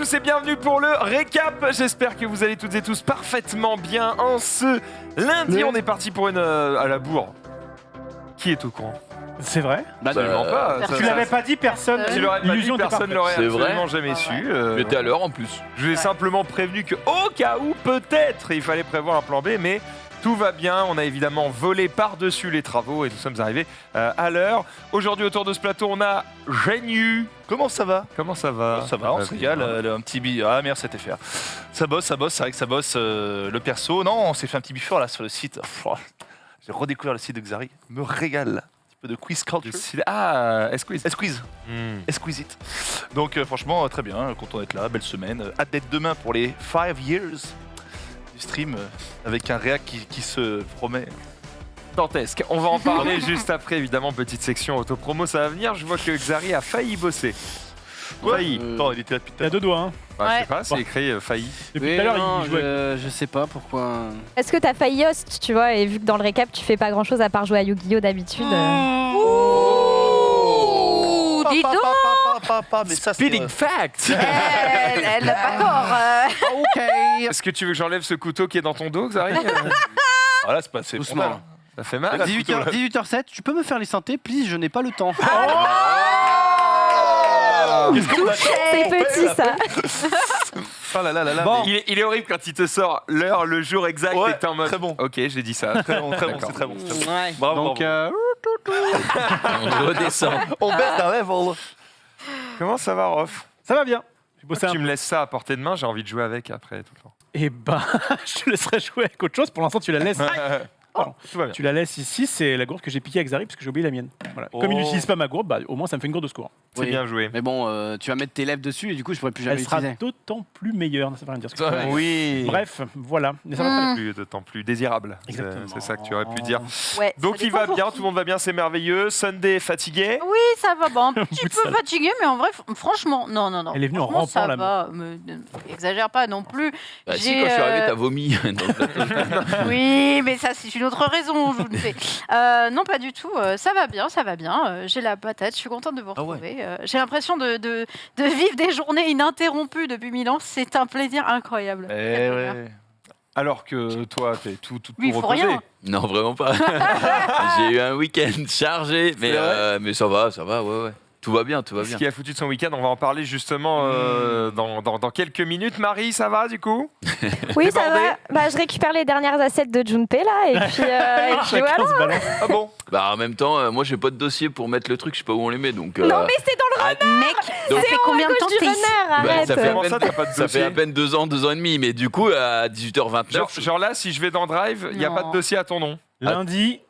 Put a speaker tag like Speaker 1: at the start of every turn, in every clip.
Speaker 1: tous et bienvenue pour le récap. J'espère que vous allez toutes et tous parfaitement bien en ce lundi. On est parti pour une à la bourre. Qui est au courant?
Speaker 2: C'est vrai?
Speaker 1: Absolument pas.
Speaker 2: Tu l'avais pas dit, personne.
Speaker 1: Tu l'aurais pas dit,
Speaker 2: L'illusion était
Speaker 1: personne
Speaker 2: parfaite.
Speaker 1: l'aurait
Speaker 3: C'est
Speaker 1: absolument
Speaker 3: vrai
Speaker 1: jamais su.
Speaker 3: J'étais à l'heure en plus.
Speaker 1: Je vous ai simplement prévenu que au cas où peut-être il fallait prévoir un plan B, mais tout va bien. On a évidemment volé par-dessus les travaux et nous sommes arrivés à l'heure. Aujourd'hui autour de ce plateau, on a Genu.
Speaker 4: Comment ça va?
Speaker 1: Comment ça va?
Speaker 4: Ça va, on se régale. Un petit ah merde, c'était faire. Ça bosse, c'est vrai que ça bosse le perso. Non, on s'est fait un petit biffer là sur le site. J'ai redécouvert le site de Xari. Me régale. Un petit peu de quiz culture.
Speaker 1: Ah, Esquiz.
Speaker 4: Esquiz. Exquisite. Donc franchement, très bien, content d'être là, belle semaine. Hâte d'être demain pour les 5 years du stream avec un réac qui se promet.
Speaker 1: Dantesque. On va en parler juste après, évidemment. Petite section autopromo, ça va venir. Je vois que Xari a failli bosser. Failli.
Speaker 4: Attends, il était là depuis tout
Speaker 2: Il y
Speaker 4: à
Speaker 2: a deux doigts. Hein.
Speaker 1: Bah, je sais pas, c'est écrit failli.
Speaker 2: Depuis tout à l'heure, il jouait.
Speaker 5: je sais pas pourquoi.
Speaker 6: Est-ce que t'as failli host, tu vois, et vu que dans le récap, tu fais pas grand-chose à part jouer à Yu-Gi-Oh d'habitude
Speaker 7: Ouh, dis donc.
Speaker 4: Mais ça,
Speaker 1: Speeding fact.
Speaker 7: Elle l'a pas encore.
Speaker 5: Ok.
Speaker 1: Est-ce que tu veux que j'enlève ce couteau qui est dans ton dos, Xari?
Speaker 4: Voilà, c'est passé.
Speaker 5: Doucement.
Speaker 1: Ça fait mal.
Speaker 5: 18h07, tu peux me faire les synthés, please, je n'ai pas le temps.
Speaker 6: C'est petit, ça.
Speaker 4: Oh là là là là.
Speaker 5: Bon.
Speaker 1: Il est horrible quand il te sort l'heure, le jour exact,
Speaker 4: Ouais,
Speaker 1: et t'es en mode.
Speaker 4: très bon.
Speaker 1: Ok, j'ai dit ça.
Speaker 4: Très bon,
Speaker 1: D'accord.
Speaker 4: c'est très bon.
Speaker 5: Ouais.
Speaker 4: Bravo,
Speaker 5: Donc,
Speaker 4: bravo.
Speaker 3: On redescend.
Speaker 4: On baisse d'un level.
Speaker 1: Comment ça va, Rof?
Speaker 2: Ça va bien. J'ai bossé un
Speaker 1: Tu
Speaker 2: peu.
Speaker 1: me laisses ça à portée de main, j'ai envie de jouer avec après tout le temps.
Speaker 2: Et bah, je te laisserai jouer avec autre chose. Pour l'instant, tu la laisses. Pardon.
Speaker 1: Tout va bien.
Speaker 2: Tu la laisses ici, c'est la gourde que j'ai piquée à Xari parce que j'ai oublié la mienne. Voilà. Comme il
Speaker 4: Oh.
Speaker 2: n'utilise pas ma gourde, bah, au moins ça me fait une gourde de secours.
Speaker 1: C'est
Speaker 5: Oui.
Speaker 1: bien joué.
Speaker 5: Mais bon, tu vas mettre tes lèvres dessus et du coup, je pourrais plus jamais
Speaker 2: Elle sera
Speaker 5: l'utiliser.
Speaker 2: d'autant plus meilleure. Ça veut rien dire ce que je
Speaker 5: Ouais.
Speaker 1: Oui.
Speaker 2: Bref, voilà. Mais ça va pas
Speaker 1: Plus, d'autant plus désirable.
Speaker 2: Exactement.
Speaker 1: C'est ça que tu aurais pu dire.
Speaker 7: Ouais,
Speaker 1: Donc
Speaker 7: ça
Speaker 1: il va
Speaker 7: dépend
Speaker 1: bien,
Speaker 7: pour
Speaker 1: tout le monde va bien, c'est merveilleux. Sunday est fatigué.
Speaker 7: qui. Oui, ça va. Bon, un petit
Speaker 2: Bout de
Speaker 7: peu
Speaker 2: salle.
Speaker 7: fatigué, mais en vrai, franchement, non.
Speaker 2: Elle est venue en
Speaker 7: Franchement,
Speaker 2: rampant,
Speaker 7: ça
Speaker 2: la
Speaker 7: va. Exagère pas non plus.
Speaker 3: Bah si,
Speaker 7: J'ai,
Speaker 3: quand je suis arrivé, t'as vomi. dans le plateau.
Speaker 7: Oui, mais ça, c'est une autre raison. Je vous le fais. Non, pas du tout. Ça va bien, ça va bien. J'ai la patate. Je suis contente de vous
Speaker 3: Ah ouais.
Speaker 7: retrouver. J'ai l'impression de vivre des journées ininterrompues depuis 1000 ans. C'est un plaisir incroyable.
Speaker 4: Eh
Speaker 7: Quel bonheur.
Speaker 4: ouais.
Speaker 1: Alors que toi, t'es tout
Speaker 7: Oui, il faut
Speaker 1: reposé.
Speaker 7: rien.
Speaker 3: Non, vraiment pas. J'ai eu un week-end chargé, mais ça va, ouais. Tout va bien, tout va
Speaker 1: Ce
Speaker 3: bien.
Speaker 1: qui a foutu de son week-end, on va en parler justement dans quelques minutes. Marie, ça va du coup?
Speaker 6: Oui, ça
Speaker 1: Débordé.
Speaker 6: va. Bah, je récupère les dernières assiettes de Junpei, là, et puis
Speaker 2: Chacun
Speaker 6: voilà.
Speaker 2: se balance.
Speaker 1: Ah bon?
Speaker 3: Bah en même temps, moi j'ai pas de dossier pour mettre le truc, je sais pas où on les met, donc...
Speaker 6: Non, mais c'est dans le
Speaker 7: Mec, ça fait combien de temps
Speaker 6: gauche
Speaker 7: que
Speaker 6: du
Speaker 7: t'es ici
Speaker 6: runner,
Speaker 3: Bah,
Speaker 6: arrête.
Speaker 3: ça fait à
Speaker 1: Comment
Speaker 3: peine,
Speaker 1: ça, t'as pas de
Speaker 3: ça
Speaker 1: dossier
Speaker 3: fait à peine 2 ans et demi, mais du coup à 18h29...
Speaker 1: Genre là, si je vais dans Drive, il n'y a
Speaker 7: Non.
Speaker 1: pas de dossier à ton nom.
Speaker 2: Lundi,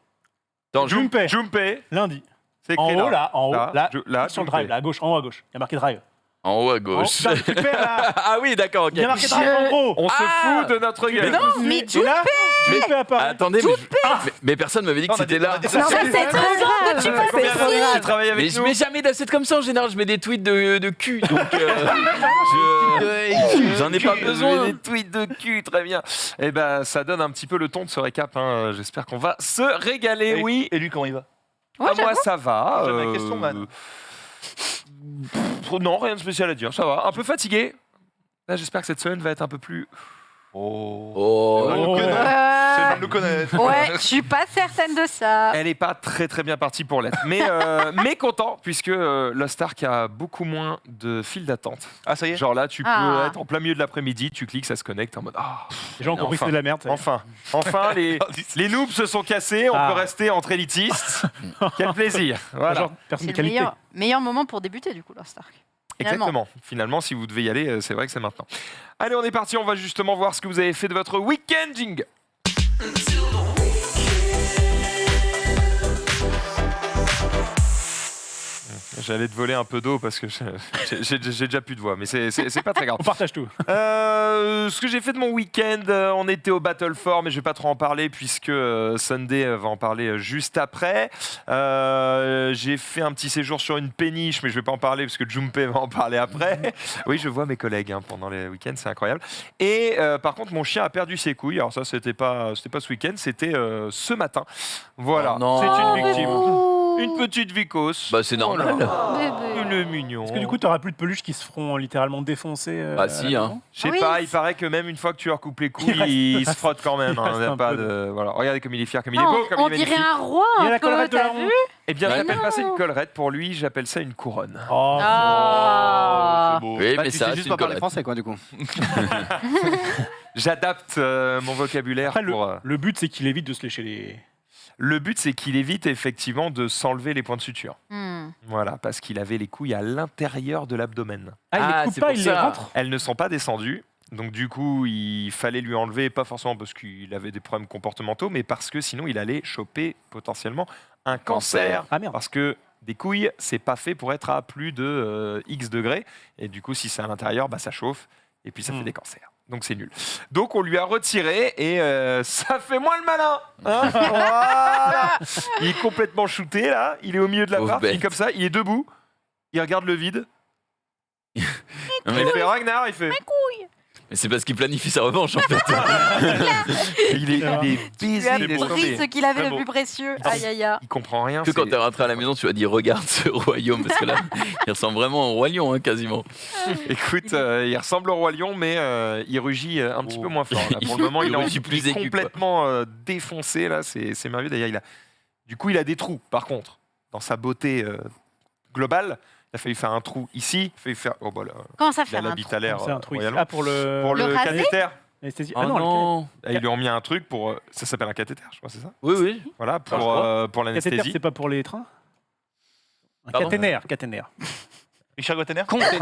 Speaker 3: Attends, je-
Speaker 2: Junpei.
Speaker 1: Junpei,
Speaker 2: Lundi.
Speaker 1: c'est
Speaker 2: En
Speaker 1: écrit
Speaker 2: haut, là, en haut, là,
Speaker 1: là,
Speaker 2: sur le
Speaker 1: Junpei.
Speaker 2: drive, là, à gauche, en haut à gauche. Il y a marqué drive.
Speaker 3: en haut à
Speaker 2: En haut,
Speaker 3: gauche.
Speaker 2: là, récupère, là.
Speaker 3: Ah oui, d'accord, ok.
Speaker 2: Il y a marqué drive en gros.
Speaker 1: On se
Speaker 3: Ah
Speaker 1: fout de notre gueule.
Speaker 7: mais
Speaker 2: Et là, Junpei apparaît.
Speaker 3: Attendez, mais personne m'avait dit que
Speaker 4: On a
Speaker 3: c'était
Speaker 4: dit-
Speaker 3: là.
Speaker 4: on a dit-
Speaker 6: Non, mais c'est trop grave.
Speaker 1: Ça fait combien d'années que tu travailles
Speaker 3: Mais
Speaker 1: avec
Speaker 3: je
Speaker 1: nous?
Speaker 3: mets jamais d'assets comme ça en général, je mets des tweets de cul, donc j'en ai pas besoin.
Speaker 1: Des tweets de cul, très bien. Eh ben, ça donne un petit peu le ton de ce récap. Hein. J'espère qu'on va se régaler. Oui.
Speaker 4: Et lui, comment il va?
Speaker 7: Ouais,
Speaker 1: Ah, moi,
Speaker 7: j'avoue.
Speaker 1: ça va.
Speaker 4: J'avais la question, man.
Speaker 1: Non, rien de spécial à dire. Ça va. Un peu fatigué. Là, j'espère que cette semaine va être un peu plus.
Speaker 3: Oh.
Speaker 4: On le connaît. C'est le nom de le connaître.
Speaker 7: Ouais, je suis pas certaine de ça.
Speaker 1: Elle n'est pas très très bien partie pour l'être. Mais, mais content, puisque Lost Ark a beaucoup moins de files d'attente.
Speaker 4: Ah, ça y est.
Speaker 1: Genre là, tu peux
Speaker 7: Ah.
Speaker 1: être en plein milieu de l'après-midi, tu cliques, ça se connecte en mode. Ah,
Speaker 2: Les gens ont compris que c'était de la merde. ça y est.
Speaker 1: enfin, les noobs se sont cassés, on
Speaker 2: Ah.
Speaker 1: peut rester entre élitistes. Quel plaisir. Voilà.
Speaker 2: Genre, personne
Speaker 7: C'est
Speaker 2: de
Speaker 7: le
Speaker 2: qualité.
Speaker 7: meilleur moment pour débuter, du coup, Lost Ark.
Speaker 1: Exactement. Finalement, si vous devez y aller, c'est vrai que c'est maintenant. Allez, on est parti. On va justement voir ce que vous avez fait de votre week-end, Jing. J'allais te voler un peu d'eau parce que j'ai déjà plus de voix, mais c'est pas très grave.
Speaker 2: On partage tout.
Speaker 1: Ce que j'ai fait de mon week-end, on était au Battle 4, mais je vais pas trop en parler puisque Sunday va en parler juste après. J'ai fait un petit séjour sur une péniche, mais je vais pas en parler parce que Junpei va en parler après. Oui, je vois mes collègues pendant les week-ends, c'est incroyable. Et par contre, mon chien a perdu ses couilles. Alors ça, c'était pas ce week-end, c'était ce matin. Voilà,
Speaker 3: Oh non.
Speaker 1: c'est une victime. Une petite vicose.
Speaker 3: Bah, c'est normal.
Speaker 7: Bébé.
Speaker 1: Il est mignon.
Speaker 2: Parce que du coup, t'auras plus de peluches qui se feront littéralement défoncer.
Speaker 3: Bah, si, hein.
Speaker 1: Je sais
Speaker 7: Oui.
Speaker 1: pas, il paraît que même une fois que tu leur coupes les couilles, il se frotte quand même.
Speaker 2: il
Speaker 1: hein,
Speaker 2: reste
Speaker 1: il y a
Speaker 2: un
Speaker 1: pas
Speaker 2: peu
Speaker 1: de... Voilà. Regardez comme il est fier, comme il est
Speaker 7: Non,
Speaker 1: beau, comme
Speaker 7: on
Speaker 1: il est
Speaker 7: dirait
Speaker 1: magnifique.
Speaker 7: un roi
Speaker 2: Il y a
Speaker 7: un
Speaker 2: la collerette
Speaker 7: peu,
Speaker 2: de la
Speaker 7: t'as
Speaker 2: honte.
Speaker 7: vu?
Speaker 1: Eh bien,
Speaker 3: Ouais.
Speaker 1: j'appelle pas ça
Speaker 7: Non.
Speaker 1: une collerette. Pour lui, j'appelle ça une couronne.
Speaker 2: Oh,
Speaker 7: Ah.
Speaker 3: Oui,
Speaker 5: Bah,
Speaker 3: mais
Speaker 5: tu
Speaker 3: ça
Speaker 5: sais
Speaker 3: reste
Speaker 5: juste
Speaker 3: une
Speaker 5: pas parler
Speaker 3: collerette.
Speaker 5: français, quoi, du coup.
Speaker 1: J'adapte mon vocabulaire
Speaker 2: Après,
Speaker 1: pour...
Speaker 2: le but, c'est qu'il évite de se lécher les.
Speaker 1: Le but, c'est qu'il évite effectivement de s'enlever les points de suture.
Speaker 7: Hmm.
Speaker 1: Voilà, parce qu'il avait les couilles à l'intérieur de l'abdomen.
Speaker 2: Ah, il
Speaker 3: Ah,
Speaker 2: les coupe
Speaker 3: c'est
Speaker 2: pas,
Speaker 3: pour
Speaker 2: il les
Speaker 3: ça.
Speaker 2: rentre.
Speaker 1: Elles ne sont pas descendues. Donc du coup, il fallait lui enlever, pas forcément parce qu'il avait des problèmes comportementaux, mais parce que sinon il allait choper potentiellement un cancer.
Speaker 2: Ah merde.
Speaker 1: Parce que des couilles, c'est pas fait pour être à plus de X degrés. Et du coup, si c'est à l'intérieur, bah, ça chauffe et puis ça fait des cancers. Donc c'est nul. Donc on lui a retiré et ça fait moins le malin. Hein. Voilà. Il est complètement shooté là. Il est au milieu de la
Speaker 3: Pauvre
Speaker 1: part. Il est
Speaker 3: bête.
Speaker 1: comme ça. Il est debout. Il regarde le vide.
Speaker 3: Non,
Speaker 1: Il
Speaker 3: mais,
Speaker 1: fait Ragnar. Il fait.
Speaker 3: mais c'est parce qu'il planifie sa revanche en fait.
Speaker 1: Il est
Speaker 7: Tu
Speaker 1: baisé.
Speaker 7: as
Speaker 1: il est
Speaker 7: pris
Speaker 1: tombé.
Speaker 7: ce qu'il avait
Speaker 4: Très
Speaker 7: de
Speaker 4: beau.
Speaker 7: plus précieux.
Speaker 1: Ah,
Speaker 7: Aïe, aïe, aïe.
Speaker 1: Il comprend rien.
Speaker 3: Que quand
Speaker 1: c'est-
Speaker 3: t'es rentré à la maison, tu as dit regarde ce royaume parce que là, il ressemble vraiment au roi lion hein, quasiment.
Speaker 1: Écoute, il ressemble au roi lion, mais il rugit un petit peu moins fort. Là. Pour le moment,
Speaker 3: Il
Speaker 1: il,
Speaker 3: rugit
Speaker 1: est
Speaker 3: plus aigu, quoi.
Speaker 1: complètement défoncé. Là, c'est merveilleux. D'ailleurs, du coup, il a des trous. Par contre, dans sa beauté globale, il a fallu faire un trou ici. Il a fallu faire. Oh, bah là,
Speaker 7: Comment ça
Speaker 1: il
Speaker 7: fait
Speaker 1: a
Speaker 7: un
Speaker 1: l'habit
Speaker 7: trou
Speaker 1: à l'air
Speaker 2: C'est un truc.
Speaker 1: royalement.
Speaker 2: Ah, pour le.
Speaker 1: Pour
Speaker 7: Le
Speaker 1: le
Speaker 7: raser
Speaker 1: cathéter.
Speaker 2: Anesthésie.
Speaker 3: Oh
Speaker 2: Ah non,
Speaker 3: non.
Speaker 1: Ils lui ont mis un truc pour. Ça s'appelle un cathéter, je crois, c'est ça.
Speaker 3: Oui, oui.
Speaker 1: Voilà,
Speaker 2: je crois.
Speaker 1: pour
Speaker 2: le cathéter,
Speaker 1: l'anesthésie.
Speaker 2: c'est pas pour les trains. Un
Speaker 3: Pardon
Speaker 2: caténaire, caténaire.
Speaker 4: Richard Gottener
Speaker 5: Conteneur.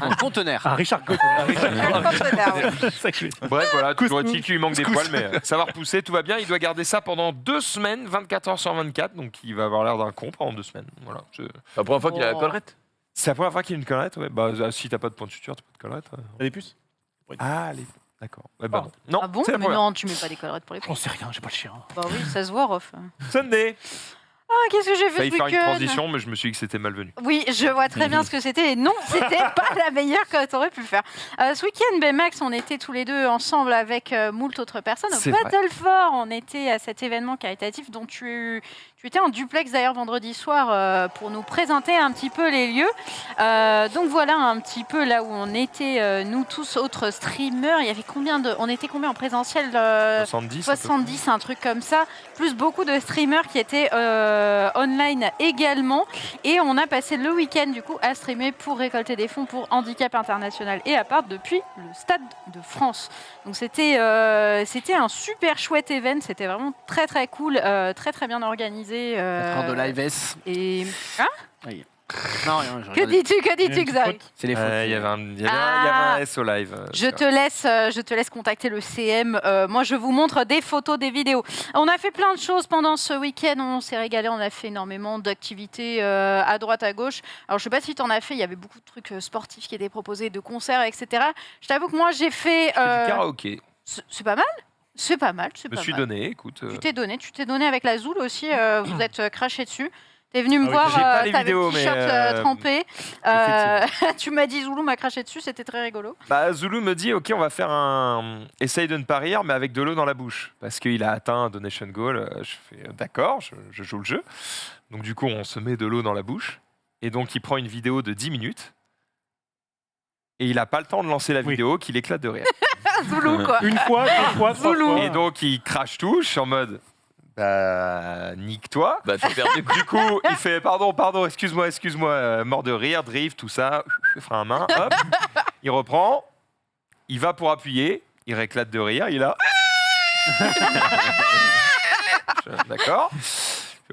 Speaker 5: Un conteneur.
Speaker 2: Ah, Richard Gauthier. C'est ça que je voulais-
Speaker 1: Bref, voilà, toujours est-il qu'il lui manque des
Speaker 4: Couscous.
Speaker 1: poils, mais ça va repousser, tout va bien. Il doit garder ça pendant 2 semaines, 24 heures sur 24, donc il va avoir l'air d'un con pendant 2 semaines. Voilà.
Speaker 3: C'est la première fois qu'il a la collerette.
Speaker 1: C'est la première fois qu'il a une collerette, ouais. Bah, si t'as pas de point de suture, t'as pas de collerette.
Speaker 2: T'as des puces?
Speaker 1: Ah, allez, d'accord. Ouais, bah,
Speaker 2: Ah.
Speaker 1: non,
Speaker 7: Ah bon?
Speaker 1: c'est la
Speaker 7: Mais
Speaker 1: première.
Speaker 7: non, tu mets pas des collerettes pour les
Speaker 2: J'en sais rien, j'ai pas le chien.
Speaker 7: Bah oui, ça se voit, Rof.
Speaker 1: Sunday.
Speaker 7: Ah, qu'est-ce que j'ai fait
Speaker 1: Failli
Speaker 7: ce
Speaker 1: faire une
Speaker 7: week-end?
Speaker 1: transition, mais je me suis dit que c'était malvenu.
Speaker 7: Oui, je vois très bien ce que c'était. Et non, c'était pas la meilleure que tu aurais pu faire. Ce week-end, Max, on était tous les deux ensemble avec moult autres personnes. Au
Speaker 1: C'est vrai.
Speaker 7: Battlefort, on était à cet événement caritatif dont tu étais en duplex d'ailleurs vendredi soir pour nous présenter un petit peu les lieux. Donc voilà un petit peu là où on était, nous tous autres streamers. Il y avait on était combien en présentiel
Speaker 1: 70 à peu près.
Speaker 7: 70, un truc comme ça, plus beaucoup de streamers qui étaient online également. Et on a passé le week-end du coup à streamer pour récolter des fonds pour Handicap International et Apart depuis le Stade de France. Donc c'était un super chouette event, c'était vraiment très très cool, très très bien organisé.
Speaker 5: 4 heures de live S.
Speaker 7: Et
Speaker 5: Non, rien, je
Speaker 7: que
Speaker 5: rigolais.
Speaker 7: dis-tu,
Speaker 2: Il y a une petite
Speaker 7: Xavier?
Speaker 2: faute.
Speaker 5: C'est les fautes.
Speaker 1: Il y avait un SO live.
Speaker 7: Je te laisse contacter le CM. Moi, je vous montre des photos, des vidéos. On a fait plein de choses pendant ce week-end. On s'est régalé. On a fait énormément d'activités à droite, à gauche. Alors, je sais pas si tu en as fait. Il y avait beaucoup de trucs sportifs qui étaient proposés, de concerts, etc. Je t'avoue que moi, j'ai fait.
Speaker 1: Du karaoké.
Speaker 7: C'est pas mal. C'est pas mal.
Speaker 1: Je me suis donné, écoute.
Speaker 7: Tu t'es donné avec la Zoul aussi. Vous êtes craché dessus. T'es venu me
Speaker 2: Ah oui,
Speaker 7: voir,
Speaker 1: j'ai pas les
Speaker 7: t'avais
Speaker 1: vidéos,
Speaker 7: le t-shirt
Speaker 1: mais,
Speaker 7: trempé. Tu m'as dit Zoulou m'a craché dessus, c'était très rigolo.
Speaker 1: Bah, Zulu me dit, ok, on va faire un. Essaye de ne pas rire, mais avec de l'eau dans la bouche. Parce qu'il a atteint un donation goal. Je fais, d'accord, je joue le jeu. Donc, du coup, on se met de l'eau dans la bouche. Et donc, il prend une vidéo de 10 minutes. Et il n'a pas le temps de lancer la
Speaker 2: Oui.
Speaker 1: vidéo qu'il éclate de rire.
Speaker 7: Zoulou, quoi.
Speaker 2: Une fois, 2 fois, 3
Speaker 7: Zoulou.
Speaker 2: fois.
Speaker 1: Et donc, il crache tout. Je suis en mode, bah, nique-toi.
Speaker 3: Bah, t'as perdu.
Speaker 1: Du coup, il fait pardon, excuse-moi, mort de rire, drift, tout ça, frein à main, hop. Il reprend, il va pour appuyer, il éclate de rire, il a. D'accord.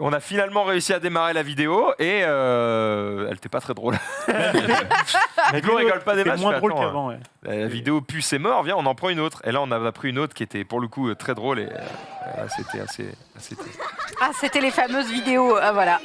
Speaker 1: On a finalement réussi à démarrer la vidéo et elle n'était pas très drôle.
Speaker 2: La
Speaker 1: Hugo rigole pas des
Speaker 2: c'était
Speaker 1: masses,
Speaker 2: moins
Speaker 1: mais
Speaker 2: drôle
Speaker 1: attends,
Speaker 2: qu'avant, ouais.
Speaker 1: La vidéo pue c'est mort, viens, on en prend une autre. Et là, on a pris une autre qui était pour le coup très drôle et c'était assez triste.
Speaker 7: Ah, c'était les fameuses vidéos, voilà.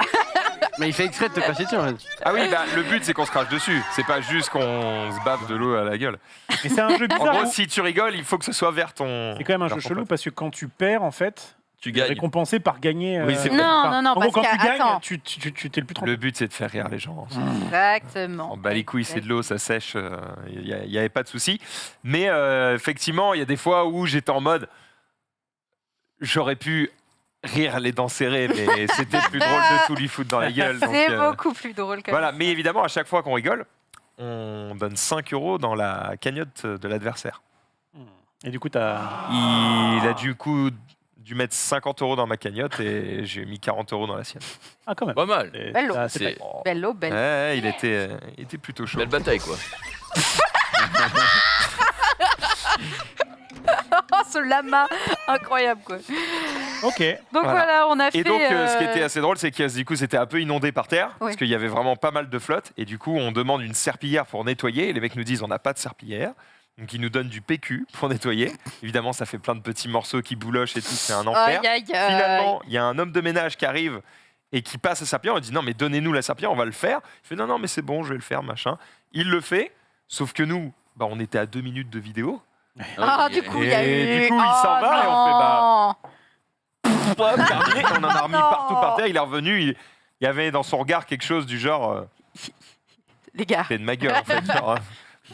Speaker 5: Mais il fait exprès de te cracher dessus en fait.
Speaker 1: Ah oui, bah, le but c'est qu'on se crache dessus. C'est pas juste qu'on se bave de l'eau à la gueule.
Speaker 2: Mais c'est un jeu
Speaker 1: En
Speaker 2: bizarre.
Speaker 1: gros,
Speaker 2: hein.
Speaker 1: si tu rigoles, il faut que ce soit vers ton.
Speaker 2: C'est quand même un
Speaker 1: vers
Speaker 2: jeu
Speaker 1: ton
Speaker 2: chelou
Speaker 1: pote.
Speaker 2: parce que quand tu perds, en fait,
Speaker 3: Tu
Speaker 2: tu es
Speaker 3: gagnes.
Speaker 2: récompensé par gagner.
Speaker 3: Oui, c'est vrai.
Speaker 7: Non,
Speaker 2: en gros,
Speaker 7: parce
Speaker 2: quand tu gagnes,
Speaker 7: attends.
Speaker 2: tu t'es le plus tranquille.
Speaker 1: Le but c'est de faire rire les gens.
Speaker 7: Exactement.
Speaker 1: On bat les couilles, c'est de l'eau, ça sèche, il n'y avait pas de souci. Mais effectivement, il y a des fois où j'étais en mode, j'aurais pu rire les dents serrées, mais c'était le plus drôle de tout lui foutre dans la gueule. donc,
Speaker 7: C'est beaucoup plus drôle que
Speaker 1: voilà, mais évidemment, à chaque fois qu'on rigole, on donne 5 € dans la cagnotte de l'adversaire.
Speaker 2: Et du coup, t'as.
Speaker 1: Il a du coup dû mettre 50 € dans ma cagnotte et j'ai mis 40 € dans la sienne.
Speaker 2: Ah, quand même.
Speaker 3: Pas mal.
Speaker 2: Et
Speaker 7: Belle
Speaker 2: ça,
Speaker 7: eau.
Speaker 2: c'est
Speaker 3: C'est
Speaker 7: Belle eau, belle.
Speaker 1: Ouais, il était plutôt chaud.
Speaker 3: belle bataille, quoi.
Speaker 7: Oh, ce lama incroyable, quoi.
Speaker 2: Ok.
Speaker 7: Donc
Speaker 1: Voilà.
Speaker 7: voilà, on a fait...
Speaker 1: Et donc, ce qui était assez drôle, c'est que du coup, c'était un peu inondé par terre,
Speaker 7: Oui.
Speaker 1: parce qu'il y avait vraiment pas mal de flotte. Et du coup, on demande une serpillière pour nettoyer. Et les mecs nous disent, on n'a pas de serpillière. Donc, ils nous donnent du PQ pour nettoyer. Évidemment, ça fait plein de petits morceaux qui boulochent et tout. C'est un enfer.
Speaker 7: Aïe, aïe, aïe.
Speaker 1: Finalement, il y a un homme de ménage qui arrive et qui passe la serpillière. On dit, non, mais donnez-nous la serpillière, on va le faire. Il fait, non, non, mais c'est bon, je vais le faire, machin. Il le fait. Sauf que nous, bah, on était à 2 minutes de vidéo.
Speaker 7: Ah, du coup, il y a
Speaker 1: Et
Speaker 7: eu...
Speaker 1: du coup, il s'en va et on fait, bah,
Speaker 7: non.
Speaker 1: terminé. On en a remis
Speaker 7: Non.
Speaker 1: partout par terre. Il est revenu. Il y avait dans son regard quelque chose du genre.
Speaker 7: Les gars,
Speaker 1: C'est de ma gueule en fait. Genre,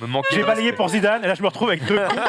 Speaker 1: me manque
Speaker 2: J'ai balayé pour Zidane et là je me retrouve avec 2 coups.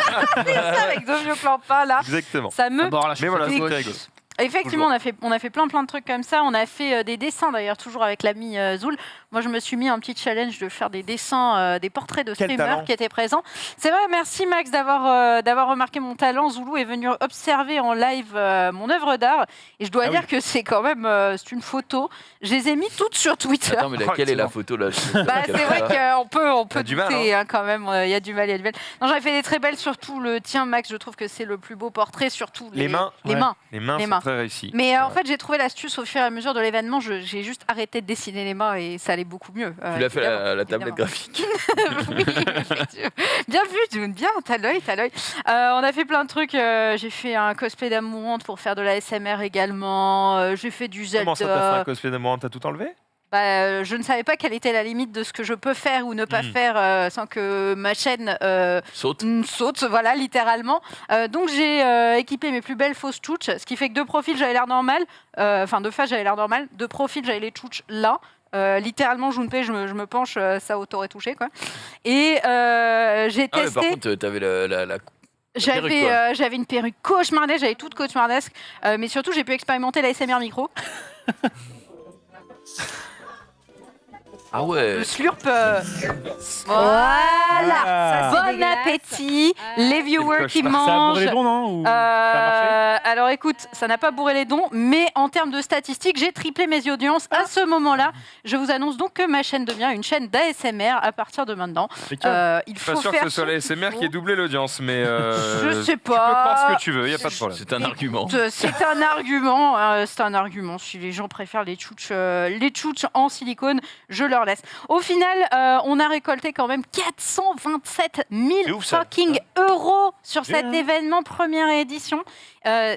Speaker 7: ça avec deux vieux clampins, là,
Speaker 1: Exactement.
Speaker 7: ça me...
Speaker 5: D'abord, la
Speaker 1: Mais voilà,
Speaker 5: chaussette
Speaker 1: c'était
Speaker 5: gauche.
Speaker 1: rigolo.
Speaker 7: Effectivement, on a fait plein de trucs comme ça. On a fait des dessins d'ailleurs, toujours avec l'ami Zoul. Moi, je me suis mis un petit challenge de faire des dessins, des portraits de
Speaker 1: Quel
Speaker 7: streamers
Speaker 1: talent.
Speaker 7: qui étaient présents. C'est vrai, merci Max d'avoir remarqué mon talent. Zoulou est venu observer en live mon œuvre d'art. Et je dois
Speaker 2: Ah
Speaker 7: dire
Speaker 2: oui.
Speaker 7: que c'est quand même c'est une photo. Je les ai mis toutes sur Twitter.
Speaker 3: Attends, mais laquelle est la photo là
Speaker 7: Bah, c'est vrai qu'on peut
Speaker 1: T'as du mal,
Speaker 7: douter hein, quand même. Il y a du mal, il y a du mal. Non, j'en ai fait des très belles, surtout le tien, Max. Je trouve que c'est le plus beau portrait, surtout
Speaker 1: Les mains.
Speaker 7: Les
Speaker 2: Ouais.
Speaker 7: mains.
Speaker 1: Les mains
Speaker 7: Les
Speaker 1: sont
Speaker 7: mains.
Speaker 1: très réussies.
Speaker 7: Mais en fait, j'ai trouvé l'astuce au fur et à mesure de l'événement. J'ai juste arrêté de dessiner les mains et ça allait beaucoup mieux.
Speaker 3: Tu l'as fait
Speaker 7: évidemment,
Speaker 3: la tablette
Speaker 7: évidemment.
Speaker 3: graphique.
Speaker 7: Oui, effectivement. Bien vu, June, bien, t'as l'œil, t'as l'œil. On a fait plein de trucs. J'ai fait un cosplay d'amourante pour faire de la SMR également. J'ai fait du Zelda.
Speaker 1: Comment ça, t'as fait un cosplay de moi? T'as tout enlevé?
Speaker 7: Bah, je ne savais pas quelle était la limite de ce que je peux faire ou ne pas
Speaker 1: Mhm.
Speaker 7: faire sans que ma chaîne
Speaker 3: Saute.
Speaker 7: saute, voilà, littéralement. Donc j'ai équipé mes plus belles fausses tchouches, ce qui fait que de profil j'avais l'air normal, enfin de face j'avais l'air normal, de profil j'avais les tchouches là. Littéralement, Junpei, je me penche, ça t'aurait touché quoi. Et j'ai
Speaker 3: Ah, mais par
Speaker 7: testé.
Speaker 3: contre, t'avais la perruque,
Speaker 7: J'avais une perruque cauchemardesque, j'avais toute cauchemardesque, mais surtout j'ai pu expérimenter la SMR micro.
Speaker 3: Ah ouais.
Speaker 7: Le slurp. Voilà.
Speaker 2: Ah.
Speaker 6: c'est
Speaker 7: Bon
Speaker 6: dégueulasse.
Speaker 7: appétit, les viewers qui
Speaker 1: cauchemar.
Speaker 2: Ça a
Speaker 7: mangent.
Speaker 2: bourré les dons, non Ou ça a marché
Speaker 7: Alors écoute, ça n'a pas bourré les dons, mais en termes de statistiques, j'ai triplé mes audiences à ce moment-là. Je vous annonce donc que ma chaîne devient une chaîne d'ASMR à partir de maintenant.
Speaker 2: Impeccable.
Speaker 7: Il
Speaker 1: Je
Speaker 7: faut
Speaker 1: suis pas sûr
Speaker 7: faire
Speaker 1: que ce soit la
Speaker 7: ce qu'il
Speaker 1: SMR qui ait
Speaker 7: faut.
Speaker 1: doublé l'audience, mais
Speaker 7: Je sais
Speaker 1: tu peux croire
Speaker 7: pas.
Speaker 1: ce que tu veux, y a pas de problème.
Speaker 3: C'est un argument.
Speaker 7: C'est un argument. C'est un argument. Si les gens préfèrent les tchouches en silicone, je leur laisse. Au final, on a récolté quand même 427
Speaker 4: C'est
Speaker 7: 000
Speaker 4: ouf, ça.
Speaker 7: fucking euros sur cet
Speaker 2: Bien.
Speaker 7: événement première édition.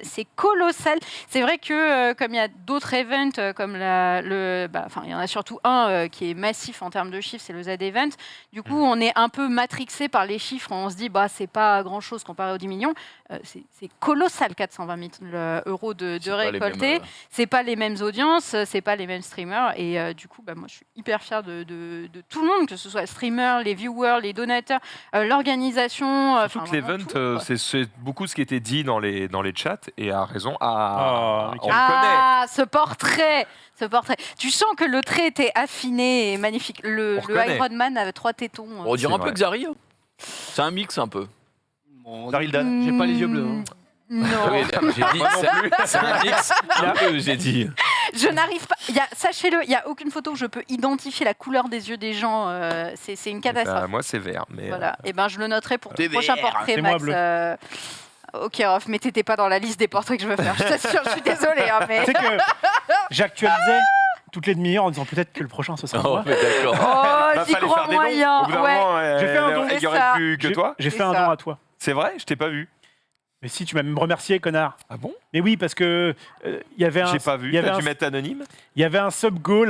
Speaker 7: C'est colossal. C'est vrai que comme il y a d'autres events, comme il y en a surtout un qui est massif en termes de chiffres, c'est le Z-Event. Du coup, on est un peu matrixé par les chiffres. On se dit, bah, c'est pas grand-chose comparé aux 10 millions. C'est colossal, 420 000 euros de
Speaker 3: C'est pas les mêmes,
Speaker 7: récoltés. C'est pas les mêmes audiences, c'est pas les mêmes streamers. Et du coup, bah, moi, je suis hyper fière de tout le monde, que ce soit streamers, les viewers, les donateurs, l'organisation.
Speaker 1: Surtout que
Speaker 7: vraiment
Speaker 1: l'event,
Speaker 7: tout, quoi.
Speaker 1: c'est beaucoup ce qui était dit dans les chats et à raison.
Speaker 2: Oh,
Speaker 1: On
Speaker 2: Michael.
Speaker 1: le connaît.
Speaker 7: Ah, ce portrait. Tu sens que le trait était affiné et magnifique. Le
Speaker 1: On reconnaît.
Speaker 7: Iron Man avait 3 tétons.
Speaker 3: On dirait
Speaker 1: C'est
Speaker 3: un peu
Speaker 1: vrai.
Speaker 3: Xari. hein. C'est un mix un peu.
Speaker 5: Bon,
Speaker 4: Darildan.
Speaker 5: j'ai pas les yeux bleus. hein.
Speaker 7: Non,
Speaker 3: Oui, j'ai dit, c'est un mix un peu, j'ai dit.
Speaker 7: je n'arrive pas. Sachez-le, il n'y a aucune photo où je peux identifier la couleur des yeux des gens. C'est une catastrophe.
Speaker 1: Bah, moi, c'est vert. Mais
Speaker 7: Voilà. Et ben, je le noterai pour
Speaker 3: T'es
Speaker 7: le prochain
Speaker 3: vert.
Speaker 7: portrait,
Speaker 2: C'est moi
Speaker 7: Max.
Speaker 2: bleu.
Speaker 7: Ok, Rof, mais t'étais pas dans la liste des portraits que je veux faire. Je t'assure, je suis désolée. Hein, mais...
Speaker 2: Tu sais que j'actualisais toutes les demi-heures en disant peut-être que le prochain ce sera
Speaker 3: Oh,
Speaker 2: moi.
Speaker 3: mais d'accord.
Speaker 7: Oh,
Speaker 1: bah,
Speaker 7: j'y
Speaker 1: fallait
Speaker 7: crois
Speaker 1: faire des dons.
Speaker 7: moyen.
Speaker 1: Au bout d'un
Speaker 7: Ouais.
Speaker 1: moment,
Speaker 2: J'ai fait un don.
Speaker 1: il n'y aurait
Speaker 7: C'est ça.
Speaker 1: plus que
Speaker 2: J'ai-
Speaker 1: toi.
Speaker 2: J'ai
Speaker 7: C'est
Speaker 2: fait un
Speaker 7: ça.
Speaker 2: don à toi.
Speaker 1: C'est vrai, je t'ai pas vu.
Speaker 2: Mais si, tu m'as même remercié, connard.
Speaker 1: Ah bon?
Speaker 2: Mais oui, parce que il y avait un.
Speaker 1: J'ai pas vu.
Speaker 2: Il y avait
Speaker 1: T'as
Speaker 2: un,
Speaker 1: dû mettre anonyme.
Speaker 2: il y a un sub goal.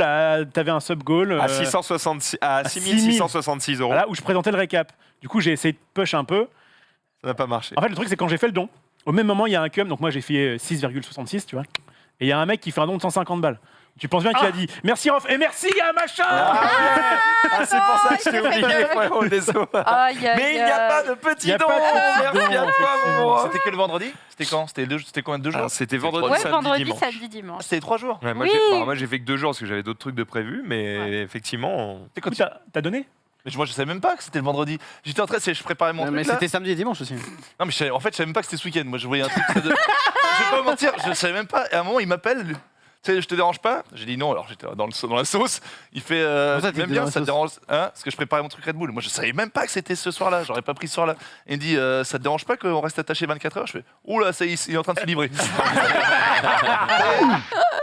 Speaker 2: T'avais un sub goal
Speaker 1: À 666, à 6666 €.
Speaker 2: voilà, où je présentais le récap. Du coup, j'ai essayé de push un peu.
Speaker 1: Ça n'a pas marché.
Speaker 2: En fait, le truc, c'est quand j'ai fait le don, au même moment, il y a un cum. Donc moi, j'ai fait 6,66, tu vois. Et il y a un mec qui fait un don de 150 balles. Tu penses bien qu'il a dit merci Rof et merci à machin.
Speaker 1: C'est pour ça que je t'ai
Speaker 7: il a fait
Speaker 1: oublié,
Speaker 7: que-
Speaker 1: frérot, désolé.
Speaker 7: Aïe, aïe,
Speaker 1: Mais il n'y a
Speaker 7: aïe.
Speaker 1: pas de petit
Speaker 2: Il y a
Speaker 1: don.
Speaker 2: pas de petit
Speaker 1: Merci
Speaker 2: don,
Speaker 1: à toi,
Speaker 2: effectivement.
Speaker 1: mon roi.
Speaker 4: C'était que le vendredi? C'était quand? C'était combien de 2 jours?
Speaker 1: Alors, c'était vendredi,
Speaker 7: Ouais,
Speaker 1: samedi,
Speaker 7: vendredi,
Speaker 1: dimanche.
Speaker 7: samedi, dimanche.
Speaker 4: C'était 3 jours.
Speaker 1: Ouais, moi,
Speaker 7: Oui.
Speaker 1: moi, j'ai fait que 2 jours parce que j'avais d'autres trucs de prévus, mais effectivement.
Speaker 4: C'est quand
Speaker 2: T'as donné?
Speaker 4: Mais moi je savais même pas que c'était le vendredi. J'étais en train de je préparais mon
Speaker 5: Mais
Speaker 4: truc là.
Speaker 5: c'était samedi et dimanche aussi.
Speaker 4: Non mais en fait je savais même pas que c'était ce week-end. Moi je voyais un truc. Je vais pas vous mentir, je savais même pas. Et à un moment il m'appelle. Tu sais, je te dérange pas? J'ai dit non. Alors j'étais dans la sauce. Il fait
Speaker 5: Comment ça,
Speaker 4: même
Speaker 5: t'étais
Speaker 4: bien.
Speaker 5: dans la
Speaker 4: Ça te
Speaker 5: sauce
Speaker 4: dérange? Hein? Parce que je préparais mon truc Red Bull. Moi je savais même pas que c'était ce soir-là. J'aurais pas pris ce soir-là. Et il me dit ça te dérange pas qu'on reste attaché 24 heures? Je fais oula ça y est, il est en train de se livrer.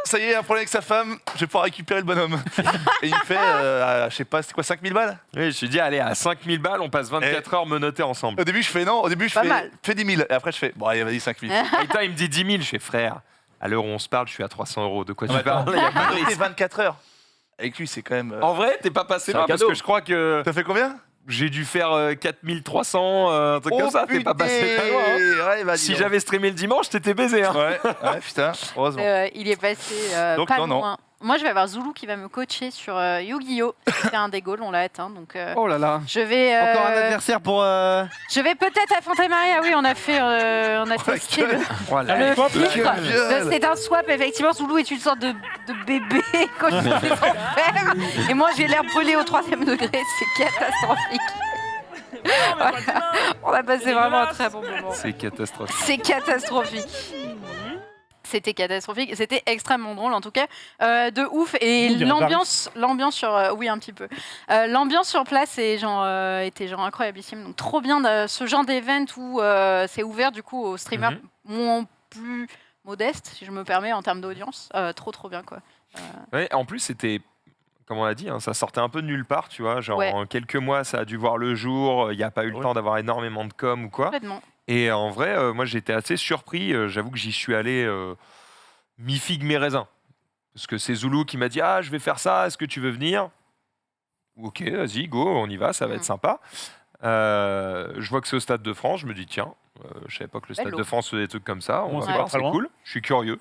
Speaker 4: Ça y est, un problème avec sa femme. Je vais pouvoir récupérer le bonhomme. Et il me fait je sais pas, c'était quoi 5000 balles?
Speaker 1: Oui, je me suis dit, allez, à 5000 balles, on passe 24 heures menottés ensemble.
Speaker 4: Au début, je fais non. Au début, je
Speaker 7: Pas
Speaker 4: fais,
Speaker 7: mal.
Speaker 4: fais 10 000. Et après, je fais bon, allez, vas-y, 5 000.
Speaker 1: Et toi, il me dit 10 000. Je fais, frère, à l'heure où on se parle, je suis à 300 euros. De quoi tu
Speaker 4: Ouais,
Speaker 1: parles? Il y a pas de
Speaker 4: Noté
Speaker 1: risque.
Speaker 4: 24 heures. Avec lui, c'est quand même.
Speaker 1: En vrai, t'es pas passé
Speaker 3: C'est un
Speaker 1: loin parce
Speaker 3: cadeau.
Speaker 1: que je crois que
Speaker 4: T'as fait combien?
Speaker 1: j'ai dû faire 4300, un truc comme ça. T'es pas passé très loin. hein.
Speaker 4: Ouais, vas-y.
Speaker 1: Si j'avais streamé le dimanche, t'étais baisé. Hein.
Speaker 4: Ouais, ouais, putain, heureusement.
Speaker 7: Il est passé
Speaker 4: Donc,
Speaker 7: pas
Speaker 4: non, non.
Speaker 7: loin. Moi, je vais avoir Zoulou qui va me coacher sur Yu-Gi-Oh! C'est un des goals, on l'a atteint. Donc,
Speaker 5: Oh là là.
Speaker 7: je vais.
Speaker 5: Encore un adversaire pour.
Speaker 7: Je vais peut-être affronter Maria. Oui, on a testé le,
Speaker 1: Voilà.
Speaker 7: le
Speaker 2: swap, là.
Speaker 7: filtre.
Speaker 4: gueule.
Speaker 7: C'est un swap, effectivement. Zoulou est une sorte de bébé quand je me fais faire. Et moi, j'ai l'air brûlé au 3e degré. C'est catastrophique. Voilà. On a passé vraiment un très bon moment.
Speaker 1: C'est catastrophique.
Speaker 7: C'est catastrophique. C'était catastrophique, c'était extrêmement drôle en tout cas, de ouf. Et
Speaker 2: On dirait
Speaker 7: l'ambiance sur, oui un petit peu, l'ambiance sur place était genre incroyablissime. Donc trop bien ce genre d'événement où c'est ouvert du coup aux streamers moins plus modestes, si je me permets en termes d'audience. Trop bien quoi.
Speaker 1: Ouais, en plus, c'était, comme on l'a dit, hein, ça sortait un peu de nulle part, tu vois. Genre,
Speaker 7: Ouais.
Speaker 1: en quelques mois, ça a dû voir le jour. Il n'y a pas eu le
Speaker 4: Ouais.
Speaker 1: temps d'avoir énormément de com ou quoi.
Speaker 7: Complètement.
Speaker 1: Et en vrai, moi, j'étais assez surpris. J'avoue que j'y suis allé mi-figue, mi-raisin. Parce que c'est Zoulou qui m'a dit, ah, je vais faire ça, est-ce que tu veux venir? Ok, vas-y, go, on y va, ça va être sympa. Je vois que c'est au Stade de France, je me dis, tiens, je savais pas que le Stade
Speaker 7: Bello.
Speaker 1: de France faisait des trucs comme ça. On
Speaker 2: Bon,
Speaker 1: va
Speaker 2: c'est
Speaker 1: voir,
Speaker 2: pas très
Speaker 1: c'est
Speaker 2: loin.
Speaker 1: cool. Je suis curieux.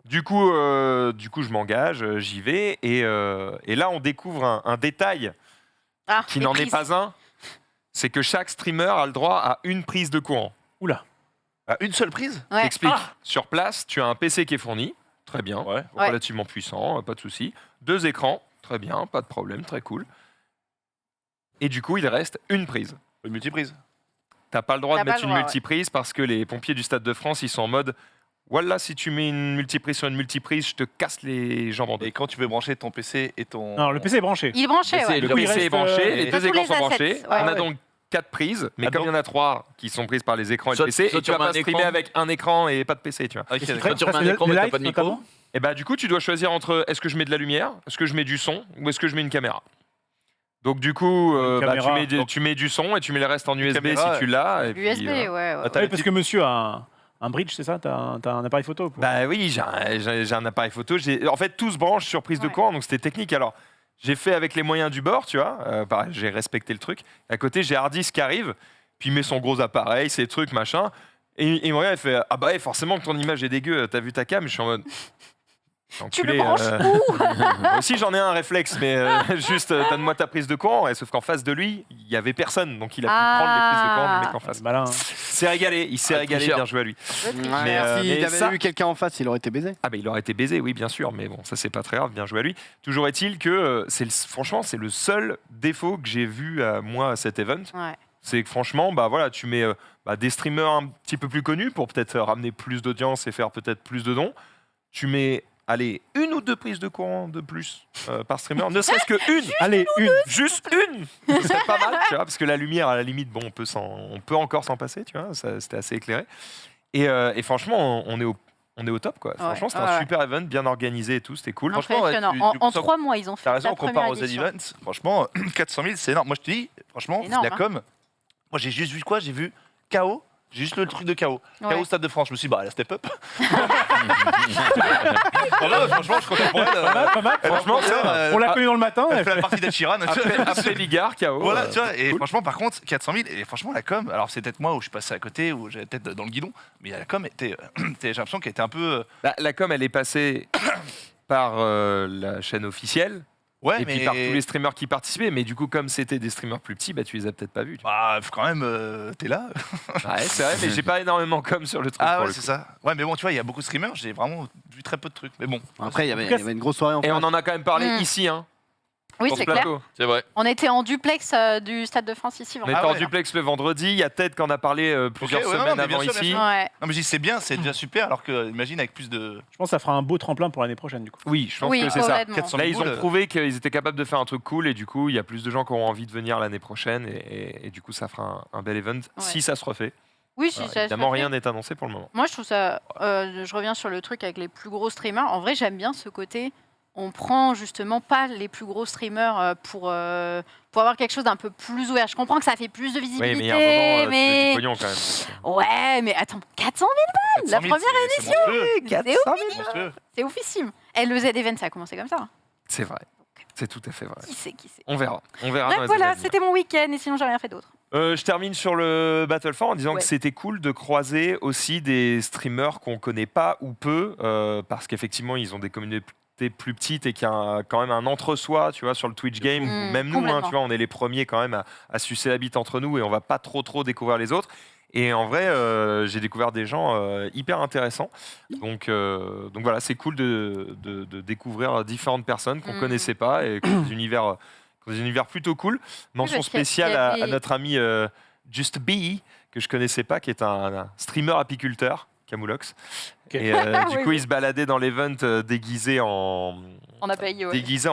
Speaker 1: Du coup, je m'engage, j'y vais. Et là, on découvre un détail
Speaker 7: Ah,
Speaker 1: qui
Speaker 7: les
Speaker 1: n'en est
Speaker 7: prises.
Speaker 1: pas un. C'est que chaque streamer a le droit à une prise de courant.
Speaker 2: Oula.
Speaker 4: Ah, une seule prise?
Speaker 7: Ouais.
Speaker 1: J'explique. Sur place, tu as un PC qui est fourni. Très bien.
Speaker 4: Ouais.
Speaker 1: Relativement puissant, pas de souci. 2 écrans. Très bien, pas de problème, très cool. Et du coup, il reste une prise.
Speaker 4: Une multiprise.
Speaker 1: T'as pas le droit
Speaker 7: T'as
Speaker 1: de
Speaker 7: pas
Speaker 1: mettre
Speaker 7: le
Speaker 1: une
Speaker 7: droit,
Speaker 1: multiprise parce que les pompiers du Stade de France, ils sont en mode voilà, si tu mets une multiprise sur une multiprise, je te casse les jambes en deux.
Speaker 4: Et quand tu veux brancher ton PC et ton.
Speaker 2: Non, le PC est branché.
Speaker 7: Il est branché,
Speaker 3: Mais c'est
Speaker 7: ouais.
Speaker 1: Le
Speaker 2: coup, il
Speaker 1: PC est
Speaker 2: reste,
Speaker 1: branché, les
Speaker 7: T'as
Speaker 1: deux
Speaker 7: tous
Speaker 1: écrans
Speaker 7: les
Speaker 1: sont
Speaker 7: assets,
Speaker 1: branchés.
Speaker 7: ouais.
Speaker 1: On a
Speaker 4: Ouais.
Speaker 1: donc 4 prises, mais
Speaker 4: Ah,
Speaker 1: comme il y
Speaker 4: donc-
Speaker 1: en a 3 qui sont prises par les écrans et le
Speaker 3: Soit-
Speaker 1: PC,
Speaker 3: soit
Speaker 1: et tu vas
Speaker 3: sur un
Speaker 1: pas streamer
Speaker 3: écran.
Speaker 1: avec un écran et pas de PC, tu vois.
Speaker 4: Ok,
Speaker 2: Qu'est-ce qui
Speaker 4: d'accord.
Speaker 2: traite
Speaker 3: Quand tu remets un
Speaker 2: Ça,
Speaker 3: écran,
Speaker 2: les
Speaker 3: mais t'as
Speaker 2: lives,
Speaker 3: pas de micro.
Speaker 2: notamment
Speaker 1: Et bah du coup, tu dois choisir entre est-ce que je mets de la lumière, est-ce que je mets du son ou est-ce que je mets une caméra. Donc du coup,
Speaker 2: Une caméra.
Speaker 1: tu mets du son et tu mets le reste en USB
Speaker 4: caméra,
Speaker 1: si tu l'as. et puis,
Speaker 7: USB, ouais.
Speaker 4: Attends,
Speaker 2: Oui, parce que monsieur a un bridge, c'est ça? T'as un appareil photo pour...
Speaker 1: Bah oui, j'ai un appareil photo. En fait, tout se branche sur prise de
Speaker 7: Ouais.
Speaker 1: courant, donc c'était technique. Alors, j'ai fait avec les moyens du bord, tu vois. Pareil, j'ai respecté le truc. À côté, j'ai Hardis qui arrive, puis il met son gros appareil, ses trucs, machin. Et il me regarde, il fait ah bah ouais, forcément que ton image est dégueu. T'as vu ta cam? Je suis en mode.
Speaker 7: Tu
Speaker 1: Enculé,
Speaker 7: le branches où?
Speaker 1: Moi aussi, j'en ai un réflexe, mais juste donne-moi ta prise de courant. Et sauf qu'en face de lui, il y avait personne, donc il a pu prendre les prises de courant du mec en face.
Speaker 2: Malin.
Speaker 1: C'est régalé, il s'est
Speaker 3: Ah,
Speaker 1: régalé,
Speaker 3: tricheur.
Speaker 1: bien joué à lui.
Speaker 5: Mais
Speaker 1: mais
Speaker 5: s'il avait
Speaker 1: ça-
Speaker 5: eu quelqu'un en face, il aurait été baisé.
Speaker 1: Ah bah il aurait été baisé, oui bien sûr, mais bon ça c'est pas très grave, bien joué à lui. Toujours est-il que franchement c'est le seul défaut que j'ai vu moi à cet event,
Speaker 7: Ouais.
Speaker 1: c'est que franchement bah voilà tu mets des streamers un petit peu plus connus pour peut-être ramener plus d'audience et faire peut-être plus de dons. Tu mets allez 1 ou 2 prises de courant de plus par streamer, ne serait-ce que une,
Speaker 2: Allez, une.
Speaker 1: juste une, ce serait pas mal, tu vois, parce que la lumière à la limite bon on peut encore s'en passer, tu vois, c'était assez éclairé. Et franchement on est au top quoi. Franchement c'était un
Speaker 7: ouais.
Speaker 1: super event, bien organisé et tout, c'était cool.
Speaker 4: Franchement, ouais,
Speaker 7: Impressionnant.
Speaker 4: du
Speaker 7: En
Speaker 4: coup,
Speaker 7: 3 mois, ils ont fait
Speaker 4: T'as raison,
Speaker 7: la
Speaker 4: on compare
Speaker 7: première
Speaker 4: aux
Speaker 7: édition.
Speaker 4: events. Franchement, 400 000, c'est énorme. Moi, je te dis, franchement,
Speaker 7: Énorme,
Speaker 4: la com. Moi, j'ai juste vu quoi? J'ai vu KO. J'ai juste le truc de KO.
Speaker 7: Ouais.
Speaker 4: KO Stade de France. Je me suis dit, bah, la step up. Voilà, franchement, je suis content pour elle.
Speaker 2: Pas mal.
Speaker 1: Franchement,
Speaker 2: On l'a connu dans le matin.
Speaker 4: Elle fait la partie d'Ed Sheeran.
Speaker 1: après Bigard, KO.
Speaker 4: Voilà, tu vois, et
Speaker 1: cool.
Speaker 4: franchement, par contre, 400 000, et franchement, la com, alors c'est peut-être moi où je suis passé à côté, où j'étais peut-être dans le guidon, mais la com était, j'ai l'impression qu'elle était un peu.
Speaker 1: La com, elle est passée par la chaîne officielle
Speaker 4: Ouais,
Speaker 1: et puis par tous les streamers qui participaient. Mais du coup, comme c'était des streamers plus petits, bah, tu les as peut-être pas vus.
Speaker 4: Bah, quand même, t'es là.
Speaker 1: Ouais, c'est vrai, mais j'ai pas énormément comme sur le truc.
Speaker 4: Ah
Speaker 1: pour
Speaker 4: ouais,
Speaker 1: le
Speaker 4: c'est
Speaker 1: coup.
Speaker 4: ça. Ouais, mais bon, tu vois, il y a beaucoup de streamers, j'ai vraiment vu très peu de trucs. Mais bon.
Speaker 5: Après, il y avait une grosse soirée en
Speaker 1: Et on
Speaker 5: face.
Speaker 1: en a quand même parlé
Speaker 7: Mm.
Speaker 1: ici, hein,
Speaker 7: Oui,
Speaker 1: sur
Speaker 7: c'est
Speaker 1: ce
Speaker 7: clair.
Speaker 1: plateau.
Speaker 3: C'est vrai.
Speaker 7: On était en duplex du Stade de France ici.
Speaker 1: On
Speaker 7: vraiment.
Speaker 1: était en
Speaker 4: ouais.
Speaker 1: duplex le vendredi. Il y a Ted qui en a parlé plusieurs
Speaker 4: Ok, ouais, non,
Speaker 1: semaines
Speaker 4: mais bien
Speaker 1: avant
Speaker 4: sûr, bien
Speaker 1: ici.
Speaker 4: sûr.
Speaker 7: Ouais.
Speaker 4: Non, mais je dis c'est bien, c'est déjà super, alors que, imagine, avec plus de
Speaker 2: Je pense que ça fera un beau tremplin pour l'année prochaine, du coup.
Speaker 1: Oui, je pense
Speaker 7: Oui,
Speaker 1: que c'est ça.
Speaker 7: complètement.
Speaker 4: 400
Speaker 1: Là,
Speaker 4: 000
Speaker 1: ils ont
Speaker 4: boules.
Speaker 1: prouvé qu'ils étaient capables de faire un truc cool et du coup, il y a plus de gens qui auront envie de venir l'année prochaine et du coup, ça fera un bel event si ça se refait.
Speaker 7: Oui, si
Speaker 1: Alors,
Speaker 7: ça se
Speaker 1: évidemment,
Speaker 7: fait.
Speaker 1: rien n'est annoncé pour le moment.
Speaker 7: Moi, je trouve ça. Je reviens sur le truc avec les plus gros streamers. En vrai, j'aime bien ce côté. On prend justement pas les plus gros streamers pour avoir quelque chose d'un peu plus ouvert. Je comprends que ça fait plus de
Speaker 1: Oui,
Speaker 7: visibilité,
Speaker 1: mais il y a un moment, tu veux du
Speaker 7: mais.
Speaker 1: pognon quand même.
Speaker 7: Ouais, mais attends, 400 000
Speaker 4: 400 000,
Speaker 7: la première
Speaker 4: édition.
Speaker 7: c'est ouf,
Speaker 4: Monstrueux.
Speaker 7: c'est oufissime. Et le Z-Event, ça a commencé comme ça.
Speaker 1: C'est vrai. C'est tout à fait vrai.
Speaker 7: Qui sait, qui sait.
Speaker 1: On verra. On verra. dans
Speaker 7: Bref,
Speaker 1: les
Speaker 7: voilà,
Speaker 1: années à venir.
Speaker 7: c'était mon week-end et sinon, j'ai rien fait d'autre.
Speaker 1: Je termine sur le Battlefront en disant
Speaker 7: Ouais.
Speaker 1: que c'était cool de croiser aussi des streamers qu'on connaît pas ou peu, parce qu'effectivement ils ont des communautés plus petites et qu'il y a quand même un entre-soi, tu vois, sur le Twitch game. Même nous, hein,
Speaker 7: complètement.
Speaker 1: tu vois, on est les premiers quand même à sucer la bite entre nous et on va pas trop découvrir les autres. Et en vrai, j'ai découvert des gens hyper intéressants. Donc voilà, c'est cool de découvrir différentes personnes qu'on connaissait pas et qui ont des univers plutôt cool. Mention
Speaker 7: parce qu'il y a-
Speaker 1: spéciale
Speaker 7: il y a
Speaker 1: à
Speaker 7: des-
Speaker 1: notre ami Just Bee, que je connaissais pas, qui est un streamer apiculteur, Camoulox.
Speaker 2: Ok.
Speaker 1: Et du
Speaker 7: Oui,
Speaker 1: coup,
Speaker 7: oui.
Speaker 1: il se baladait dans l'event déguisé en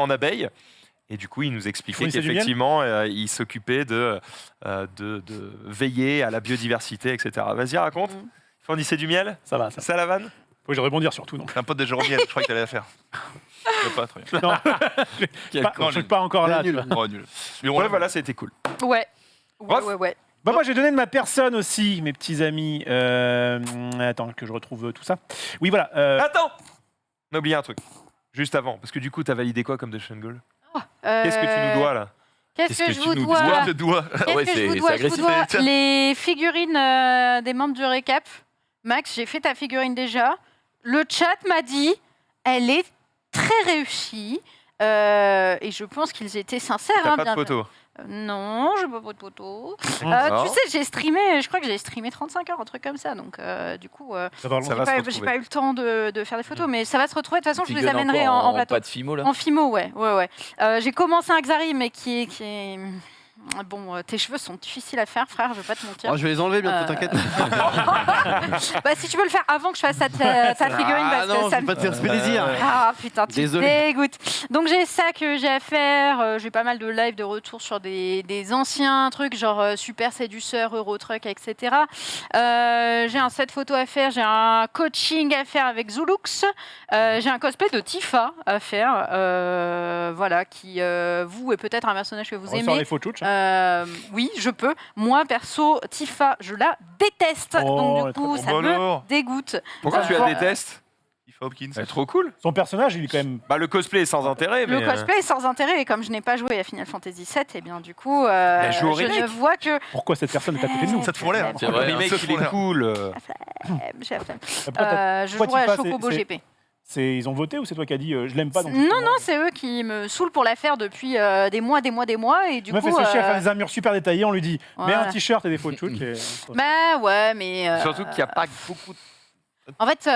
Speaker 1: abeille. Et du coup, il nous expliquait
Speaker 2: Fournissait du miel
Speaker 1: qu'effectivement, il s'occupait de veiller à la biodiversité, etc. Vas-y, raconte.
Speaker 7: Mhm.
Speaker 1: Fournissait du miel.
Speaker 2: Ça va, ça.
Speaker 1: Ça la vanne.
Speaker 2: Faut que je rebondir surtout, non.
Speaker 4: C'est un pote de Jérôme Miel, je crois qu'il allait la faire. Je sais pas, très bien.
Speaker 2: Non,
Speaker 1: Quel
Speaker 2: pas,
Speaker 1: con.
Speaker 2: je suis pas encore là.
Speaker 5: Nul.
Speaker 2: tu vois.
Speaker 4: Oh, nul. Mais on
Speaker 1: Ouais, voilà, c'était cool.
Speaker 7: Ouais.
Speaker 1: Bref.
Speaker 7: Ouais.
Speaker 2: Bah, moi, j'ai donné de ma personne aussi, mes petits amis. Attends, que je retrouve tout ça. Oui, voilà.
Speaker 1: Attends. On a oublié un truc. Juste avant, parce que du coup, t'as validé quoi comme de Goal? Qu'est-ce que tu nous dois là?
Speaker 7: Qu'est-ce que je vous
Speaker 1: nous
Speaker 7: dois
Speaker 4: doigt de doigt.
Speaker 7: Qu'est-ce
Speaker 3: Ouais,
Speaker 7: que je
Speaker 3: c'est-
Speaker 7: vous
Speaker 3: c'est
Speaker 7: dois Je vous
Speaker 3: agressif.
Speaker 7: dois
Speaker 4: Tiens.
Speaker 7: les figurines des membres du récap. Max, j'ai fait ta figurine déjà. Le chat m'a dit, elle est très réussie. Et je pense qu'ils étaient sincères.
Speaker 1: T'as
Speaker 7: hein,
Speaker 1: pas de
Speaker 7: bien-
Speaker 1: photo.
Speaker 7: Non, je n'ai pas de photo.
Speaker 1: Alors
Speaker 7: Tu sais, j'ai streamé, je crois que j'ai streamé 35 heures, un truc comme ça. Donc, du coup,
Speaker 2: Ça va
Speaker 1: Ça
Speaker 2: loin.
Speaker 1: va se
Speaker 7: j'ai
Speaker 1: retrouver.
Speaker 7: pas eu le temps de faire des photos. Mais ça va se retrouver. De toute façon, je vous les
Speaker 3: Figure
Speaker 7: amènerai
Speaker 3: encore
Speaker 7: en plateau.
Speaker 3: Pas de Fimo là.
Speaker 7: En Fimo, ouais. J'ai commencé un Xari, mais qui est... Bon, tes cheveux sont difficiles à faire, frère, je vais pas te mentir.
Speaker 5: Oh, je vais les enlever bientôt, t'inquiète.
Speaker 7: Bah, si tu peux le faire avant que je fasse ta figurine, parce
Speaker 5: Ah non,
Speaker 7: que
Speaker 5: je
Speaker 7: ça
Speaker 5: vais
Speaker 7: me...
Speaker 5: pas te faire plaisir.
Speaker 7: Ah putain, tu
Speaker 5: Désolé.
Speaker 7: me dégoûtes. Donc j'ai ça que j'ai à faire. J'ai pas mal de live de retour sur des anciens trucs, genre Super Séduceur, Eurotruck, etc. J'ai un set photo à faire, j'ai un coaching à faire avec Zulux. J'ai un cosplay de Tifa à faire. Voilà, qui vous est peut-être un personnage que vous
Speaker 2: On ressort
Speaker 7: aimez.
Speaker 2: les photos.
Speaker 7: Oui, je peux. Moi, perso, Tifa, je la déteste.
Speaker 2: Oh,
Speaker 7: Donc,
Speaker 2: elle
Speaker 7: du
Speaker 2: est
Speaker 7: coup,
Speaker 2: trop
Speaker 7: ça
Speaker 4: bonne.
Speaker 7: me
Speaker 4: Alors
Speaker 7: dégoûte.
Speaker 1: Pourquoi tu la détestes?
Speaker 4: Tifa Hopkins.
Speaker 1: Elle est trop cool.
Speaker 2: Son personnage, il est quand même.
Speaker 1: Bah, le cosplay est sans intérêt, mais.
Speaker 7: Le cosplay est sans intérêt. Et comme je n'ai pas joué à Final Fantasy VII, et bien, du coup,
Speaker 1: joue au
Speaker 7: je
Speaker 1: remake.
Speaker 7: ne vois que.
Speaker 2: Pourquoi cette personne est à côté de nous
Speaker 4: Ça te fout en l'air.
Speaker 3: C'est
Speaker 1: Le
Speaker 3: vrai, hein.
Speaker 1: remake,
Speaker 4: Ça te
Speaker 1: il
Speaker 4: fout en
Speaker 1: est
Speaker 4: l'air.
Speaker 1: cool.
Speaker 7: J'ai la flemme.
Speaker 2: Pourquoi t'as-
Speaker 7: Je
Speaker 2: pourquoi
Speaker 7: jouerai à
Speaker 2: Tifa,
Speaker 7: Chocobo
Speaker 2: c'est-
Speaker 7: GP.
Speaker 2: Ils ont voté ou c'est toi qui as dit je l'aime pas donc
Speaker 7: Non, non, c'est eux qui me saoulent pour la faire depuis des mois. Et du
Speaker 2: Tu m'as
Speaker 7: coup.
Speaker 2: fait ce chef à des armures super détaillées, on lui dit mets
Speaker 7: voilà.
Speaker 2: un t-shirt et des photos. et-
Speaker 7: Bah ouais, mais.
Speaker 1: Surtout qu'il n'y a pas beaucoup de.
Speaker 7: En fait,
Speaker 3: Si,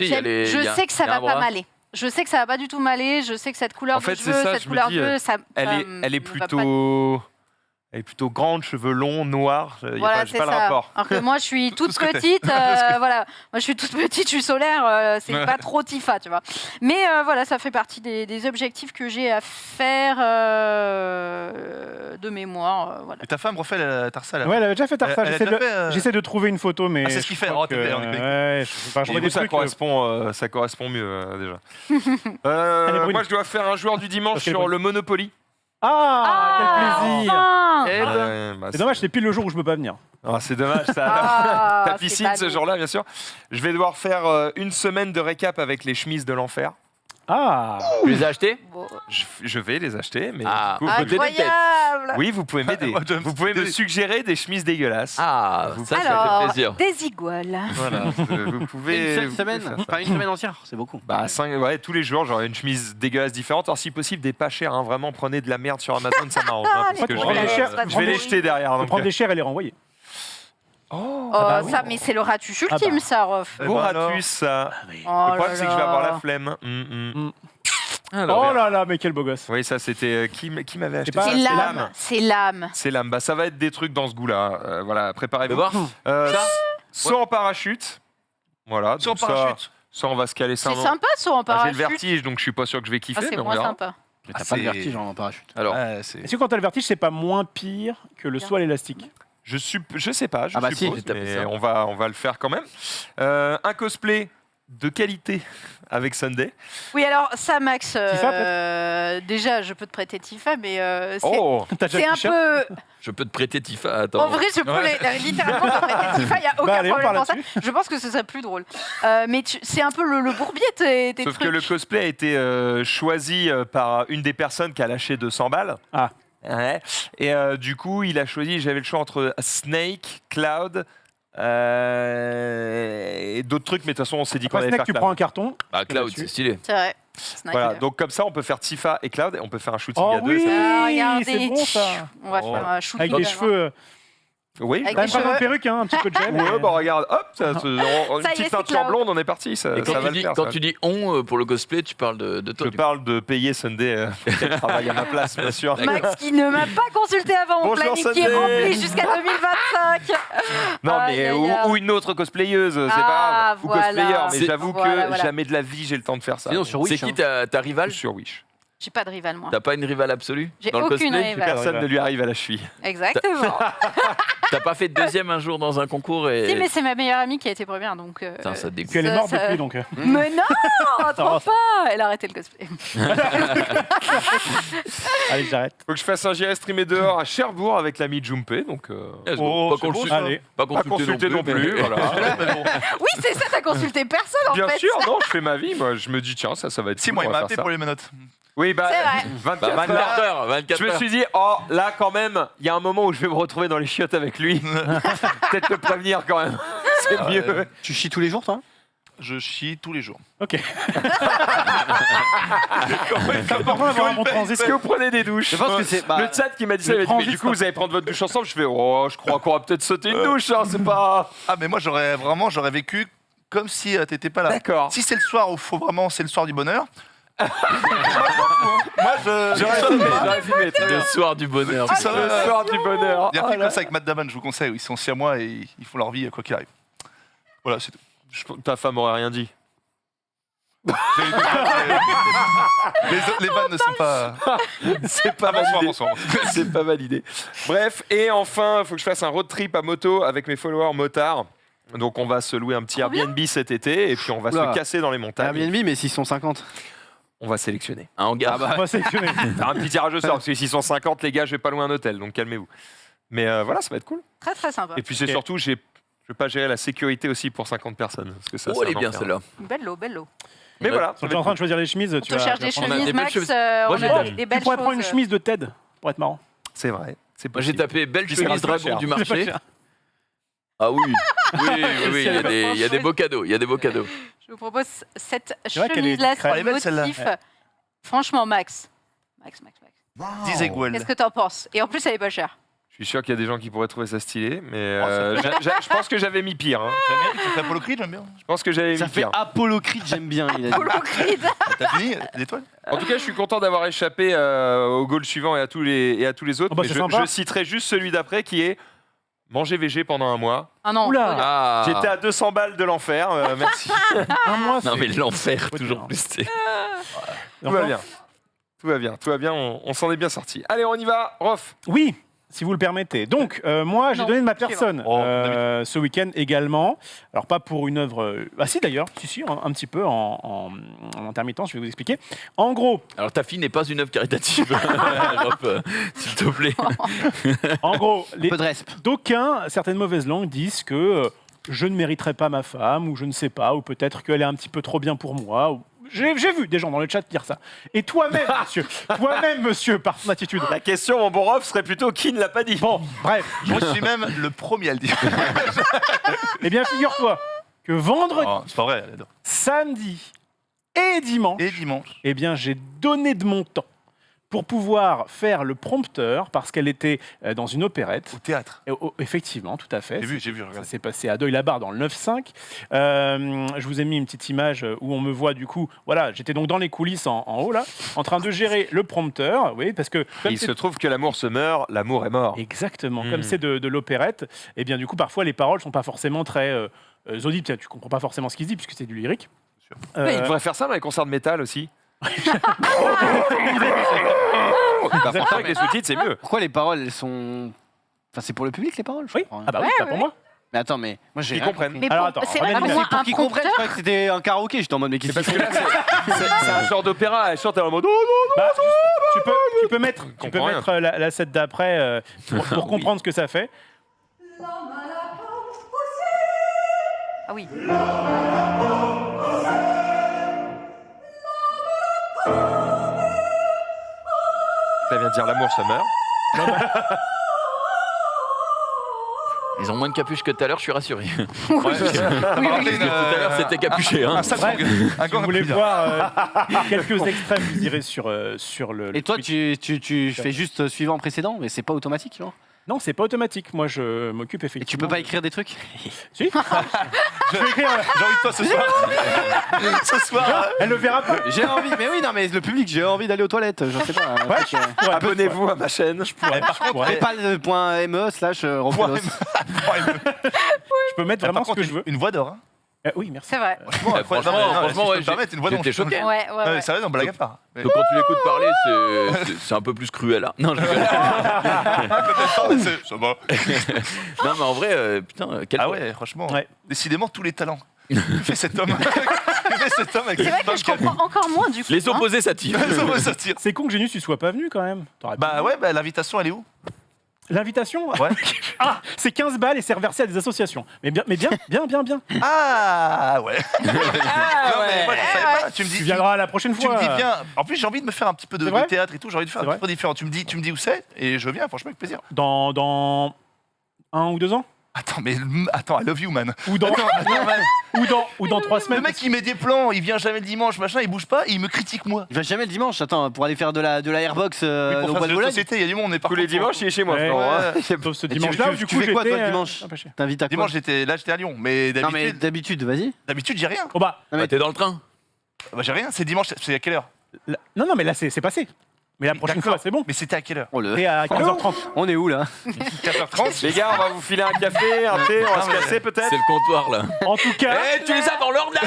Speaker 3: il y a
Speaker 7: je
Speaker 3: il y a-
Speaker 7: sais que ça
Speaker 3: il y a
Speaker 7: va
Speaker 3: un
Speaker 7: pas
Speaker 3: bras.
Speaker 7: m'aller. Je sais que ça va pas du tout m'aller. Je sais que cette couleur
Speaker 1: En fait,
Speaker 7: de
Speaker 1: c'est
Speaker 7: cheveux,
Speaker 1: ça,
Speaker 7: cette
Speaker 1: je me
Speaker 7: couleur
Speaker 1: dis,
Speaker 7: de ça.
Speaker 1: Elle est
Speaker 7: ne va pas.
Speaker 1: plutôt. Elle est plutôt grande, cheveux longs, noirs. J'ai
Speaker 7: Voilà,
Speaker 1: pas
Speaker 7: c'est
Speaker 1: le
Speaker 7: ça.
Speaker 1: rapport.
Speaker 7: Alors que moi, je suis toute
Speaker 4: ce que t'es.
Speaker 7: petite. Voilà, moi, je suis toute petite, je suis solaire. C'est
Speaker 1: Ouais.
Speaker 7: pas trop Tifa, tu vois. Mais voilà, ça fait partie des objectifs que j'ai à faire de mémoire. Voilà.
Speaker 4: Et ta femme refait la Tarsa là.
Speaker 2: Ouais, elle avait déjà fait Tarsa.
Speaker 4: Elle a
Speaker 2: J'essaie
Speaker 4: déjà
Speaker 2: de-
Speaker 4: fait,
Speaker 2: J'essaie de trouver une photo, mais.
Speaker 4: Ah, c'est ce qu'il
Speaker 2: je
Speaker 4: fait.
Speaker 2: crois
Speaker 4: Oh, t'es
Speaker 2: que-
Speaker 4: bien, on est connecté.
Speaker 2: Ouais, je sais pas, je
Speaker 1: Et
Speaker 2: vois
Speaker 1: du
Speaker 2: des
Speaker 1: coup,
Speaker 2: trucs.
Speaker 1: ça correspond mieux déjà.
Speaker 2: Elle est brune.
Speaker 1: Moi, je dois faire un joueur du dimanche
Speaker 2: Parce qu'elle est
Speaker 1: sur
Speaker 2: brune.
Speaker 1: le Monopoly.
Speaker 2: Ah, quel plaisir!
Speaker 7: enfin
Speaker 2: Eh ben,
Speaker 1: Ouais, bah,
Speaker 2: C'est dommage, c'est pile le jour où je peux pas venir.
Speaker 1: Ah, c'est dommage, ça.
Speaker 7: Ah,
Speaker 1: Ta
Speaker 7: c'est
Speaker 1: piscine
Speaker 7: pas
Speaker 1: ce
Speaker 7: beau.
Speaker 1: jour-là, bien sûr. Je vais devoir faire une semaine de récap avec les chemises de l'enfer.
Speaker 2: Ah,
Speaker 3: Tu les as achetés?
Speaker 7: Bon.
Speaker 1: Je vais les acheter, mais
Speaker 3: Ah.
Speaker 1: du coup,
Speaker 3: Peut-être
Speaker 7: Incroyable.
Speaker 1: oui, vous pouvez m'aider.
Speaker 4: Moi, je me
Speaker 1: Vous pouvez me
Speaker 4: suis-
Speaker 1: suggérer des chemises dégueulasses.
Speaker 3: Ah, ça fait
Speaker 7: Alors,
Speaker 3: plaisir.
Speaker 7: des iguales.
Speaker 1: Voilà, vous pouvez.
Speaker 5: Une
Speaker 1: vous
Speaker 5: semaine,
Speaker 1: pouvez faire ça.
Speaker 5: enfin une semaine entière, c'est beaucoup.
Speaker 1: Bah, ouais, tous les jours, j'aurai une chemise dégueulasse différente. Alors, si possible, des pas chères. Hein. Vraiment, prenez de la merde sur Amazon, ça m'arrange. Hein, parce que
Speaker 2: les
Speaker 1: je vais,
Speaker 2: chères,
Speaker 1: je vais les jeter derrière.
Speaker 2: on
Speaker 1: Donc,
Speaker 2: prend des chairs et les renvoyer.
Speaker 1: oh,
Speaker 2: bah oui.
Speaker 7: Ça, mais c'est le ratus
Speaker 2: Ah
Speaker 7: ultime,
Speaker 2: bah.
Speaker 7: ça, Rof.
Speaker 4: Eh
Speaker 1: beau
Speaker 4: ben alors.
Speaker 1: ratus, ça.
Speaker 7: Oh
Speaker 1: Le
Speaker 7: là
Speaker 1: problème, c'est que je vais
Speaker 7: là.
Speaker 1: avoir la flemme.
Speaker 3: Alors,
Speaker 2: Oh là là, mais quel beau gosse.
Speaker 1: Oui, ça, c'était. Qui m'avait acheté
Speaker 2: pas-
Speaker 1: ça
Speaker 7: C'est
Speaker 2: c'est
Speaker 7: l'âme. C'est l'âme.
Speaker 1: C'est l'âme. Bah, ça va être des trucs dans ce goût-là. Voilà,
Speaker 3: fais
Speaker 1: préparez-vous.
Speaker 3: voir. Ça
Speaker 1: Soit en parachute. Voilà.
Speaker 4: Sur
Speaker 1: donc ça-
Speaker 4: parachute.
Speaker 1: Ça, on va se caler ça.
Speaker 7: C'est
Speaker 1: un moment.
Speaker 7: sympa, ça, en
Speaker 1: Bah, J'ai
Speaker 7: parachute.
Speaker 1: le vertige, donc je suis pas sûr que je vais kiffer,
Speaker 7: Ah, c'est
Speaker 1: mais on
Speaker 7: moins
Speaker 1: verra.
Speaker 7: sympa.
Speaker 5: Mais t'as
Speaker 4: Ah,
Speaker 5: pas de
Speaker 4: c'est-
Speaker 5: vertige en parachute.
Speaker 3: Alors,
Speaker 4: Ouais, c'est-
Speaker 2: Est-ce que quand t'as le vertige, c'est pas moins pire que le saut à l'élastique?
Speaker 1: Je sais pas, je
Speaker 5: Ah bah si,
Speaker 1: suppose,
Speaker 3: j'ai tapé
Speaker 1: mais
Speaker 3: ça.
Speaker 1: on va le faire quand même. Un cosplay de qualité avec Sunday.
Speaker 7: Oui, alors, ça, Max,
Speaker 2: Tifa,
Speaker 7: déjà, je peux te prêter Tifa, mais c'est
Speaker 1: Oh,
Speaker 2: T'as déjà
Speaker 7: c'est
Speaker 2: le
Speaker 7: un
Speaker 2: t-shirt
Speaker 7: peu.
Speaker 3: je peux te prêter Tifa. Attends.
Speaker 7: En vrai, je peux littéralement te prêter Tifa, il n'y a aucun
Speaker 2: Bah allez, on
Speaker 7: problème
Speaker 2: part
Speaker 7: pour ça.
Speaker 2: là-dessus.
Speaker 7: Je pense que ce serait plus drôle. Mais c'est un peu le bourbier, tes
Speaker 1: sauf
Speaker 7: trucs.
Speaker 1: que le cosplay a été choisi par une des personnes qui a lâché 200 balles.
Speaker 2: Ah.
Speaker 1: Ouais. Et du coup, il a choisi, j'avais le choix entre Snake, Cloud et d'autres trucs, mais de toute façon, on s'est dit qu'on
Speaker 2: Après,
Speaker 1: allait
Speaker 2: Snake,
Speaker 1: faire
Speaker 2: tu
Speaker 1: Cloud.
Speaker 2: prends un carton.
Speaker 3: Ah, Cloud,
Speaker 2: Là-dessus.
Speaker 3: c'est stylé.
Speaker 7: C'est vrai. Sniper.
Speaker 1: Voilà, donc comme ça, on peut faire Tifa et Cloud et on peut faire un shooting
Speaker 2: Oh
Speaker 1: à deux.
Speaker 2: oui,
Speaker 7: Ah, regardez.
Speaker 2: c'est bon ça.
Speaker 7: On va
Speaker 1: Oh.
Speaker 7: faire un shoot.
Speaker 2: Avec des cheveux.
Speaker 1: Oui,
Speaker 7: Avec
Speaker 2: T'as
Speaker 7: des
Speaker 2: même pas
Speaker 7: cheveux.
Speaker 2: de perruque, hein, un petit peu de gel.
Speaker 1: ouais, bah regarde, hop, une
Speaker 7: Ça y est,
Speaker 1: petite
Speaker 7: c'est
Speaker 1: teinture
Speaker 7: Cloud.
Speaker 1: blonde, on est parti. Ça,
Speaker 3: Et
Speaker 1: ça
Speaker 3: quand,
Speaker 1: va
Speaker 3: tu
Speaker 1: le
Speaker 3: dis,
Speaker 1: faire.
Speaker 3: quand
Speaker 1: ça.
Speaker 3: tu dis on pour le cosplay, tu parles de toi.
Speaker 1: Je
Speaker 3: du
Speaker 1: parle de payer Sunday pour qu'elle travaille à ma place, bien sûr.
Speaker 7: Max qui ne m'a pas consulté avant mon
Speaker 1: Bonjour,
Speaker 7: planning qui est
Speaker 1: Sunday.
Speaker 7: rempli jusqu'à 2025.
Speaker 1: Non,
Speaker 7: Aïe,
Speaker 1: mais
Speaker 7: aïe, aïe.
Speaker 1: ou une autre cosplayeuse, c'est
Speaker 7: Ah,
Speaker 1: pas grave. Ou
Speaker 7: voilà.
Speaker 1: cosplayer, mais
Speaker 3: C'est-
Speaker 1: j'avoue
Speaker 7: voilà,
Speaker 1: que
Speaker 7: voilà.
Speaker 1: jamais de la vie j'ai le temps de faire ça.
Speaker 5: Sinon, sur
Speaker 3: C'est
Speaker 5: Wish.
Speaker 3: qui ta rivale?
Speaker 1: Sur Wish.
Speaker 7: J'ai pas de rival, moi.
Speaker 3: T'as pas une rivale absolue
Speaker 7: J'ai
Speaker 3: dans le
Speaker 7: aucune
Speaker 3: cosplay?
Speaker 7: rivale.
Speaker 1: Personne ne lui arrive à la cheville.
Speaker 7: Exactement.
Speaker 3: T'as pas fait deuxième un jour dans un concours et.
Speaker 7: Si, mais c'est ma meilleure amie qui a été première, donc.
Speaker 3: Putain, ça te dégoûte.
Speaker 2: Puis elle est
Speaker 7: Ça-
Speaker 2: morte
Speaker 7: ça-
Speaker 2: depuis, donc.
Speaker 7: Mais non, trop
Speaker 2: va.
Speaker 7: pas. Elle a arrêté le cosplay.
Speaker 2: Allez, j'arrête.
Speaker 1: Faut que je fasse un GR streamé dehors à Cherbourg avec l'ami Jumpé, donc
Speaker 3: Let's go.
Speaker 4: Oh,
Speaker 3: pas
Speaker 4: c'est beau,
Speaker 3: consulté,
Speaker 4: ça.
Speaker 2: Allez.
Speaker 3: pas
Speaker 1: pas consulté non plus.
Speaker 3: mais-
Speaker 1: Voilà.
Speaker 4: Mais bon.
Speaker 7: Oui, c'est ça, t'as consulté personne en
Speaker 1: Bien
Speaker 7: fait.
Speaker 1: sûr, non, je fais ma vie. Moi, je me dis tiens, ça va être.
Speaker 4: Si,
Speaker 1: cool,
Speaker 4: moi, il
Speaker 1: on
Speaker 4: m'a
Speaker 1: va
Speaker 4: appelé
Speaker 1: faire
Speaker 4: pour
Speaker 1: ça.
Speaker 4: les menottes.
Speaker 1: Oui, bah,
Speaker 7: C'est vrai.
Speaker 1: 24
Speaker 3: 24
Speaker 1: heures.
Speaker 3: heures, 24
Speaker 1: Je me
Speaker 3: heures.
Speaker 1: suis dit, oh, là, quand même, il y a un moment où je vais me retrouver dans les chiottes avec lui. Peut-être le prévenir quand même. C'est
Speaker 4: Ah,
Speaker 1: mieux.
Speaker 5: Tu chies tous les jours, toi?
Speaker 4: Je chie tous les jours.
Speaker 2: Ok. C'est important d'avoir un bon transit.
Speaker 1: Est-ce que vous prenez des douches
Speaker 5: Je pense que c'est. bah,
Speaker 1: Le chat qui m'a dit ça,
Speaker 2: le
Speaker 1: il m'a dit, mais
Speaker 2: transit,
Speaker 1: du coup, vous allez prendre votre douche ensemble. Je fais, oh, je crois qu'on va peut-être sauter une douche, hein, c'est pas.
Speaker 4: Ah, mais moi, j'aurais vécu comme si t'étais pas là.
Speaker 1: D'accord.
Speaker 4: Si c'est le soir où faut vraiment, c'est le soir du bonheur. Moi, je m'en fous, hein. Moi,
Speaker 1: J'aurais filmé, très bien.
Speaker 3: Le soir du bonheur.
Speaker 4: Ça
Speaker 1: Le
Speaker 4: va.
Speaker 1: soir du bonheur.
Speaker 4: Il y a un
Speaker 1: Oh
Speaker 4: film
Speaker 1: là.
Speaker 4: comme ça avec Matt Damon, je vous conseille, où ils sont 6 mois et ils font leur vie quoi qu'il arrive. Voilà, c'est tout.
Speaker 1: Ta femme aurait rien dit.
Speaker 4: Les vannes ne sont pas.
Speaker 1: C'est pas
Speaker 4: Bonsoir,
Speaker 1: validé.
Speaker 4: bonsoir.
Speaker 1: C'est pas validé. Bref, et enfin, il faut que je fasse un road trip à moto avec mes followers motards. Donc on va se louer un petit
Speaker 7: Trop bien.
Speaker 1: Airbnb cet été et puis on va
Speaker 5: Oula.
Speaker 1: se casser dans les montagnes.
Speaker 5: Airbnb, mais 650.
Speaker 1: On va sélectionner.
Speaker 3: Un hangar.
Speaker 2: On va sélectionner.
Speaker 1: Faire un petit tirage au sort parce que 650 les gars, je vais pas louer un hôtel, donc calmez-vous. Mais voilà, ça va être cool.
Speaker 7: Très très sympa.
Speaker 1: Et puis c'est
Speaker 2: Ok.
Speaker 1: surtout, je vais pas gérer la sécurité aussi pour 50 personnes parce que ça,
Speaker 3: Oh,
Speaker 1: c'est
Speaker 3: elle est
Speaker 1: un
Speaker 3: bien
Speaker 1: enfer.
Speaker 3: celle-là.
Speaker 7: Bello, bello.
Speaker 1: Mais voilà,
Speaker 2: Quand tu es en train de choisir les chemises,
Speaker 7: On
Speaker 2: tu
Speaker 7: te
Speaker 2: vas.
Speaker 7: cherche des
Speaker 2: tu vas prendre-
Speaker 3: On a
Speaker 7: chemises,
Speaker 3: des belles
Speaker 7: Max.
Speaker 3: chemises.
Speaker 7: On
Speaker 3: Moi, j'ai
Speaker 7: a
Speaker 3: des-
Speaker 7: des
Speaker 2: Tu
Speaker 7: belles
Speaker 2: pourrais prendre une
Speaker 7: choses.
Speaker 2: chemise de Ted pour être marrant.
Speaker 1: c'est vrai. C'est
Speaker 3: Moi j'ai
Speaker 1: possible.
Speaker 3: tapé belle
Speaker 1: Puis c'est
Speaker 3: chemise
Speaker 1: pas
Speaker 3: dragon
Speaker 1: cher.
Speaker 3: du
Speaker 2: C'est pas
Speaker 3: marché.
Speaker 2: cher.
Speaker 3: Ah oui, oui, il y a des beaux cadeaux. Il y a des beaux cadeaux.
Speaker 7: Je vous propose cette
Speaker 2: vrai qu'elle est
Speaker 7: chemise-là,
Speaker 2: crème.
Speaker 7: ce
Speaker 4: Elle est belle, celle-là.
Speaker 7: motif. Franchement, Max. Max.
Speaker 4: 10 égouelles.
Speaker 7: Qu'est-ce que t'en penses? Et en plus, elle est pas chère.
Speaker 1: Je suis sûr qu'il y a des gens qui pourraient trouver ça stylé, mais
Speaker 4: Oh, ça
Speaker 1: je pense que j'avais mis pire. Hein.
Speaker 4: J'aime bien, ça fait Apollo Creed, j'aime bien.
Speaker 1: Je pense que j'avais
Speaker 5: Ça
Speaker 1: mis
Speaker 5: fait
Speaker 1: pire.
Speaker 5: Apollo Creed, j'aime bien. Il a dit.
Speaker 7: Polo Creed.
Speaker 4: T'as fini l'étoile?
Speaker 1: En tout cas, je suis content d'avoir échappé au goal suivant et à tous les autres.
Speaker 2: Oh bah,
Speaker 1: mais
Speaker 2: c'est
Speaker 1: je,
Speaker 2: sympa.
Speaker 1: je citerai juste celui d'après qui est manger VG pendant un mois.
Speaker 7: Ah non.
Speaker 2: Oula.
Speaker 7: trop dur.
Speaker 3: Ah.
Speaker 1: J'étais à 200 balles de l'enfer, merci.
Speaker 2: Un mois,
Speaker 3: Non
Speaker 2: c'est-
Speaker 3: mais l'enfer,
Speaker 2: Ouais,
Speaker 3: toujours
Speaker 2: non.
Speaker 3: plus. c'est-
Speaker 1: Tout va bien. Tout va bien, tout va bien, on s'en est bien sorti. Allez, on y va, Rof.
Speaker 2: Oui, si vous le permettez. Donc, moi, j'ai
Speaker 7: Non,
Speaker 2: donné de ma
Speaker 7: suivant.
Speaker 2: personne
Speaker 4: Oh,
Speaker 2: ce week-end également. Alors, pas pour une œuvre. Ah, si, d'ailleurs, si, un petit peu en intermittence, je vais vous expliquer. En gros,
Speaker 3: Alors ta fille n'est pas une œuvre caritative. Rob, s'il te plaît.
Speaker 2: les
Speaker 5: Peu de resp.
Speaker 2: d'aucuns, certaines mauvaises langues disent que je ne mériterais pas ma femme, ou je ne sais pas, ou peut-être qu'elle est un petit peu trop bien pour moi. Ou J'ai vu des gens dans le chat dire ça. Et toi-même, monsieur, par ton attitude.
Speaker 1: La question, mon bon Rof, serait plutôt qui ne l'a pas dit.
Speaker 2: Bon, bref.
Speaker 4: Moi, je suis même le premier à le dire.
Speaker 2: Eh bien, figure-toi que vendredi,
Speaker 4: Oh, c'est pas vrai, elle adore.
Speaker 2: samedi et dimanche,
Speaker 4: Et dimanche.
Speaker 2: eh bien, j'ai donné de mon temps pour pouvoir faire le prompteur parce qu'elle était dans une opérette.
Speaker 4: Au théâtre.
Speaker 2: Effectivement, tout à fait.
Speaker 4: J'ai vu,
Speaker 2: Ça
Speaker 4: regarde.
Speaker 2: s'est passé à Deuil-la-Barre dans le 9-5. Je vous ai mis une petite image où on me voit du coup. Voilà, j'étais donc dans les coulisses en haut là, en train de gérer le prompteur. Oui, parce que comme
Speaker 1: Il
Speaker 2: c'est-
Speaker 1: se trouve que l'amour se meurt, l'amour est mort.
Speaker 2: exactement,
Speaker 1: Mm.
Speaker 2: comme c'est de l'opérette, et bien du coup parfois les paroles sont pas forcément très audibles. Tu comprends pas forcément ce qu'il se dit puisque c'est du lyrique.
Speaker 4: sûr.
Speaker 1: Il devrait faire ça dans les concerts de métal aussi. Franchement, avec les sous-titres, c'est mieux.
Speaker 5: Pourquoi les paroles, elles sont. Enfin, c'est pour le public, les paroles, je
Speaker 2: Oui,
Speaker 5: crois, hein.
Speaker 2: ah bah oui,
Speaker 7: Ouais,
Speaker 2: c'est
Speaker 7: ouais,
Speaker 2: pour moi.
Speaker 5: Mais attends, mais moi j'ai.
Speaker 1: Ils
Speaker 5: rien
Speaker 1: comprennent.
Speaker 5: compris.
Speaker 7: Mais
Speaker 2: Alors,
Speaker 7: pour-
Speaker 2: attends,
Speaker 7: c'est vrai,
Speaker 2: René,
Speaker 7: pour moi,
Speaker 5: Pour
Speaker 7: un
Speaker 5: qu'ils comprennent, je
Speaker 7: prompteur,
Speaker 5: croyais que c'était un karaoké. J'étais en mode, mais qu'est-ce
Speaker 1: Parce
Speaker 5: qu'ils
Speaker 1: que
Speaker 5: font
Speaker 1: là, c'est un genre d'opéra, elle chante en mode.
Speaker 2: Bah, tu peux mettre,
Speaker 1: comprends rien.
Speaker 2: la set d'après pour comprendre ce que ça fait.
Speaker 7: Ah oui.
Speaker 1: Ça vient de dire l'amour se meurt.
Speaker 3: Ils ont moins de capuches que tout à l'heure, je suis rassuré.
Speaker 4: Oui,
Speaker 3: Parce que tout à l'heure, c'était capuché. Hein.
Speaker 4: Un Samsung. Un
Speaker 2: Si
Speaker 4: gant
Speaker 2: vous voulez
Speaker 4: plus
Speaker 2: voir quelques extraits, vous irez sur le.
Speaker 5: Et toi,
Speaker 2: Twitch.
Speaker 5: tu fais juste suivant précédent, mais c'est pas automatique, genre.
Speaker 2: Non, c'est pas automatique. Moi, je m'occupe
Speaker 5: Et
Speaker 2: effectivement.
Speaker 5: tu peux pas écrire des trucs
Speaker 2: Si. Je vais écrire.
Speaker 4: J'ai envie de toi ce soir. Ce soir.
Speaker 2: Elle le verra pas.
Speaker 5: J'ai envie, mais oui, non, mais le public, j'ai envie d'aller aux toilettes, je sais pas. un
Speaker 2: Ouais,
Speaker 5: truc,
Speaker 1: Abonnez-vous à ma chaîne.
Speaker 4: Par contre,
Speaker 5: PayPal.me/Romulos.
Speaker 2: Je peux mettre
Speaker 4: par
Speaker 2: vraiment ce
Speaker 4: contre,
Speaker 2: que je veux.
Speaker 4: une voix d'or. Hein.
Speaker 2: Oui, merci.
Speaker 7: C'est vrai.
Speaker 3: Franchement, ouais,
Speaker 4: une voix d'or.
Speaker 3: j'étais choqué.
Speaker 7: Ouais, ouais,
Speaker 4: Ouais,
Speaker 7: ouais.
Speaker 4: sérieux, non, blague à part. Mais-
Speaker 3: Donc, quand tu l'écoutes parler, c'est un peu plus cruel. Hein. Non, je rigole.
Speaker 4: Ça va.
Speaker 3: Non, mais en vrai, putain, quel
Speaker 4: Ah ouais, franchement.
Speaker 2: Ouais.
Speaker 4: Décidément, tous les talents. Que fait cet homme Que fait cet homme avec
Speaker 7: C'est vrai
Speaker 4: cette
Speaker 7: que je
Speaker 4: femme qui a-
Speaker 7: comprends encore moins du coup.
Speaker 3: Les
Speaker 7: hein.
Speaker 3: opposés s'attirent.
Speaker 4: Ça va sortir.
Speaker 2: C'est con que Génus, tu sois pas venu quand même. T'aurais pu.
Speaker 4: Bah ouais, bah l'invitation, elle est où
Speaker 2: L'invitation
Speaker 4: Ouais.
Speaker 2: Ah, c'est 15 balles et c'est reversé à des associations. Mais bien.
Speaker 4: Ah ouais.
Speaker 7: Ah,
Speaker 4: Non, mais moi, je savais pas. Tu me
Speaker 2: Tu
Speaker 4: dis.
Speaker 2: viendras la prochaine
Speaker 4: Tu
Speaker 2: fois.
Speaker 4: me dis bien. En plus, j'ai envie de me faire un petit peu
Speaker 2: C'est
Speaker 4: de
Speaker 2: vrai
Speaker 4: théâtre et tout. J'ai envie de faire
Speaker 2: C'est
Speaker 4: un petit peu différent. Tu me dis où c'est et je viens, franchement, avec plaisir.
Speaker 2: Dans 1 ou 2 ans
Speaker 4: Attends, mais attends, I love you, man.
Speaker 2: ou dans, ou dans 3
Speaker 4: Le
Speaker 2: semaines.
Speaker 4: mec, il met des plans, il vient jamais le dimanche, machin, il bouge pas, et il me critique moi.
Speaker 5: Il va jamais le dimanche, attends, pour aller faire de la airbox
Speaker 4: Mais
Speaker 5: au
Speaker 4: pour
Speaker 5: bois
Speaker 4: faire
Speaker 5: de
Speaker 4: de
Speaker 5: Boulogne.
Speaker 4: société, il y a du monde, on est pas
Speaker 1: Tous les dimanches, il est chez moi,
Speaker 2: Ouais.
Speaker 1: Florent. hein.
Speaker 2: Sauf ce
Speaker 5: Et tu-
Speaker 2: dimanche-là,
Speaker 5: tu-
Speaker 2: du
Speaker 5: tu
Speaker 2: coup,
Speaker 5: fais quoi, toi,
Speaker 2: j'étais,
Speaker 5: le dimanche
Speaker 2: pas cher.
Speaker 5: T'invites à quoi
Speaker 4: Dimanche, j'étais à Lyon, mais
Speaker 5: Non, mais
Speaker 4: d'habitude,
Speaker 5: d'habitude, vas-y.
Speaker 4: j'ai rien.
Speaker 2: Oh bah,
Speaker 3: Bah, t'es dans le train.
Speaker 4: Bah, j'ai rien, c'est dimanche, c'est à quelle heure
Speaker 2: non, mais là, c'est passé. Mais la prochaine
Speaker 4: D'accord.
Speaker 2: fois, c'est bon.
Speaker 4: Mais c'était à quelle heure
Speaker 5: Oh,
Speaker 2: Et à 15h30.
Speaker 5: On est où là
Speaker 4: 4h30
Speaker 1: Les gars, on va vous filer un café, un thé, on va se casser peut-être.
Speaker 3: C'est le comptoir, là.
Speaker 2: En tout cas,
Speaker 3: Eh, tu les as dans l'ordre, là.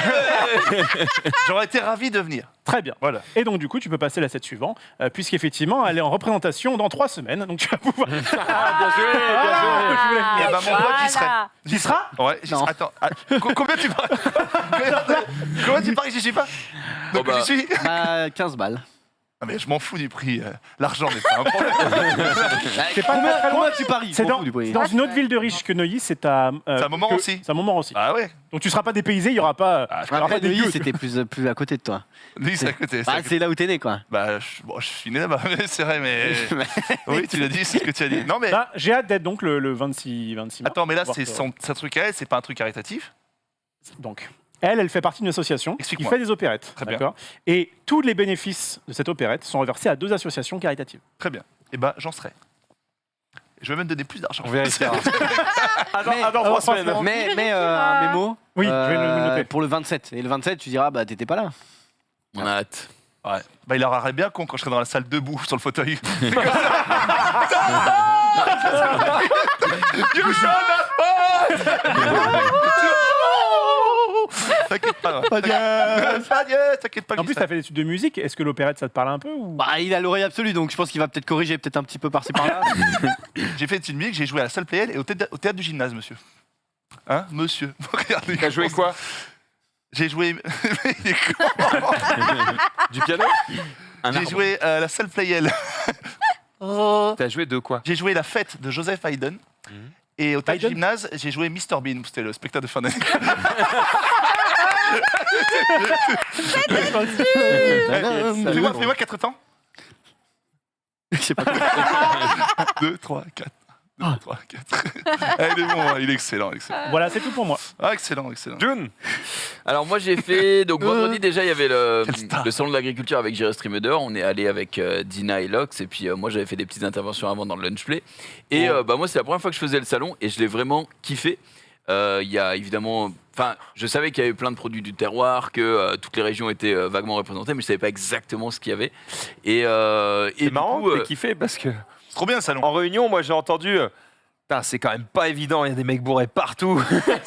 Speaker 4: J'aurais été ravi de venir.
Speaker 2: très bien.
Speaker 4: Voilà.
Speaker 2: Et donc, du coup, tu peux passer la set suivant, puisqu'effectivement, elle est en représentation dans 3 semaines. Donc, tu vas pouvoir.
Speaker 1: Bien joué,
Speaker 2: Ah, je voulais-
Speaker 4: Et bah, mon pote, j'y serai.
Speaker 7: Voilà.
Speaker 2: J'y seras
Speaker 4: Ouais, j'y
Speaker 5: Non.
Speaker 4: serai. Attends, combien tu paries Combien tu paries que j'y suis pas Donc
Speaker 3: Oh bah.
Speaker 4: j'y suis
Speaker 5: Bah, 15 balles.
Speaker 4: Ah, mais je m'en fous du prix. L'argent n'est pas un problème.
Speaker 2: C'est pas très, très loin.
Speaker 5: Combien tu paries
Speaker 2: C'est
Speaker 5: Je m'en
Speaker 2: dans,
Speaker 5: fous du prix.
Speaker 2: dans une autre ville de riche que Neuilly, c'est à.
Speaker 4: C'est à Montmorency.
Speaker 2: C'est à Montmorency.
Speaker 4: Ah ouais
Speaker 2: Donc tu seras pas dépaysé, il y aura pas. il y aura
Speaker 5: Après,
Speaker 2: pas des
Speaker 5: Neuilly,
Speaker 2: lieux.
Speaker 5: c'était plus à côté de toi.
Speaker 4: Lui, c'est à côté. c'est à
Speaker 5: Bah,
Speaker 4: côté.
Speaker 5: c'est là où t'es né, quoi.
Speaker 4: Bah, je suis né là-bas, c'est vrai, mais. Oui, tu l'as dit, c'est ce que tu as dit. Non, mais.
Speaker 2: Là, j'ai hâte d'être donc le 26 mars.
Speaker 4: Attends, mais là,
Speaker 2: Voir
Speaker 4: c'est
Speaker 2: que-
Speaker 4: son truc à elle, c'est pas un truc caritatif.
Speaker 2: Donc, elle fait partie d'une association qui
Speaker 4: Explique-moi.
Speaker 2: fait des opérettes.
Speaker 4: Très bien.
Speaker 2: D'accord. Et tous les bénéfices de cette opérette sont reversés à 2 associations caritatives.
Speaker 4: Très bien. Et bah, j'en serai. Je vais même donner plus d'argent.
Speaker 5: On vérifiera.
Speaker 1: Dans 3 semaines.
Speaker 5: Mais un mémo.
Speaker 2: Oui, je vais le noter.
Speaker 5: Pour le 27. Et le 27, tu diras, bah, t'étais pas là.
Speaker 3: On a hâte.
Speaker 4: Ouais. Bah, il aurait bien con quand je serai dans la salle debout sur le fauteuil. You shall not pass. T'inquiète pas. Adieu, t'inquiète pas.
Speaker 2: En plus, tu as fait des études de musique. Est-ce que l'opérette, ça te parle un peu ou...
Speaker 5: Bah, il a l'oreille absolue, donc je pense qu'il va peut-être corriger peut-être un petit peu par-ci par-là.
Speaker 4: J'ai fait une musique, j'ai joué à la salle Playel et au théâtre du gymnase, monsieur. Hein, monsieur. Regardez.
Speaker 1: T'as joué quoi?
Speaker 4: J'ai joué. Il est con.
Speaker 1: Du piano?
Speaker 3: Un
Speaker 4: J'ai
Speaker 3: arbre.
Speaker 4: joué à la salle Playel.
Speaker 1: T'as joué de quoi?
Speaker 4: J'ai joué la fête de Joseph Haydn. Et au théâtre du
Speaker 2: Haydn
Speaker 4: gymnase, j'ai joué Mr Bean. C'était le spectacle de fin d'année. Fais-moi 4 temps.
Speaker 5: Je sais pas.
Speaker 4: 2, 3, 4. 2, 3, 4. Il est bon, hein, il est excellent.
Speaker 2: Voilà, c'est tout pour moi.
Speaker 4: Ah, excellent.
Speaker 1: June.
Speaker 3: Alors moi j'ai fait, donc vendredi déjà il y avait
Speaker 4: Quelle star.
Speaker 3: le salon de l'agriculture avec J'irai streamer dehors, on est allé avec Dina et Lox et puis moi j'avais fait des petites interventions avant dans le lunch play et moi c'est la première fois que je faisais le salon et je l'ai vraiment kiffé. Il y a évidemment, enfin je savais qu'il y avait plein de produits du terroir, que toutes les régions étaient vaguement représentées mais je savais pas exactement ce qu'il y avait et
Speaker 1: C'est marrant
Speaker 3: du coup,
Speaker 1: que t'aies kiffé parce que
Speaker 4: C'est trop bien le salon.
Speaker 1: en réunion, moi j'ai entendu. Putain, c'est quand même pas évident, il y a des mecs bourrés partout.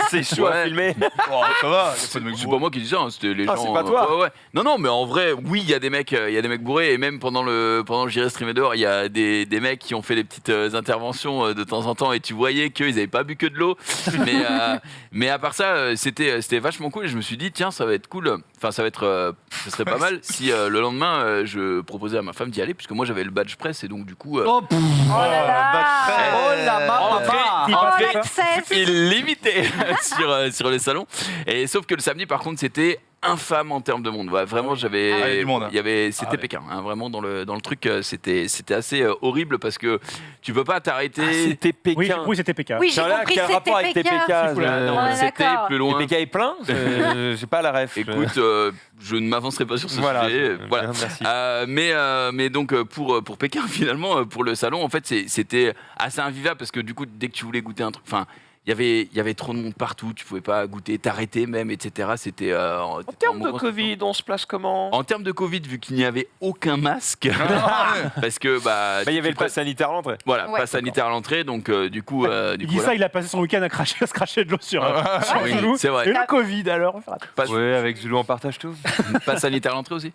Speaker 1: C'est chaud à
Speaker 3: Ouais.
Speaker 1: filmer.
Speaker 4: Oh, ça va, il y a pas de mec
Speaker 3: c'est
Speaker 4: bourré.
Speaker 3: pas moi qui dis ça, hein, c'était les
Speaker 1: Ah,
Speaker 3: gens.
Speaker 1: c'est pas toi.
Speaker 3: Ouais. Non, mais en vrai, oui, il y a des mecs bourrés et même pendant le J'irai streamer dehors, il y a des mecs qui ont fait des petites interventions de temps en temps et tu voyais qu'ils avaient pas bu que de l'eau. mais à part ça, c'était vachement cool et je me suis dit tiens, ça va être cool. Enfin, ça serait pas mal si le lendemain je proposais à ma femme d'y aller puisque moi j'avais le badge presse et donc du coup.
Speaker 5: Oh, pff.
Speaker 7: Oh là là.
Speaker 5: Oh la
Speaker 3: Entrée
Speaker 7: Oh l'access.
Speaker 3: illimité sur les salons. Et sauf que le samedi, par contre, c'était infâme en termes de monde. Ouais, vraiment,
Speaker 4: Ah, il y a du monde, hein.
Speaker 3: C'était
Speaker 4: Ah ouais.
Speaker 3: Pékin. Hein, vraiment dans le truc, c'était assez horrible parce que tu peux pas t'arrêter.
Speaker 1: C'était Pékin.
Speaker 2: Oui, c'était PK.
Speaker 7: Oui, j'ai
Speaker 1: Tiens, là,
Speaker 7: compris
Speaker 1: quel
Speaker 7: que
Speaker 1: rapport avec
Speaker 7: c'était
Speaker 1: tes
Speaker 7: PK.
Speaker 1: PK
Speaker 3: Non,
Speaker 7: On est
Speaker 3: c'était
Speaker 7: d'accord.
Speaker 3: plus
Speaker 1: Le
Speaker 3: loin.
Speaker 1: PK est plein. J'ai pas la ref.
Speaker 3: Écoute, je ne m'avancerai pas sur ce
Speaker 1: Voilà.
Speaker 3: sujet. Voilà.
Speaker 1: Bien, merci.
Speaker 3: Mais donc pour Pékin finalement pour le salon en fait c'était assez invivable parce que du coup dès que tu voulais goûter un truc, enfin il y avait trop de monde partout, tu pouvais pas goûter, t'arrêter même, etc. C'était
Speaker 1: En termes de Covid, on se place comment?
Speaker 3: en termes de Covid, vu qu'il n'y avait aucun masque, parce que
Speaker 1: Il y avait le pass sanitaire à l'entrée.
Speaker 3: voilà,
Speaker 7: Ouais.
Speaker 3: pas sanitaire à l'entrée, donc du coup,
Speaker 2: Il dit ça,
Speaker 3: voilà.
Speaker 2: il a passé son week-end à se cracher de l'eau sur
Speaker 3: Oui,
Speaker 2: Zoulou.
Speaker 3: c'est vrai.
Speaker 2: Et le Covid alors
Speaker 3: Pas,
Speaker 1: Ouais, avec Zulu, on partage tout.
Speaker 3: pas sanitaire à l'entrée aussi.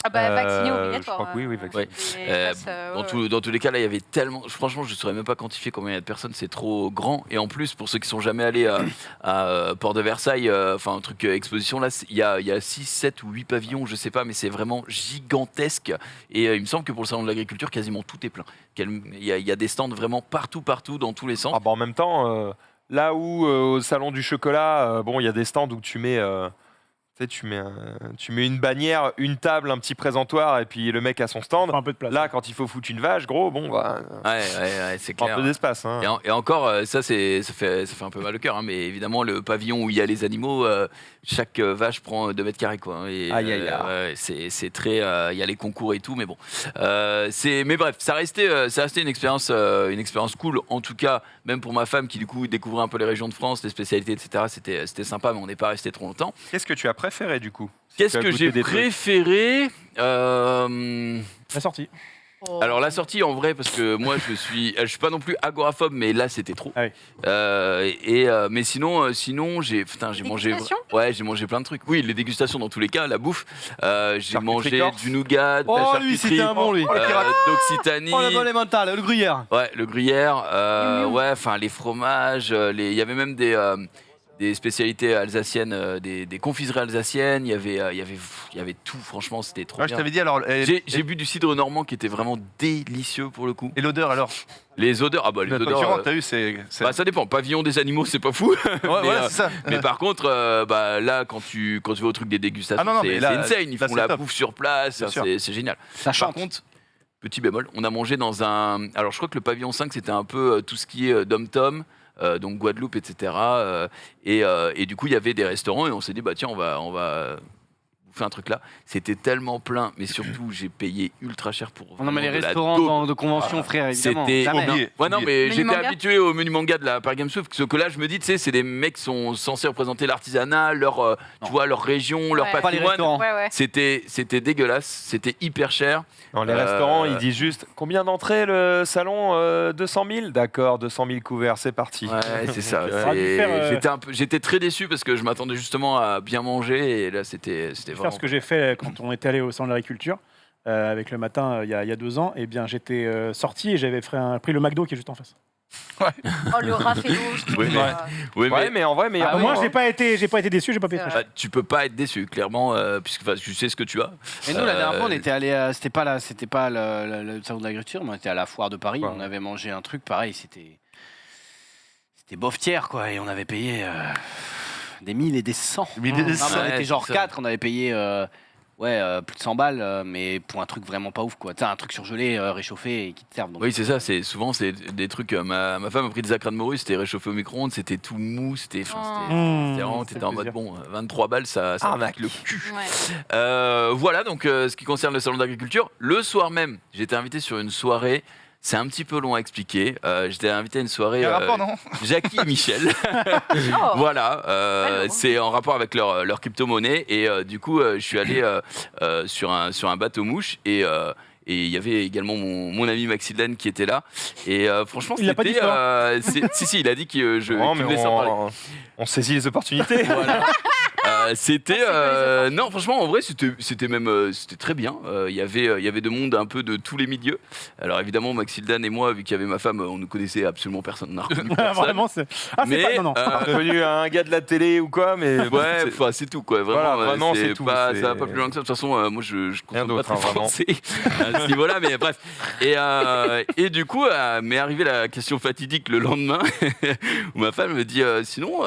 Speaker 7: Ah bah vacciné
Speaker 1: Je
Speaker 7: obligatoire.
Speaker 1: crois que oui, vacciné.
Speaker 3: Ouais. Dans tous les cas, là, il y avait tellement. Franchement, je ne saurais même pas quantifier combien il y a de personnes, c'est trop grand. Et en plus, pour ceux qui sont jamais allés à Port de Versailles, enfin, un truc exposition, là, il y a 6, 7 ou 8 pavillons, je sais pas, mais c'est vraiment gigantesque. Et il me semble que pour le salon de l'agriculture, quasiment tout est plein. Il y a des stands vraiment partout, dans tous les
Speaker 1: Ah
Speaker 3: centres.
Speaker 1: bah en même temps, là où au salon du chocolat, bon, il y a des stands où tu mets. Tu mets une bannière, une table, un petit présentoir, et puis le mec a son stand.
Speaker 2: un peu de place.
Speaker 1: Là, quand il faut foutre une vache, gros, bon, bah,
Speaker 3: Ouais, c'est
Speaker 1: un
Speaker 3: clair.
Speaker 1: peu d'espace. Hein.
Speaker 3: Et encore, ça fait un peu mal au cœur, hein, mais évidemment, le pavillon où il y a les animaux, chaque vache prend 2 mètres carrés, quoi. Et,
Speaker 1: Aïe, aïe, aïe.
Speaker 3: ouais, c'est très. Il y a les concours et tout, mais bon. Mais bref, ça restait une expérience cool, en tout cas, même pour ma femme qui, du coup, découvrait un peu les régions de France, les spécialités, etc. C'était sympa, mais on n'est pas resté trop longtemps.
Speaker 1: Qu'est-ce que tu as préféré du coup?
Speaker 3: Qu'est-ce
Speaker 1: Tu as
Speaker 3: que
Speaker 1: goûté
Speaker 3: j'ai
Speaker 1: des trucs.
Speaker 3: préféré
Speaker 2: La sortie.
Speaker 3: Alors la sortie en vrai parce que moi je suis pas non plus agoraphobe mais là c'était trop.
Speaker 2: Ah oui.
Speaker 3: Mais sinon j'ai mangé
Speaker 7: Dégustation
Speaker 3: j'ai mangé plein de trucs. Oui, les dégustations dans tous les cas, la bouffe. J'ai
Speaker 1: Charcuterie
Speaker 3: mangé
Speaker 1: corse.
Speaker 3: du nougat, de la
Speaker 5: Oh, lui,
Speaker 3: charcuterie,
Speaker 5: c'était un bon, lui.
Speaker 3: d'Occitanie.
Speaker 5: Oh, la bonne mentale, le gruyère.
Speaker 3: Ouais, le gruyère, ouais, enfin les fromages, il y avait même des spécialités alsaciennes, des confiseries alsaciennes, il y avait tout, franchement, c'était trop
Speaker 4: Je
Speaker 3: bien.
Speaker 4: t'avais dit alors.
Speaker 3: J'ai bu du cidre normand qui était vraiment délicieux pour le coup.
Speaker 4: Et l'odeur alors?
Speaker 3: Les odeurs, ah bah les
Speaker 4: Quand tu
Speaker 3: odeurs.
Speaker 4: rentres, t'as vu, c'est.
Speaker 3: Bah ça dépend, pavillon des animaux c'est pas fou.
Speaker 4: Ouais, voilà, c'est ça.
Speaker 3: Mais par contre, bah, là quand tu vas au truc des dégustations,
Speaker 4: Ah non, non,
Speaker 3: c'est
Speaker 4: mais là,
Speaker 3: insane, ils
Speaker 4: là,
Speaker 3: font
Speaker 4: c'est
Speaker 3: la
Speaker 4: top.
Speaker 3: bouffe sur place,
Speaker 4: Bien sûr.
Speaker 3: c'est génial.
Speaker 5: Ça
Speaker 3: Par
Speaker 5: chante.
Speaker 3: contre, petit bémol, on a mangé dans un. Alors je crois que le pavillon 5 c'était un peu tout ce qui est dom-tom. Donc Guadeloupe, etc. Et du coup, il y avait des restaurants et on s'est dit, bah tiens, on va bouffer un truc là. C'était tellement plein, mais surtout, j'ai payé ultra cher pour.
Speaker 5: Non, mais les
Speaker 3: vraiment de la
Speaker 5: restaurants
Speaker 3: daube.
Speaker 5: de convention, frère, évidemment.
Speaker 3: C'était
Speaker 5: Jamais.
Speaker 4: oublié.
Speaker 3: Ouais, non, mais
Speaker 7: Menu
Speaker 3: j'étais
Speaker 7: manga.
Speaker 3: habitué au menu manga de la Paris Games Week. Parce que là, je me dis, tu sais, c'est des mecs qui sont censés représenter l'artisanat, tu vois, leur région, leur
Speaker 7: Ouais.
Speaker 5: Pas les
Speaker 3: patrimoine.
Speaker 5: restaurants.
Speaker 7: Ouais.
Speaker 3: C'était dégueulasse, c'était hyper cher.
Speaker 1: Dans les
Speaker 3: Euh,
Speaker 1: restaurants, ils disent juste combien d'entrées le salon 200 000. D'accord, 200 000 couverts, c'est parti.
Speaker 3: Ouais, c'est ça.
Speaker 1: Donc,
Speaker 2: aurait dû faire,
Speaker 3: J'étais très déçu parce que je m'attendais justement à bien manger et là, c'était
Speaker 2: Faire
Speaker 3: vraiment.
Speaker 2: ce que j'ai fait quand on était allé au salon de l'agriculture avec le matin il y a 2 ans. Et bien j'étais sorti et j'avais pris le McDo qui est juste en face.
Speaker 7: Oh le raffaello.
Speaker 3: Oui, mais- Oui,
Speaker 1: Ouais, mais en vrai, mais
Speaker 5: Ah,
Speaker 2: Moi
Speaker 5: oui.
Speaker 2: j'ai pas été déçu, j'ai pas payé très cher.
Speaker 3: bah, tu peux pas être déçu, clairement, puisque tu sais ce que tu as.
Speaker 5: Et nous, la dernière fois, on
Speaker 3: Euh,
Speaker 5: était allé. C'était pas le salon de l'agriculture, mais on était à la foire de Paris.
Speaker 1: Ouais.
Speaker 5: On avait mangé un truc pareil. C'était bof tiers, quoi. Et on avait payé Des 1000 et des 100.
Speaker 4: Mais des-
Speaker 5: Non, mais on
Speaker 3: Ouais,
Speaker 5: était genre
Speaker 3: c'est ça.
Speaker 5: 4, on avait payé plus de 100 balles, mais pour un truc vraiment pas ouf, quoi. Tu sais, un truc surgelé, réchauffé et qui te serve. Donc.
Speaker 3: Oui, c'est ça. Souvent, c'est des trucs. Ma femme a pris des acras de morue, c'était réchauffé au micro-ondes, c'était tout mou, c'était vraiment,
Speaker 2: c'est
Speaker 3: t'étais en mode
Speaker 2: plaisir.
Speaker 3: bon, 23 balles, ça
Speaker 1: Arnaque.
Speaker 3: pique le cul.
Speaker 7: Ouais.
Speaker 3: Voilà, donc ce qui concerne le salon d'agriculture, le soir même, j'étais invité sur une soirée. C'est un petit peu long à expliquer. J'étais invité à une soirée.
Speaker 4: Il y a un rapport, non
Speaker 3: Jackie et Michel.
Speaker 7: Oh.
Speaker 3: Voilà,
Speaker 7: Allô.
Speaker 3: c'est en rapport avec leur crypto-monnaie. Et du coup, je suis allé sur un bateau mouche. Et il y avait également mon ami Maxilène qui était là. Et franchement,
Speaker 2: Il l'a pas dit fort.
Speaker 3: si, il a dit que
Speaker 1: Non,
Speaker 3: qu'il
Speaker 1: mais
Speaker 3: me laissait en parler.
Speaker 1: on saisit les opportunités.
Speaker 3: Voilà. C'était
Speaker 7: Merci pour les
Speaker 3: non, franchement, en vrai, c'était même c'était très bien. Il y avait de monde un peu de tous les milieux. Alors évidemment, Maxildan et moi, vu qu'il y avait ma femme, on ne connaissait absolument personne. On n'a reconnu personne.
Speaker 2: Vraiment, c'est. Ah, c'est
Speaker 3: Mais
Speaker 2: pas. Non, non.
Speaker 1: Devenu un gars de la télé ou quoi, mais
Speaker 3: ouais,
Speaker 1: c'est-
Speaker 3: enfin, c'est tout quoi. Vraiment,
Speaker 1: Voilà, vraiment, c'est tout,
Speaker 3: pas,
Speaker 1: c'est-
Speaker 3: ça va pas plus loin que ça. De toute façon, moi, je
Speaker 1: Rien
Speaker 3: consomme pas
Speaker 1: d'autre,
Speaker 3: très
Speaker 1: hein, vraiment.
Speaker 3: français à ce niveau-là, mais bref. Et du coup, m'est arrivée la question fatidique le lendemain, où ma femme me dit, sinon,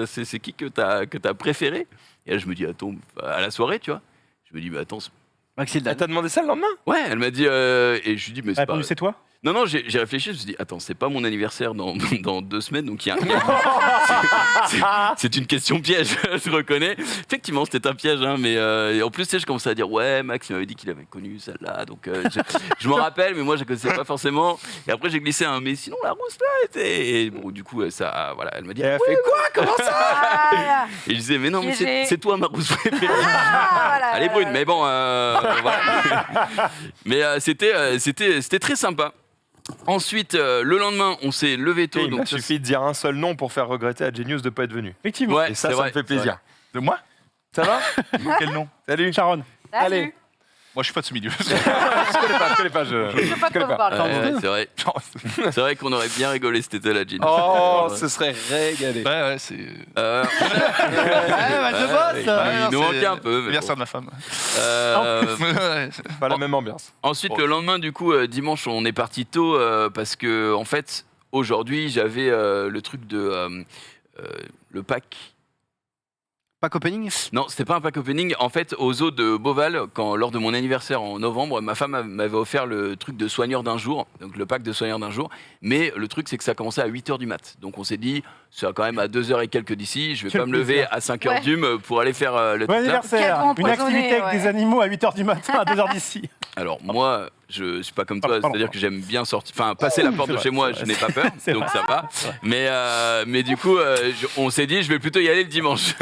Speaker 3: c'est qui que t'as préféré? Et là, je me dis, attends, à la soirée, tu vois. Je me dis, mais attends,
Speaker 5: Maxildan.
Speaker 1: Ah, t'as demandé ça le lendemain?
Speaker 3: ouais, elle m'a dit, et je lui dis, mais
Speaker 2: Elle a
Speaker 3: c'est pas.
Speaker 2: répondu, c'est toi.
Speaker 3: Non, non, j'ai réfléchi, je me suis dit, attends, c'est pas mon anniversaire dans 2 semaines, donc il y a c'est une question piège, je reconnais. Effectivement, c'était un piège, hein, mais et en plus, tu sais, je commençais à dire, ouais, Max, il m'avait dit qu'il avait connu celle-là, donc je m'en rappelle, mais moi, je ne connaissais pas forcément. Et après, j'ai glissé un, mais sinon, la rousse, là, était. Et bon, du coup, ça, voilà, elle m'a dit,
Speaker 1: Et elle a fait quoi? Comment ça?
Speaker 7: Ah,
Speaker 3: et je disais, mais non, mais
Speaker 7: Piégé.
Speaker 3: c'est toi ma rousse préférée.
Speaker 7: voilà,
Speaker 3: Elle est brune,
Speaker 7: voilà.
Speaker 3: mais bon, voilà. Mais c'était très sympa. Ensuite, le lendemain, on s'est levé tôt.
Speaker 1: Il m'a
Speaker 3: Donc
Speaker 1: suffi de dire un seul nom pour faire regretter à Genius de ne pas être venu.
Speaker 2: Effectivement.
Speaker 3: Ouais,
Speaker 1: Et ça,
Speaker 3: c'est
Speaker 1: ça
Speaker 3: vrai,
Speaker 1: me fait
Speaker 3: c'est vrai.
Speaker 1: plaisir.
Speaker 4: De moi
Speaker 1: Ça va?
Speaker 4: Quel nom
Speaker 1: Salut.
Speaker 2: Sharon.
Speaker 7: Salut.
Speaker 1: Allez.
Speaker 4: Moi, je suis pas de ce milieu.
Speaker 1: Je connais pas.
Speaker 7: Je sais pas de
Speaker 1: connais
Speaker 7: quoi vous
Speaker 1: pas.
Speaker 7: parlez.
Speaker 3: Ouais, c'est vrai. C'est vrai qu'on aurait bien rigolé cet été là, Gin.
Speaker 1: Oh, ce serait régalé.
Speaker 4: Ouais, c'est.
Speaker 3: Euh,
Speaker 5: je bosse.
Speaker 3: il nous manquait un peu. mais
Speaker 4: L'anniversaire
Speaker 3: bon.
Speaker 4: de ma femme.
Speaker 3: Euh,
Speaker 4: Ouais.
Speaker 1: Pas la même ambiance.
Speaker 3: ensuite, le lendemain, du coup, dimanche, on est parti tôt parce que, en fait, aujourd'hui, j'avais le truc de le pack.
Speaker 5: Pack opening.
Speaker 3: Non, c'était pas un pack opening. En fait, au zoo de Beauval, lors de mon anniversaire en novembre, ma femme m'avait offert le truc de soigneur d'un jour, donc le pack de soigneur d'un jour. Mais le truc, c'est que ça commençait à 8h du mat. Donc on s'est dit, c'est quand même à 2h et quelques d'ici, je vais
Speaker 2: Quel
Speaker 3: pas me lever
Speaker 2: plaisir.
Speaker 3: à 5h
Speaker 7: Ouais.
Speaker 3: d'hume pour aller faire le
Speaker 2: Bon
Speaker 3: truc là.
Speaker 2: anniversaire.
Speaker 7: Quel
Speaker 2: Une
Speaker 7: empoisonné,
Speaker 2: activité avec
Speaker 7: ouais.
Speaker 2: des animaux à 8h du matin à 2h d'ici.
Speaker 3: Alors moi, je suis pas comme toi,
Speaker 2: Pardon.
Speaker 3: c'est-à-dire que j'aime bien sortir, enfin passer la porte
Speaker 2: c'est
Speaker 3: de
Speaker 2: vrai,
Speaker 3: chez moi,
Speaker 2: c'est
Speaker 3: je
Speaker 2: vrai.
Speaker 3: n'ai pas peur,
Speaker 2: C'est
Speaker 3: donc
Speaker 2: vrai.
Speaker 3: ça va. Mais du coup, on s'est dit, je vais plutôt y aller le dimanche.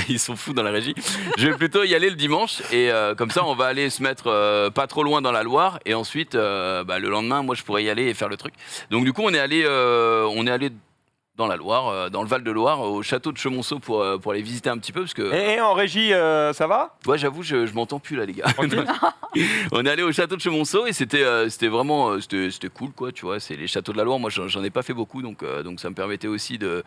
Speaker 3: Ils sont fous dans la régie. Je vais plutôt y aller le dimanche et comme ça, on va aller se mettre pas trop loin dans la Loire et ensuite, le lendemain, moi, je pourrais y aller et faire le truc. Donc du coup, on est allé dans la Loire, dans le Val-de-Loire, au château de Chemonceau pour aller visiter un petit peu parce que.
Speaker 1: Et en régie, ça va?
Speaker 3: Ouais, j'avoue, je m'entends plus là, les gars. On est allé au château de Chemonceau et c'était vraiment c'était cool, quoi. Tu vois, c'est les châteaux de la Loire. Moi, j'en ai pas fait beaucoup, donc ça me permettait aussi de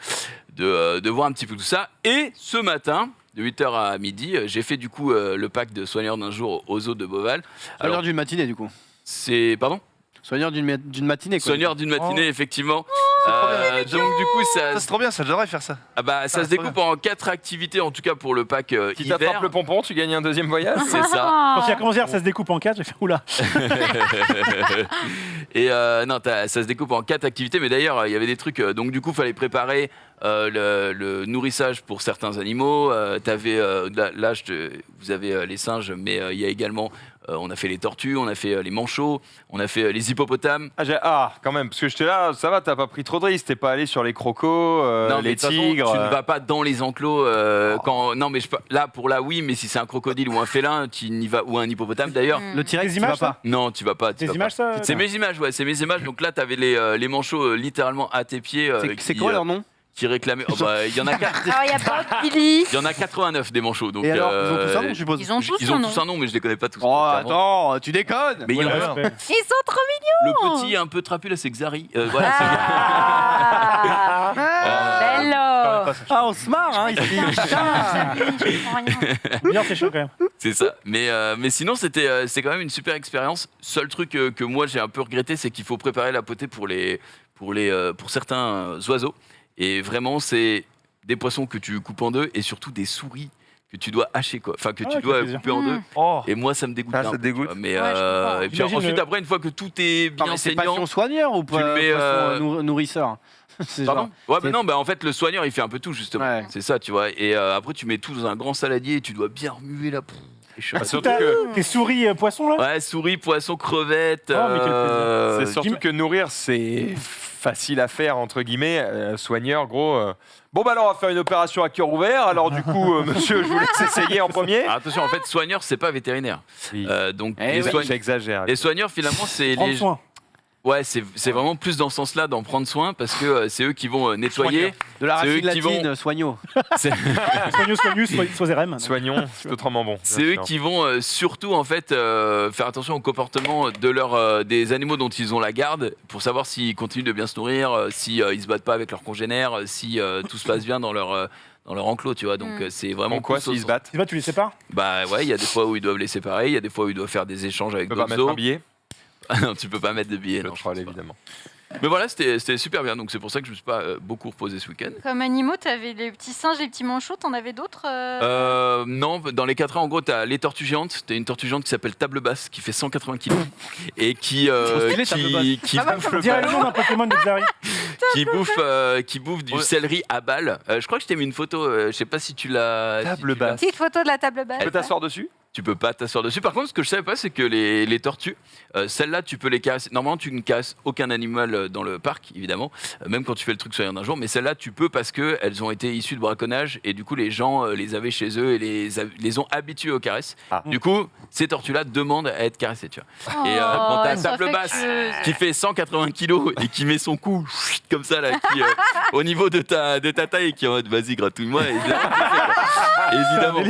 Speaker 3: voir un petit peu tout ça. Et ce matin, de 8h à midi, j'ai fait du coup le pack de soigneur d'un jour au zoo de Beauval.
Speaker 5: Soigneur
Speaker 3: Alors,
Speaker 5: d'une matinée, du coup.
Speaker 3: c'est pardon.
Speaker 5: Soigneur d'une matinée, quoi.
Speaker 3: Soigneur d'une matinée, effectivement. Donc du coup,
Speaker 4: Ça, c'est trop bien, ça, j'adorerais faire ça.
Speaker 3: ça se
Speaker 4: c'est trop
Speaker 3: découpe en 4 activités, en tout cas pour le pack
Speaker 1: Si
Speaker 3: hiver.
Speaker 1: t'attrapes le pompon, tu gagnes un deuxième voyage?
Speaker 3: C'est ça.
Speaker 2: Quand il a commencé à dire ça se découpe en 4, j'ai fait oula.
Speaker 3: Et non, ça se découpe en 4 activités, mais d'ailleurs, il y avait des trucs. Donc, du coup, il fallait préparer le nourrissage pour certains animaux. Vous avez les singes, mais il y a également. On a fait les tortues, on a fait les manchots, on a fait les hippopotames.
Speaker 1: Quand même, parce que j'étais là, ça va, t'as pas pris trop de risques, t'es pas allé sur les crocos,
Speaker 3: Non, mais
Speaker 1: les
Speaker 3: de toute façon,
Speaker 1: tigres.
Speaker 3: tu ne vas pas dans les enclos non, mais là, oui, mais si c'est un crocodile ou un félin, tu n'y vas, ou un hippopotame d'ailleurs.
Speaker 5: Le T-Rex,
Speaker 2: Des
Speaker 5: tu vas
Speaker 2: images,
Speaker 5: pas.
Speaker 3: Non, tu vas pas. tu
Speaker 2: Des
Speaker 3: vas
Speaker 2: images,
Speaker 3: pas.
Speaker 2: ça
Speaker 3: C'est mes images, ouais, c'est mes images. Donc là, tu avais les manchots littéralement à tes pieds.
Speaker 5: C'est quoi leur nom?
Speaker 3: Qui réclamaient. Il y en a quatre.
Speaker 7: Alors, il y a Bob, Billy.
Speaker 3: Il y en a 89 des manchots. Donc,
Speaker 5: Et alors, ils ont tous un nom, je suppose.
Speaker 7: Ils ont tous
Speaker 3: ils
Speaker 7: un
Speaker 3: ont
Speaker 7: nom.
Speaker 3: tous un nom, mais je les connais pas tous.
Speaker 5: Oh,
Speaker 3: clairement.
Speaker 5: attends, tu déconnes.
Speaker 3: Mais il y en a
Speaker 4: Ouais,
Speaker 2: Respect.
Speaker 7: Ils sont trop mignons.
Speaker 3: le petit un peu trapu là, c'est Xari. Voilà, c'est
Speaker 7: Ah, bello.
Speaker 5: Ah, on se marre, hein, ici.
Speaker 2: Bien, c'est chaud quand même.
Speaker 3: c'est ça. Mais sinon, c'était quand même une super expérience. Seul truc que moi j'ai un peu regretté, c'est qu'il faut préparer la potée pour certains oiseaux. Et vraiment, c'est des poissons que tu coupes en deux et surtout des souris que tu dois hacher, quoi. Enfin, que tu
Speaker 2: qui
Speaker 3: dois
Speaker 2: fait plaisir.
Speaker 3: couper en deux.
Speaker 4: Oh.
Speaker 3: Et moi, ça me dégoûte.
Speaker 1: Ah,
Speaker 3: un
Speaker 1: ça te
Speaker 3: peu,
Speaker 1: dégoûte.
Speaker 3: tu vois. Mais,
Speaker 7: Ouais, je comprends.
Speaker 3: et puis
Speaker 2: J'imagine
Speaker 3: ensuite,
Speaker 2: le-
Speaker 3: après, une fois que tout est
Speaker 5: Non,
Speaker 3: bien
Speaker 5: mais c'est
Speaker 3: saignant.
Speaker 5: passion soigneur ou pas
Speaker 3: mets,
Speaker 5: nourrisseur C'est
Speaker 3: Pardon
Speaker 5: genre-
Speaker 3: Ouais,
Speaker 5: c'est-
Speaker 3: mais non, bah en fait, le soigneur, il fait un peu tout, justement.
Speaker 5: Ouais.
Speaker 3: C'est ça, tu vois. Et après, tu mets tout dans un grand saladier et tu dois bien remuer là. C'est chaud.
Speaker 1: Bah, surtout
Speaker 2: T'as
Speaker 1: que,
Speaker 2: tes souris poissons là
Speaker 3: Ouais, souris, poissons, crevettes.
Speaker 2: Oh, mais quel plaisir.
Speaker 1: c'est surtout que nourrir, c'est facile à faire, entre guillemets. Soigneur, gros. Bon, bah alors, on va faire une opération à cœur ouvert. Alors, du coup, monsieur, je vous laisse essayer en premier.
Speaker 3: Ah, attention, en fait, soigneur, c'est pas vétérinaire.
Speaker 1: Oui.
Speaker 3: Donc,
Speaker 5: Eh
Speaker 3: les,
Speaker 5: oui.
Speaker 1: J'exagère.
Speaker 3: les soigneurs, finalement, c'est
Speaker 2: Prendre
Speaker 3: les.
Speaker 2: soin.
Speaker 3: Ouais, c'est vraiment plus dans ce sens-là, d'en prendre soin, parce que c'est eux qui vont nettoyer.
Speaker 5: De la
Speaker 3: C'est eux
Speaker 5: racine
Speaker 3: qui vont-
Speaker 5: latine, soigno.
Speaker 3: C'est
Speaker 2: Soigneux,
Speaker 1: Soignons, c'est autrement bon.
Speaker 3: c'est eux qui vont surtout, en fait, faire attention au comportement des animaux dont ils ont la garde, pour savoir s'ils continuent de bien se nourrir, si ils se battent pas avec leurs congénères, si tout se passe bien dans leur enclos, tu vois. Donc, c'est vraiment.
Speaker 1: En quoi,
Speaker 3: plus au
Speaker 1: s'ils se
Speaker 3: sens-
Speaker 1: battent?
Speaker 2: Tu vois, tu les sépares
Speaker 3: Bah ouais, il y a des fois où ils doivent les séparer, il y a des fois où ils doivent faire des échanges avec
Speaker 1: Tu peux pas
Speaker 3: d'autres
Speaker 1: mettre un
Speaker 3: zoos.
Speaker 1: billet?
Speaker 3: Ah non, tu peux pas mettre de billets.
Speaker 1: Le
Speaker 3: non, je
Speaker 1: troll,
Speaker 3: pense pas.
Speaker 1: évidemment.
Speaker 3: Mais voilà, c'était super bien. Donc c'est pour ça que je me suis pas beaucoup reposé ce week-end.
Speaker 7: Comme animaux, t'avais les petits singes, les petits manchots, t'en avais d'autres
Speaker 3: Non, dans les 4 ans, en gros, t'as les tortues géantes. T'as une tortue géante qui s'appelle Table Basse, qui fait 180 kg et qui
Speaker 5: stylé, Table Basse.
Speaker 3: qui
Speaker 2: Dirais le nom d'un Pokémon de Xari.
Speaker 3: qui bouffe du
Speaker 4: Ouais.
Speaker 3: céleri à balles. Je crois que je t'ai mis une photo. Je sais pas si tu l'as.
Speaker 1: Table
Speaker 3: tu l'as.
Speaker 1: basse.
Speaker 7: Petite photo de la table basse.
Speaker 1: Tu peux t'asseoir dessus?
Speaker 3: Tu peux pas t'asseoir dessus. Par contre, ce que je savais pas, c'est que les tortues, celles-là, tu peux les caresser. Normalement, tu ne caresses aucun animal dans le parc, évidemment, même quand tu fais le truc soigneur d'un jour. Mais celles-là, tu peux parce que elles ont été issues de braconnage et du coup, les gens les avaient chez eux et les ont habitués aux caresses.
Speaker 1: Ah.
Speaker 3: Du coup, ces tortues-là demandent à être caressées, tu vois. Et quand t'as Table Basse qui fait 180 kilos et qui met son cou comme ça là, qui, au niveau de ta taille, et qui est en mode vas-y gratouille-moi, évidemment.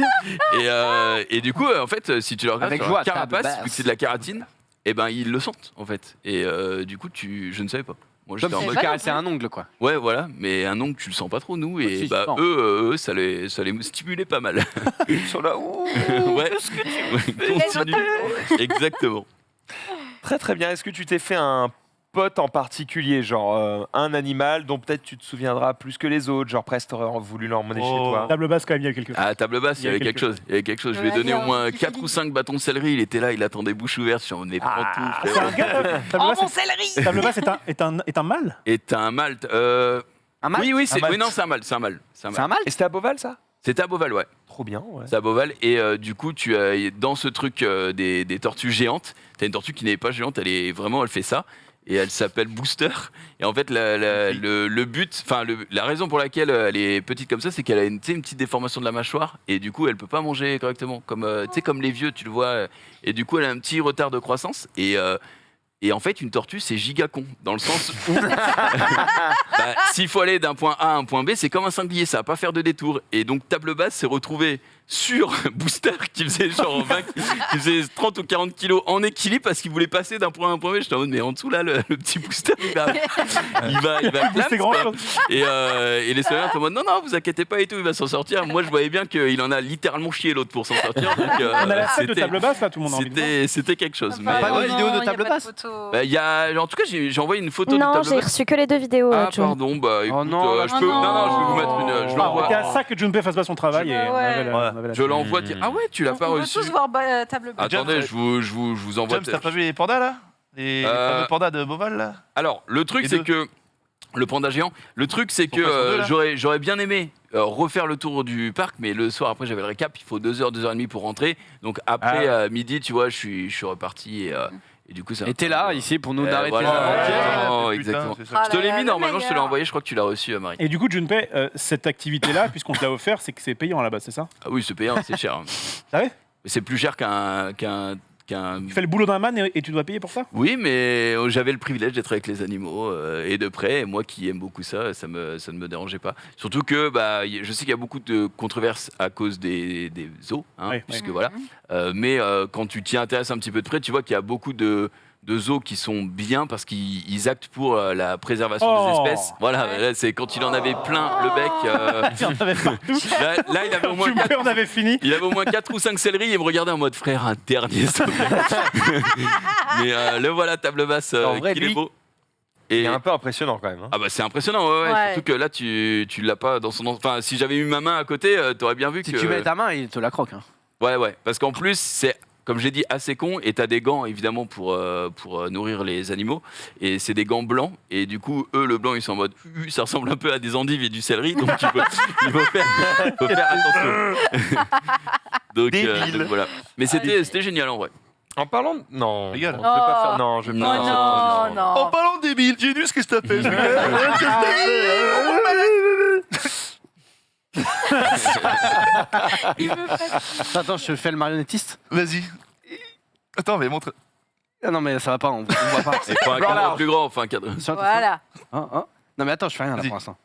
Speaker 3: Et du coup, en fait, si tu leur regardes
Speaker 5: Avec
Speaker 3: sur
Speaker 5: joie,
Speaker 3: leur carapace,
Speaker 5: Table Basse.
Speaker 3: vu que c'est de la kératine, et ben ils le sentent en fait. Et du coup, je ne savais pas. Moi, j'étais
Speaker 5: Comme
Speaker 3: en
Speaker 5: si
Speaker 3: mode
Speaker 5: tu caressais un ongle, quoi.
Speaker 3: ouais, voilà, mais un ongle, tu le sens pas trop, nous, et
Speaker 5: si,
Speaker 3: bah
Speaker 5: je sens.
Speaker 3: eux, ça les stimulait pas mal.
Speaker 1: Ils sont là. Ouh.
Speaker 3: Ouais, continue. Exactement.
Speaker 1: Très très bien. Est-ce que tu t'es fait un pote en particulier, genre un animal dont peut-être tu te souviendras plus que les autres, genre presque t'aurais voulu l'emmener chez
Speaker 4: Oh.
Speaker 1: toi?
Speaker 2: Table basse, quand même, il y a quelque chose.
Speaker 3: À Table Basse, il y avait quelque chose. Il y avait quelque chose. Je lui ai
Speaker 7: Ouais,
Speaker 3: donné au
Speaker 7: bien,
Speaker 3: moins
Speaker 7: petit
Speaker 3: 4
Speaker 7: feeling.
Speaker 3: ou 5 bâtons de céleri. Il était là, il attendait bouche ouverte. Je suis en mode, mais prends tout.
Speaker 2: C'est
Speaker 3: frérot.
Speaker 2: un gars Table
Speaker 7: Oh
Speaker 2: basse,
Speaker 7: mon céleri
Speaker 2: Table basse est un mâle
Speaker 3: Et t'as un mâle.
Speaker 5: Un mâle
Speaker 3: Oui, c'est
Speaker 4: mâle.
Speaker 3: oui, non, c'est un mâle. C'est un mâle. C'est un
Speaker 5: C'est
Speaker 3: mâle.
Speaker 5: un mâle
Speaker 1: Et c'était à Beauval, ça?
Speaker 3: C'était à Beauval, ouais.
Speaker 1: Trop bien, ouais.
Speaker 3: C'est à Beauval. Et du coup, tu as dans ce truc des tortues géantes. T'as une tortue qui n'est pas géante. Elle fait ça. Et elle s'appelle Booster. Et en fait, le but, enfin, la raison pour laquelle elle est petite comme ça, c'est qu'elle a une petite déformation de la mâchoire. Et du coup, elle peut pas manger correctement. Comme, comme les vieux, tu le vois. Et du coup, elle a un petit retard de croissance. Et en fait, une tortue, c'est giga con. Dans le sens où, s'il faut aller d'un point A à un point B, c'est comme un sanglier, ça va pas faire de détour. Et donc, Table Basse s'est retrouvé sur Booster qui faisait genre 20, qui faisait 30 ou 40 kilos en équilibre parce qu'il voulait passer d'un point A à un point B. J'étais en mode, mais en dessous là, le petit Booster, il va clap,
Speaker 2: C'est grand
Speaker 3: quoi.
Speaker 2: chose.
Speaker 3: Et les soigneurs étaient en mode, non, vous inquiétez pas et tout, il va s'en sortir. Moi, je voyais bien qu'il en a littéralement chié l'autre pour s'en sortir. Donc,
Speaker 2: On a la salle de
Speaker 3: c'était-
Speaker 2: Table basse, là, tout le monde a envie de voir.
Speaker 3: c'était quelque chose.
Speaker 5: Pas de
Speaker 3: ouais.
Speaker 5: vidéo de table basse
Speaker 3: Bah, en tout cas, j'ai envoyé une photo de
Speaker 6: Non,
Speaker 3: Table
Speaker 6: j'ai
Speaker 3: Basse.
Speaker 6: reçu que les 2 vidéos,
Speaker 3: Ah,
Speaker 6: John.
Speaker 3: pardon, bah écoute,
Speaker 5: non, là,
Speaker 3: je peux.
Speaker 7: non.
Speaker 3: Non, je vais vous mettre une. Je
Speaker 2: Ah,
Speaker 3: l'envoie.
Speaker 2: on était à ça que Junpei fasse pas son travail et on avait la
Speaker 3: Je l'envoie. Ah ouais, tu l'as pas
Speaker 7: On veut
Speaker 3: reçu.
Speaker 7: tous voir table basse.
Speaker 3: Attendez, je vous envoie.
Speaker 4: James, t'as pas vu les pandas là Les fameux pandas de Beauval là
Speaker 3: Alors, le truc,
Speaker 4: Les
Speaker 3: c'est
Speaker 4: deux.
Speaker 3: que. Le panda géant. Le truc, c'est que
Speaker 4: Pourquoi ils sont deux, là
Speaker 3: j'aurais bien aimé refaire le tour du parc, mais le soir, après, j'avais le récap. Il faut 2h, 2h30 pour rentrer. Donc, après midi, tu vois, je suis reparti et du coup, ça.
Speaker 5: Et t'es là, ici, pour nous narrer tes
Speaker 3: voilà.
Speaker 5: aventures.
Speaker 3: Oh,
Speaker 4: putain,
Speaker 3: exactement.
Speaker 4: c'est ça.
Speaker 3: Je te l'ai
Speaker 7: Ah là
Speaker 3: mis,
Speaker 7: là,
Speaker 3: normalement,
Speaker 7: le
Speaker 3: je te l'ai
Speaker 7: meilleur.
Speaker 3: envoyé. Je crois que tu l'as reçu, Marie.
Speaker 2: Et du coup, Junpei, cette activité-là, puisqu'on te l'a offert, c'est que c'est payant là-bas, c'est ça?
Speaker 3: Ah oui, c'est payant, c'est cher.
Speaker 2: Ah ouais?
Speaker 3: Mais c'est plus cher qu'un.
Speaker 2: Tu fais le boulot d'un man et tu dois payer pour ça?
Speaker 3: Oui, mais j'avais le privilège d'être avec les animaux et de près. Et moi qui aime beaucoup ça, ça ne me dérangeait pas. Surtout que je sais qu'il y a beaucoup de controverses à cause des zoos, hein,
Speaker 2: Oui,
Speaker 3: puisque
Speaker 2: oui.
Speaker 3: voilà. Mais quand tu t'y intéresses un petit peu de près, tu vois qu'il y a beaucoup de zoos qui sont bien parce qu'ils actent pour la préservation
Speaker 2: Oh.
Speaker 3: des espèces. Voilà, là, c'est quand il en avait plein le bec.
Speaker 2: Il y en avait partout.
Speaker 3: Là, il avait au moins
Speaker 2: Junpei, on avait fini.
Speaker 3: il avait au moins 4 ou 5 céleris et il me regardait en mode frère, un dernier s'il te plaît. Mais le voilà, Table Basse,
Speaker 5: En vrai,
Speaker 3: qu'il est
Speaker 5: lui,
Speaker 3: beau. Et
Speaker 1: Il est un peu impressionnant quand même. Hein.
Speaker 3: ah bah c'est impressionnant, ouais.
Speaker 7: Ouais.
Speaker 3: Surtout que là tu l'as pas dans son. Enfin, si j'avais eu ma main à côté, t'aurais bien vu
Speaker 5: Si
Speaker 3: que.
Speaker 5: tu mets ta main, il te la croque. Hein.
Speaker 3: Ouais. Parce qu'en plus c'est. Comme j'ai dit, assez con, et t'as des gants évidemment pour nourrir les animaux, et c'est des gants blancs, et du coup, eux, le blanc, ils sont en mode, ça ressemble un peu à des endives et du céleri, donc il faut faire attention. donc,
Speaker 4: Débile.
Speaker 3: voilà. Mais c'était génial en vrai.
Speaker 1: En parlant de... Non,
Speaker 4: Régale.
Speaker 1: je vais pas
Speaker 7: Oh.
Speaker 1: faire... Non, je vais
Speaker 7: Oh
Speaker 1: pas...
Speaker 7: non,
Speaker 4: En
Speaker 7: non.
Speaker 4: parlant de débile, Genius, qu'est-ce que t'as fait
Speaker 7: Il veut pas-
Speaker 5: Attends, je fais le marionnettiste.
Speaker 4: Vas-y. Attends, mais montre.
Speaker 5: Ah non, mais ça va pas, on voit pas.
Speaker 3: Il faut un cadre plus grand, enfin un cadre.
Speaker 5: Sur-
Speaker 7: Voilà.
Speaker 5: Non, mais attends, je fais rien là
Speaker 4: Vas-y.
Speaker 5: pour l'instant.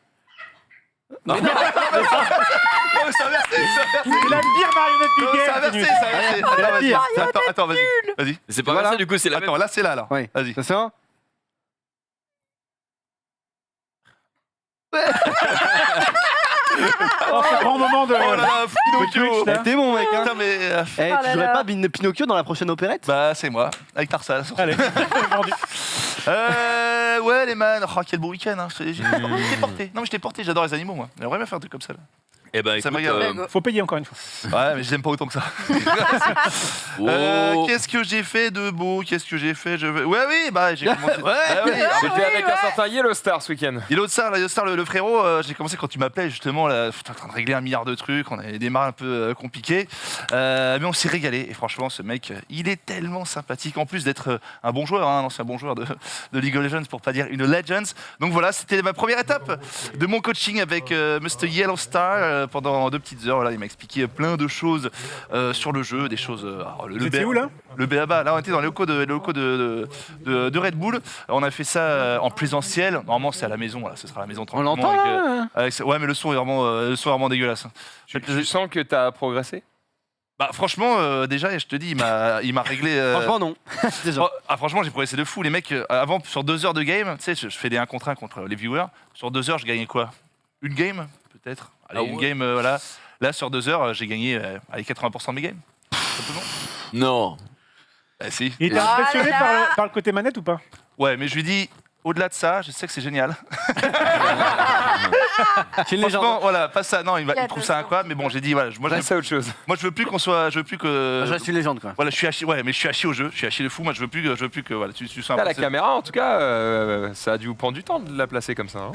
Speaker 4: Non, c'est inversé,
Speaker 2: C'est la pire marionnette du
Speaker 4: c'est
Speaker 2: game.
Speaker 4: inversé,
Speaker 2: Genius.
Speaker 4: c'est inversé.
Speaker 5: C'est la
Speaker 4: Attends,
Speaker 5: pire.
Speaker 4: vas-y. Attends, vas-y.
Speaker 3: C'est pas
Speaker 5: Voilà.
Speaker 3: ça, du coup, c'est la même.
Speaker 4: Attends, là, c'est là, là.
Speaker 5: Oui.
Speaker 4: Vas-y.
Speaker 5: Ça c'est un
Speaker 2: Oh, ce grand moment de.
Speaker 4: Oh là là, Pinocchio.
Speaker 2: Twitch, là.
Speaker 5: T'es bon, mec, hein.
Speaker 4: Putain, mais.
Speaker 5: Eh,
Speaker 7: Oh
Speaker 5: tu
Speaker 7: là
Speaker 5: jouerais
Speaker 7: là.
Speaker 5: pas Pinocchio dans la prochaine opérette?
Speaker 4: Bah, c'est moi, avec Tarzan.
Speaker 2: Allez, vendu.
Speaker 4: Ouais, les man. Oh, quel beau week-end. Hein. Je t'ai porté. Non, mais je t'ai porté, j'adore les animaux, moi. J'aimerais bien faire un truc comme ça. Là.
Speaker 3: Eh ben,
Speaker 4: Ça
Speaker 3: écoute,
Speaker 4: me regarde.
Speaker 2: Faut payer encore une fois.
Speaker 4: Ouais, mais je l'aime pas autant que ça.
Speaker 3: oh.
Speaker 4: Qu'est-ce que j'ai fait de beau? Qu'est-ce que j'ai fait? Ouais, oui, bah, j'ai commencé.
Speaker 5: Ouais.
Speaker 4: Ah oui,
Speaker 1: J'étais avec un certain Yellow Star ce week-end.
Speaker 4: Yellow Star, le frérot, j'ai commencé quand tu m'appelais justement, là, en train de régler 1 milliard de trucs, on avait démarré un peu compliqué, mais on s'est régalé, et franchement ce mec, il est tellement sympathique, en plus d'être un bon joueur, hein, un ancien bon joueur de League of Legends, pour pas dire une Legends. Donc voilà, c'était ma première étape de mon coaching avec Mr. Yellow Star pendant 2 petites heures. Voilà, il m'a expliqué plein de choses sur le jeu, des choses... alors,
Speaker 2: Vous étiez où là?
Speaker 4: Le BABA, là on était dans les locaux de Red Bull. On a fait ça en présentiel. Normalement c'est à la maison, là, ce sera à la maison
Speaker 5: On
Speaker 4: tranquillement.
Speaker 5: l'entend
Speaker 4: avec,
Speaker 5: là
Speaker 4: ouais, mais le son est vraiment dégueulasse.
Speaker 1: Tu sens que t'as progressé?
Speaker 4: Bah franchement, déjà, je te dis, il m'a réglé.
Speaker 5: Franchement, non. Déjà.
Speaker 4: Franchement, j'ai progressé de fou. Les mecs, avant, sur 2 heures de game, tu sais, je fais des 1 contre 1 contre les viewers. Sur 2 heures, je gagnais quoi? Une game, peut-être. Allez,
Speaker 3: Ah
Speaker 4: une
Speaker 3: ouais.
Speaker 4: game, voilà. Là, sur 2 heures, j'ai gagné allez, 80% de mes games. Simplement.
Speaker 3: Non.
Speaker 4: Bah si.
Speaker 2: Il était
Speaker 7: Ah
Speaker 2: impressionné
Speaker 7: là là.
Speaker 2: par le côté manette ou pas?
Speaker 4: Ouais, mais je lui dis, au-delà de ça, je sais que c'est génial.
Speaker 5: C'est une légende.
Speaker 4: Franchement, voilà, pas ça. Non, il trouve ça incroyable. Mais bon, j'ai dit, voilà, moi,
Speaker 1: Là, c'est autre chose.
Speaker 4: je veux plus qu'on soit, je veux plus que.
Speaker 5: Je reste une légende, quoi.
Speaker 4: Voilà, je suis à chier, ouais, mais je suis à chier au jeu, je suis à chier de fou. Moi, je veux plus que voilà, tu sois un
Speaker 1: Là, la
Speaker 4: peu-
Speaker 1: caméra, en tout cas, ça a dû vous prendre du temps de la placer comme ça. Hein.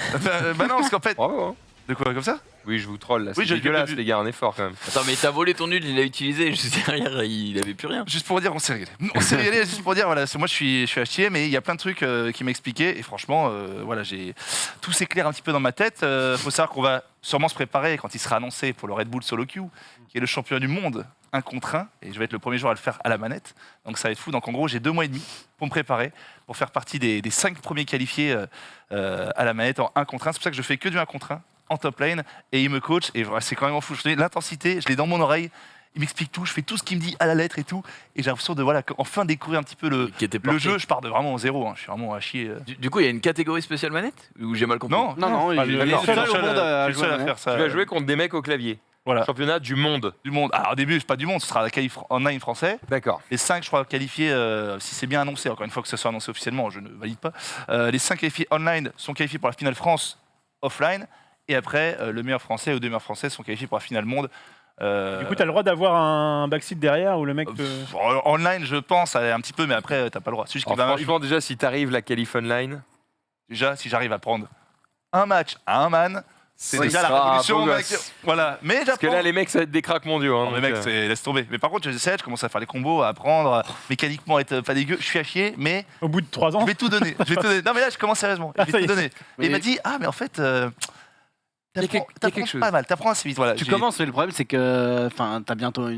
Speaker 4: Bah non, parce qu'en fait,
Speaker 1: Bravo. Hein.
Speaker 4: de quoi comme ça?
Speaker 1: Oui, je vous troll là.
Speaker 4: Oui,
Speaker 1: C'est
Speaker 4: j'ai
Speaker 1: dégueulasse,
Speaker 4: vu.
Speaker 1: les gars, un effort quand même.
Speaker 3: Attends, mais t'as volé ton nul, il l'a utilisé, juste derrière, il avait plus rien.
Speaker 4: Juste pour dire, on s'est régalé. On s'est régalé juste pour dire, voilà, moi je suis à chier, mais il y a plein de trucs qui m'expliquaient et franchement, voilà, tout s'éclaire un petit peu dans ma tête. Faut savoir qu'on va sûrement se préparer quand il sera annoncé pour le Red Bull Solo Queue, qui est le championnat du monde 1 contre 1, et je vais être le premier joueur à le faire à la manette. Donc ça va être fou. Donc en gros, j'ai 2 mois et demi pour me préparer, pour faire partie des 5 premiers qualifiés à la manette en 1 contre 1. C'est pour ça que je fais que du 1 contre 1 en top lane, et il me coach, et voilà, c'est quand même fou. Je te dis, l'intensité, je l'ai dans mon oreille. Il m'explique tout, je fais tout ce qu'il me dit à la lettre et tout, et j'ai l'impression de voilà, enfin découvrir un petit peu
Speaker 3: Qui était
Speaker 4: le
Speaker 3: porté.
Speaker 4: jeu. Je pars de vraiment zéro, hein. Je suis vraiment à chier.
Speaker 3: Du coup, il y a une catégorie spéciale manette? Ou j'ai mal compris?
Speaker 4: Non,
Speaker 5: Non, il est
Speaker 4: d'accord,
Speaker 5: seul
Speaker 4: je suis
Speaker 5: au monde à
Speaker 4: je suis le seul à
Speaker 5: jouer.
Speaker 4: faire ça.
Speaker 1: Tu vas jouer contre des mecs au clavier.
Speaker 4: Voilà.
Speaker 1: Championnat du monde.
Speaker 4: Du monde. Alors au début, c'est pas du monde, ce sera la qualif online français.
Speaker 1: D'accord.
Speaker 4: Les 5, je crois, qualifiés, si c'est bien annoncé, encore une fois que ce soit annoncé officiellement, je ne valide pas. Les 5 qualifiés online sont qualifiés pour la finale France offline. Et après, le meilleur français ou 2 meilleurs français sont qualifiés pour la finale monde.
Speaker 2: Du coup, t'as le droit d'avoir un backseat derrière où le mec peut.
Speaker 4: Online, je pense, un petit peu, mais après, t'as pas le droit. C'est juste qu'il
Speaker 1: Alors,
Speaker 4: va-
Speaker 1: franchement, déjà, si t'arrives la qualif online,
Speaker 4: déjà, si j'arrive à prendre un match à un man, c'est
Speaker 1: ce
Speaker 4: déjà la
Speaker 1: sera un
Speaker 4: révolution,
Speaker 1: beau
Speaker 4: mec.
Speaker 1: gosse.
Speaker 4: Voilà. Mais
Speaker 1: parce que
Speaker 4: j'apprends.
Speaker 1: là, les mecs, ça va être des cracks mondiaux. Hein,
Speaker 4: Non, mais
Speaker 1: donc,
Speaker 4: mec, laisse tomber. Mais par contre, j'essaie, je commence à faire les combos, à apprendre, mécaniquement à être pas dégueu. Je suis à chier, mais
Speaker 2: Au bout de 3
Speaker 4: je
Speaker 2: ans.
Speaker 4: vais tout donner. Je vais tout donner. Non, mais là, je commence sérieusement. Je
Speaker 2: Ah, ça
Speaker 4: vais
Speaker 2: y
Speaker 4: tout
Speaker 2: est.
Speaker 4: donner. Et il m'a dit, ah, mais en fait,
Speaker 1: Il y a quelque chose.
Speaker 4: pas mal, t'apprends assez vite. Voilà.
Speaker 5: Tu
Speaker 4: J'ai-
Speaker 5: commences, mais le problème, c'est que t'as bientôt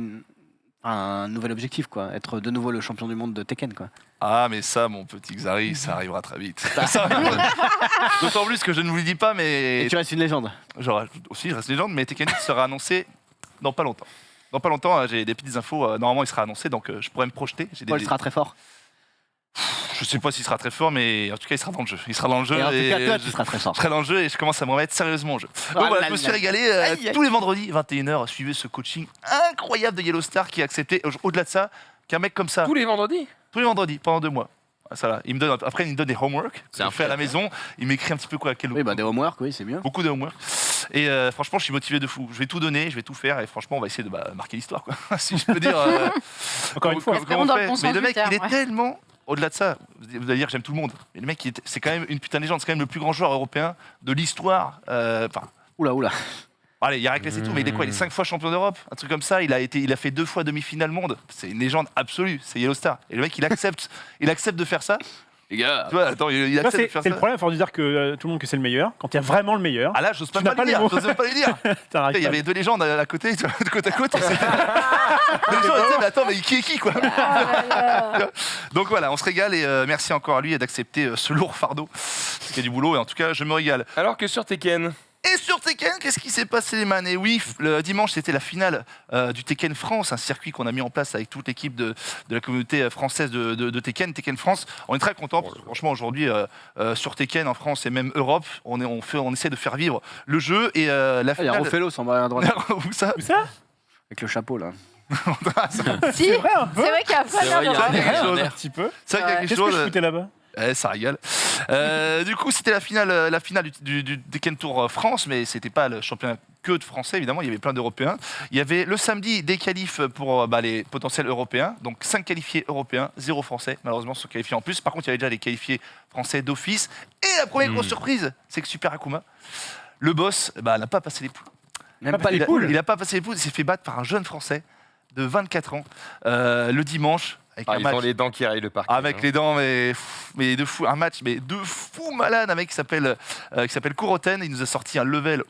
Speaker 5: un nouvel objectif, quoi. Être de nouveau le champion du monde de Tekken, quoi.
Speaker 4: Ah, mais ça, mon petit Xari, ça arrivera très vite. Ça arrivera. D'autant plus que je ne vous le dis pas, mais
Speaker 5: Et tu restes une légende.
Speaker 4: genre, aussi, je reste légende, mais Tekken 8 sera annoncé dans pas longtemps. Dans pas longtemps, j'ai des petites infos. Normalement, il sera annoncé, donc je pourrais me projeter. J'ai
Speaker 5: Paul sera très fort.
Speaker 4: Je sais pas s'il sera très fort, mais en tout cas, il sera dans le jeu. Il sera dans le jeu.
Speaker 5: Et en tout cas, toi,
Speaker 4: je-
Speaker 5: tu seras très fort.
Speaker 4: Je serai dans le jeu et je commence à me remettre sérieusement au jeu.
Speaker 5: Ah
Speaker 4: Donc voilà,
Speaker 5: là
Speaker 4: je me suis
Speaker 5: là.
Speaker 4: régalé
Speaker 5: Aïe, aïe.
Speaker 4: tous les vendredis, 21h, suivez ce coaching incroyable de Yellow Star qui a accepté, au-delà de ça, qu'un mec comme ça,
Speaker 1: tous les vendredis.
Speaker 4: tous les vendredis, pendant 2 mois. Ça, là. Après, il me donne des homework.
Speaker 3: C'est un
Speaker 4: fait à la maison. Il m'écrit un petit peu quel
Speaker 5: Oui, bah des homework, oui, c'est bien.
Speaker 4: beaucoup de homework. Et franchement, je suis motivé de fou. Je vais tout donner, je vais tout faire. Et franchement, on va essayer de marquer l'histoire, quoi. Si je peux dire.
Speaker 2: Encore une fois.
Speaker 7: Espérons dans le bon
Speaker 4: Mais
Speaker 7: sens
Speaker 4: le
Speaker 7: du
Speaker 4: mec,
Speaker 7: terme,
Speaker 4: il est
Speaker 7: ouais.
Speaker 4: tellement. Au-delà de ça, vous allez dire que j'aime tout le monde. Mais le mec, c'est quand même une putain de légende. C'est quand même le plus grand joueur européen de l'histoire. Enfin,
Speaker 5: Oula.
Speaker 4: allez, il y a Héraclès et tout, mais il est quoi? Il est 5 fois champion d'Europe, un truc comme ça. Il a fait 2 fois demi-finale monde. C'est une légende absolue. C'est Yellow Star. Et le mec, il accepte de faire ça.
Speaker 3: Les gars,
Speaker 4: Tu vois, attends, il
Speaker 2: Ça,
Speaker 4: accepte de faire
Speaker 2: c'est
Speaker 4: ça.
Speaker 2: le problème, il faut dire que tout le monde que c'est le meilleur. Quand il y a vraiment le meilleur,
Speaker 4: Ah là, j'ose
Speaker 2: Tu
Speaker 4: même
Speaker 2: n'as
Speaker 4: pas
Speaker 2: pas
Speaker 4: le
Speaker 2: les
Speaker 4: dire.
Speaker 2: mots.
Speaker 4: J'ose même pas le dire.
Speaker 2: t'arrives
Speaker 4: Il y
Speaker 2: pas.
Speaker 4: avait 2 légendes à côté, tu vois, de côte à côte. Les gens étaient, mais attends, mais qui est qui, quoi? Donc voilà, on se régale et merci encore à lui d'accepter ce lourd fardeau. C'est qu'il y a du boulot et en tout cas, je me régale.
Speaker 1: Alors que sur Tekken,
Speaker 4: Et sur Tekken, qu'est-ce qui s'est passé, les man? Et oui, le dimanche, c'était la finale du Tekken France, un circuit qu'on a mis en place avec toute l'équipe de la communauté française de Tekken, Tekken France. On est très contents, parce que franchement, aujourd'hui, sur Tekken, en France et même Europe, on essaie de faire vivre le jeu. Et la
Speaker 5: Il y a
Speaker 4: finale...
Speaker 5: Rofelos en bas à droite,
Speaker 4: Où ça?
Speaker 2: Où ça
Speaker 5: avec le chapeau là.
Speaker 7: Si,
Speaker 2: C'est vrai un peu.
Speaker 7: c'est vrai qu'il y a
Speaker 3: c'est vrai, il y a
Speaker 7: pas
Speaker 3: un
Speaker 4: quelque
Speaker 3: air,
Speaker 4: chose.
Speaker 3: un
Speaker 2: Un
Speaker 3: air.
Speaker 2: petit peu.
Speaker 4: C'est vrai qu'il y a quelque
Speaker 2: Qu'est-ce que je
Speaker 4: chose...
Speaker 2: foutais là-bas?
Speaker 4: Ça régale. Du coup, c'était la finale du Tekken Tour France, mais c'était pas le championnat que de Français, évidemment. Il y avait plein d'Européens. Il y avait le samedi des qualifs pour les potentiels Européens. Donc 5 qualifiés européens, 0 Français, malheureusement, sont qualifiés en plus. Par contre, il y avait déjà les qualifiés français d'office. Et la première grosse surprise, c'est que Super Akuma, le boss, n'a pas passé les poules.
Speaker 5: Même pas les
Speaker 4: Il a-
Speaker 5: poules.
Speaker 4: Il n'a pas passé les poules. Il s'est fait battre par un jeune Français de 24 ans le dimanche. Avec un
Speaker 1: ils
Speaker 4: match
Speaker 1: ont les dents qui rayent le parquet.
Speaker 4: avec
Speaker 1: hein.
Speaker 4: les dents, mais de fou, un match, mais de fou malade, un mec qui s'appelle Kuroten. Il nous a sorti un level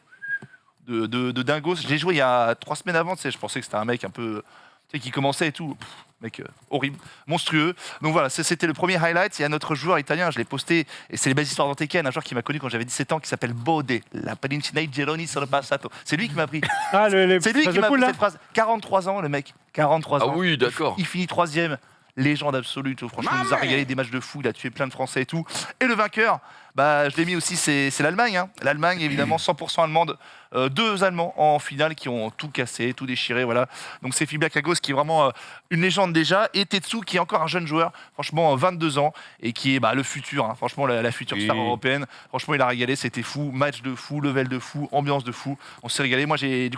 Speaker 4: de dingos. J'ai joué il y a 3 semaines avant, tu sais, je pensais que c'était un mec un peu, tu sais, qui commençait et tout. Mec horrible, monstrueux. Donc voilà, c'était le premier highlight. Il y a notre joueur italien, je l'ai posté, et c'est les belles histoires dans Tekken, un joueur qui m'a connu quand j'avais 17 ans, qui s'appelle Bode, la Peninsula Gironi sur le passato. C'est lui qui m'a appris.
Speaker 2: Ah,
Speaker 4: C'est lui
Speaker 2: phase
Speaker 4: qui
Speaker 2: de
Speaker 4: m'a
Speaker 2: poule,
Speaker 4: appris
Speaker 2: là.
Speaker 4: cette phrase. 43 ans, le mec. 43
Speaker 3: Ah
Speaker 4: ans.
Speaker 3: oui, d'accord.
Speaker 4: Il finit 3e. Légende absolue, tout. Franchement, il nous a régalé des matchs de fou, il a tué plein de Français et tout. Et le vainqueur, je l'ai mis aussi, c'est l'Allemagne. Hein. L'Allemagne, évidemment, 100% allemande. 2 Allemands en finale qui ont tout cassé, tout déchiré. Voilà. Donc c'est Fibia Kagos qui est vraiment une légende déjà. Et Tetsu qui est encore un jeune joueur, franchement, 22 ans. Et qui est le futur, hein. Franchement, la future star européenne. Franchement, il a régalé, c'était fou. Match de fou, level de fou, ambiance de fou. On s'est régalé. Moi, je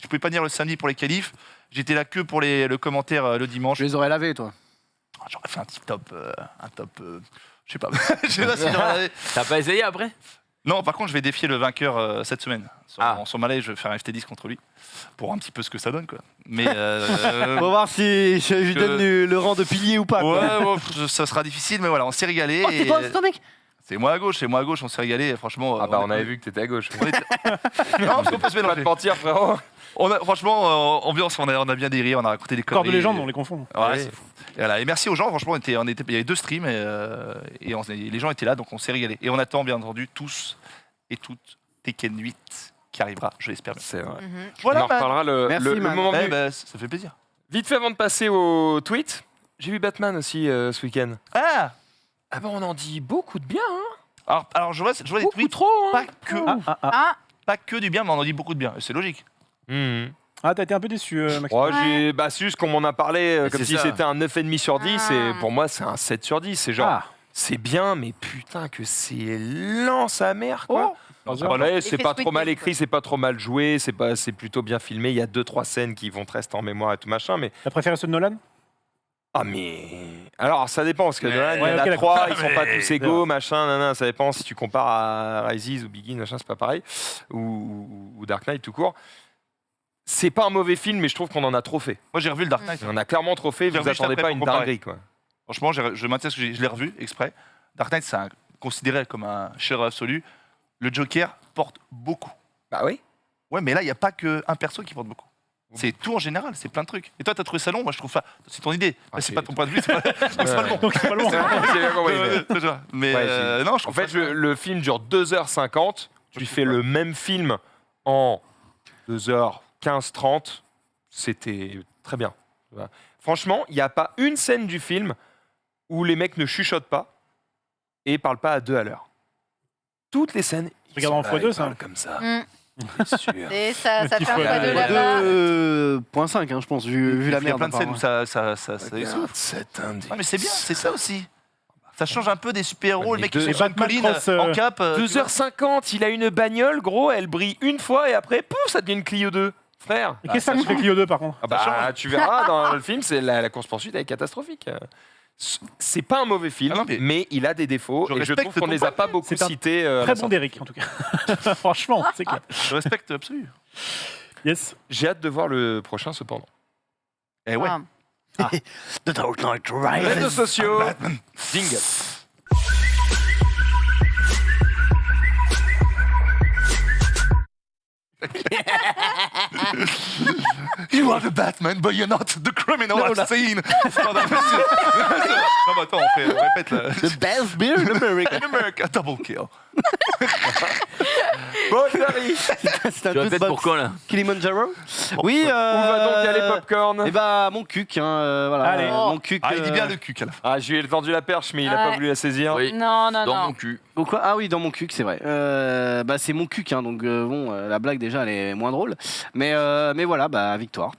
Speaker 4: pouvais pas venir le samedi pour les qualifs. J'étais là que pour le commentaire le dimanche.
Speaker 5: Je les aurais lavés, toi.
Speaker 4: J'aurais fait un petit top, je sais pas. Je sais pas si j'aurais-
Speaker 3: T'as pas essayé après?
Speaker 4: Non, par contre, je vais défier le vainqueur cette semaine.
Speaker 3: Ah.
Speaker 4: En Somalie, je vais faire un FT10 contre lui pour voir un petit peu ce que ça donne, quoi. Mais
Speaker 8: On va voir si je lui donne le rang de pilier ou pas. quoi.
Speaker 4: ouais, bon, ça sera difficile, mais voilà, on s'est régalé.
Speaker 8: Oh, c'est toi, mec.
Speaker 4: C'est moi à gauche, on s'est régalé, franchement.
Speaker 1: Ah bah on avait vu que t'étais à gauche.
Speaker 4: on était- non, parce qu'on peut se
Speaker 1: Pas
Speaker 4: mélanger.
Speaker 1: te mentir, frérot.
Speaker 4: Franchement, ambiance, on a bien déliré, on a raconté des
Speaker 2: Corps
Speaker 4: conneries.
Speaker 2: de légende, on les confond.
Speaker 4: Ouais, c'est fou. Et, voilà. Et merci aux gens, franchement, il y avait 2 streams et les gens étaient là, donc on s'est régalé. Et on attend bien entendu tous et toutes Tekken 8 qui arrivera, je l'espère bien.
Speaker 1: C'est vrai. On
Speaker 4: Voilà,
Speaker 1: en reparlera
Speaker 5: Merci,
Speaker 1: le
Speaker 5: man.
Speaker 1: moment venu.
Speaker 4: ça fait plaisir.
Speaker 1: Vite fait avant de passer au tweet, j'ai vu Batman aussi ce week-end.
Speaker 4: Ah
Speaker 1: Ah bah on en dit beaucoup de bien, hein.
Speaker 4: alors je vois des
Speaker 1: Beaucoup
Speaker 4: tweets,
Speaker 1: trop, hein.
Speaker 4: pas que du bien, mais on en dit beaucoup de bien. Et c'est logique.
Speaker 1: Mhm.
Speaker 2: Ah, t'as été un peu déçu, Maxime.
Speaker 1: Oh, c'est juste qu'on m'en a parlé comme
Speaker 3: C'est
Speaker 1: si
Speaker 3: ça.
Speaker 1: c'était un 9,5 sur 10
Speaker 7: Ah.
Speaker 1: et pour moi c'est un 7 sur 10. C'est genre,
Speaker 2: Ah.
Speaker 1: c'est bien, mais putain que c'est lent sa mère quoi. Ouais, c'est
Speaker 7: Effet
Speaker 1: pas trop
Speaker 7: Squid
Speaker 1: mal
Speaker 7: Game,
Speaker 1: écrit, c'est pas trop mal joué, c'est plutôt bien filmé. Il y a 2-3 scènes qui vont te rester en mémoire et tout machin, mais
Speaker 2: T'as préféré ceux de Nolan?
Speaker 1: ah mais alors ça dépend parce que Nolan, il y en
Speaker 2: Ouais,
Speaker 1: a
Speaker 2: ok,
Speaker 1: 3, ils sont
Speaker 4: Mais-
Speaker 1: pas tous égaux, machin, nanana, ça dépend si tu compares à Rises ou Begin, machin, c'est pas pareil, ou Dark Knight tout court. C'est pas un mauvais film, mais je trouve qu'on en a trop fait.
Speaker 4: Moi, j'ai revu le Dark Knight.
Speaker 1: On en a clairement trop fait.
Speaker 4: J'ai
Speaker 1: Vous
Speaker 4: revu juste
Speaker 1: attendez
Speaker 4: après
Speaker 1: pas
Speaker 4: pour
Speaker 1: une
Speaker 4: comparer.
Speaker 1: dinguerie quoi.
Speaker 4: Franchement, je maintiens ce que je l'ai revu exprès. Dark Knight, c'est considéré comme un chef-d'œuvre absolu. Le Joker porte beaucoup.
Speaker 1: Bah oui.
Speaker 4: Ouais, mais là, il n'y a pas qu'un perso qui porte beaucoup. C'est tout en général, c'est plein de trucs. Et toi, t'as trouvé ça long? Moi, je trouve ça. C'est ton idée.
Speaker 1: Ah,
Speaker 4: Mais c'est
Speaker 1: c'est-
Speaker 4: pas ton point de vue, c'est pas, donc c'est pas le bon.
Speaker 2: Donc c'est pas loin.
Speaker 1: J'ai bien compris, mais-
Speaker 4: Mais
Speaker 1: Ouais,
Speaker 4: non, je
Speaker 1: En
Speaker 4: trouve
Speaker 1: fait,
Speaker 4: ça-
Speaker 1: le film dure 2h50. Tu fais le même film en 2h15-30. C'était très bien. Voilà. Franchement, il n'y a pas une scène du film où les mecs ne chuchotent pas et parlent pas à 2 à l'heure. Toutes les scènes. ils
Speaker 2: Regarde en
Speaker 1: sont là,
Speaker 2: x2,
Speaker 1: ils
Speaker 2: ça.
Speaker 1: parlent comme ça.
Speaker 7: Mm.
Speaker 1: C'est sûr.
Speaker 7: Et ça fait un
Speaker 2: Petit
Speaker 7: fois de
Speaker 2: frère.
Speaker 7: là-bas.
Speaker 8: 2.5, hein, je pense, vu la
Speaker 4: Il y a
Speaker 8: merde.
Speaker 4: plein de scènes où
Speaker 8: apparemment.
Speaker 4: ça
Speaker 1: Regarde cet indice.
Speaker 4: Ah, mais c'est bien, c'est ça aussi. Ça change un peu des super-héros,
Speaker 1: Ouais,
Speaker 4: le mec
Speaker 1: mais
Speaker 4: qui
Speaker 2: deux-
Speaker 4: sont sur une
Speaker 2: Batman
Speaker 4: colline
Speaker 2: Cross,
Speaker 4: en cap.
Speaker 1: 2h50, il a une bagnole, gros, elle brille une fois et après, pouf, ça devient une Clio 2. Frère.
Speaker 2: Et qu'est-ce que ça fait Clio 2 par contre?
Speaker 1: Ah bah, tu verras dans le film, c'est la course-poursuite, elle est catastrophique. C'est pas un mauvais film,
Speaker 4: Ah non,
Speaker 1: mais il a des défauts
Speaker 4: Je
Speaker 1: et je
Speaker 4: respecte
Speaker 1: trouve qu'on
Speaker 4: ton
Speaker 1: les a pas beaucoup
Speaker 2: C'est un
Speaker 1: cités.
Speaker 2: Très bon d'Eric en tout cas. Franchement, c'est clair.
Speaker 4: Je respecte absolu.
Speaker 2: Yes.
Speaker 1: J'ai hâte de voir le prochain cependant.
Speaker 4: Eh ouais.
Speaker 7: Ah.
Speaker 8: The Dark Knight
Speaker 1: Réseaux
Speaker 8: Rises.
Speaker 1: sociaux, jingle.
Speaker 4: You are the Batman, but you're not the criminal I've seen. Non, mais attends, on répète là.
Speaker 8: The best beer in America.
Speaker 4: In America, double kill.
Speaker 1: Bon, Gary,
Speaker 8: C'est un
Speaker 3: Tu
Speaker 8: peu
Speaker 3: répètes
Speaker 8: de
Speaker 3: pour quand là?
Speaker 8: Kilimanjaro. Oui.
Speaker 1: où va donc aller Popcorn?
Speaker 8: Eh bah, mon cuc, voilà.
Speaker 2: Allez.
Speaker 8: Mon cuc.
Speaker 4: Ah, il dit bien le cul à la fin.
Speaker 1: Ah, je lui ai tendu la perche, mais il a pas
Speaker 7: Ouais.
Speaker 1: voulu la saisir.
Speaker 3: Oui,
Speaker 7: Non, non,
Speaker 3: dans
Speaker 7: non.
Speaker 3: mon cul.
Speaker 8: Pourquoi Ah oui, dans mon cuc, c'est vrai. Bah, c'est mon cuc, donc bon, la blague déjà, elle est moins drôle. Mais voilà, bah, victoire.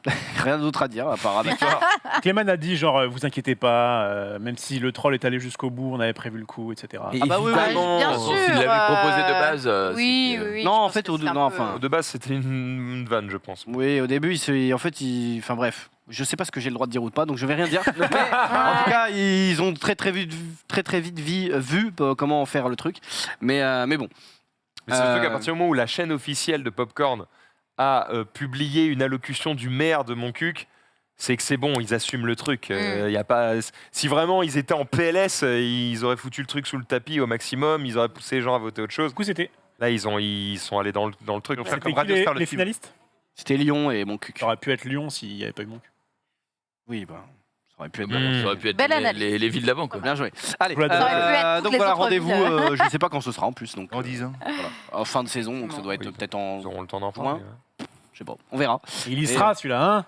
Speaker 8: Rien d'autre à dire à part victoire.
Speaker 2: Clément a dit genre vous inquiétez pas, même si le troll est allé jusqu'au bout, on avait prévu le coup, etc.
Speaker 8: Et
Speaker 1: Ah bah oui,
Speaker 8: évidemment.
Speaker 7: Bien
Speaker 3: Bon,
Speaker 7: sûr.
Speaker 3: S'il l'avait proposé de base.
Speaker 7: Oui,
Speaker 3: c'était,
Speaker 7: oui, oui.
Speaker 8: Non,
Speaker 7: je
Speaker 8: en
Speaker 7: pense
Speaker 8: fait,
Speaker 7: que
Speaker 8: au-
Speaker 7: c'est un
Speaker 8: non,
Speaker 7: peu-
Speaker 8: enfin,
Speaker 1: De base, c'était une vanne, je pense.
Speaker 8: Oui, au début, enfin bref, je sais pas ce que j'ai le droit de dire ou pas, donc je vais rien dire. Mais, en tout cas, ils ont très vite vu comment faire le truc. Mais bon.
Speaker 1: Mais c'est surtout qu'à partir du moment où la chaîne officielle de Popcorn a publié une allocution du maire de Montcuq, c'est que c'est bon, ils assument le truc. Y a pas... Si vraiment ils étaient en PLS, ils auraient foutu le truc sous le tapis au maximum, ils auraient poussé les gens à voter autre chose.
Speaker 2: Du coup, c'était
Speaker 1: Là, ils sont allés dans le truc.
Speaker 4: Ils ont fait comme
Speaker 2: qui
Speaker 4: Radio Star, le
Speaker 2: les
Speaker 4: film.
Speaker 2: finalistes?
Speaker 8: C'était Lyon et mon cuc.
Speaker 2: Ça aurait pu être Lyon s'il n'y avait pas eu mon cul.
Speaker 8: Oui, bah, ça aurait pu être.
Speaker 3: Ça aurait pu être
Speaker 7: Belle analyse.
Speaker 3: les villes d'avant quoi.
Speaker 8: Bien joué. Allez,
Speaker 2: Ça aurait pu
Speaker 7: être toutes
Speaker 8: donc
Speaker 7: les
Speaker 8: voilà,
Speaker 7: autres
Speaker 8: rendez-vous.
Speaker 7: villes.
Speaker 8: Je sais pas quand ce sera en plus, donc
Speaker 4: En 10 ans.
Speaker 8: voilà. En fin de saison, donc ça doit être
Speaker 1: Oui.
Speaker 8: peut-être
Speaker 1: Ils auront le temps d'en
Speaker 8: Juin.
Speaker 1: parler.
Speaker 8: je sais pas, on verra.
Speaker 2: Il y sera celui-là, hein?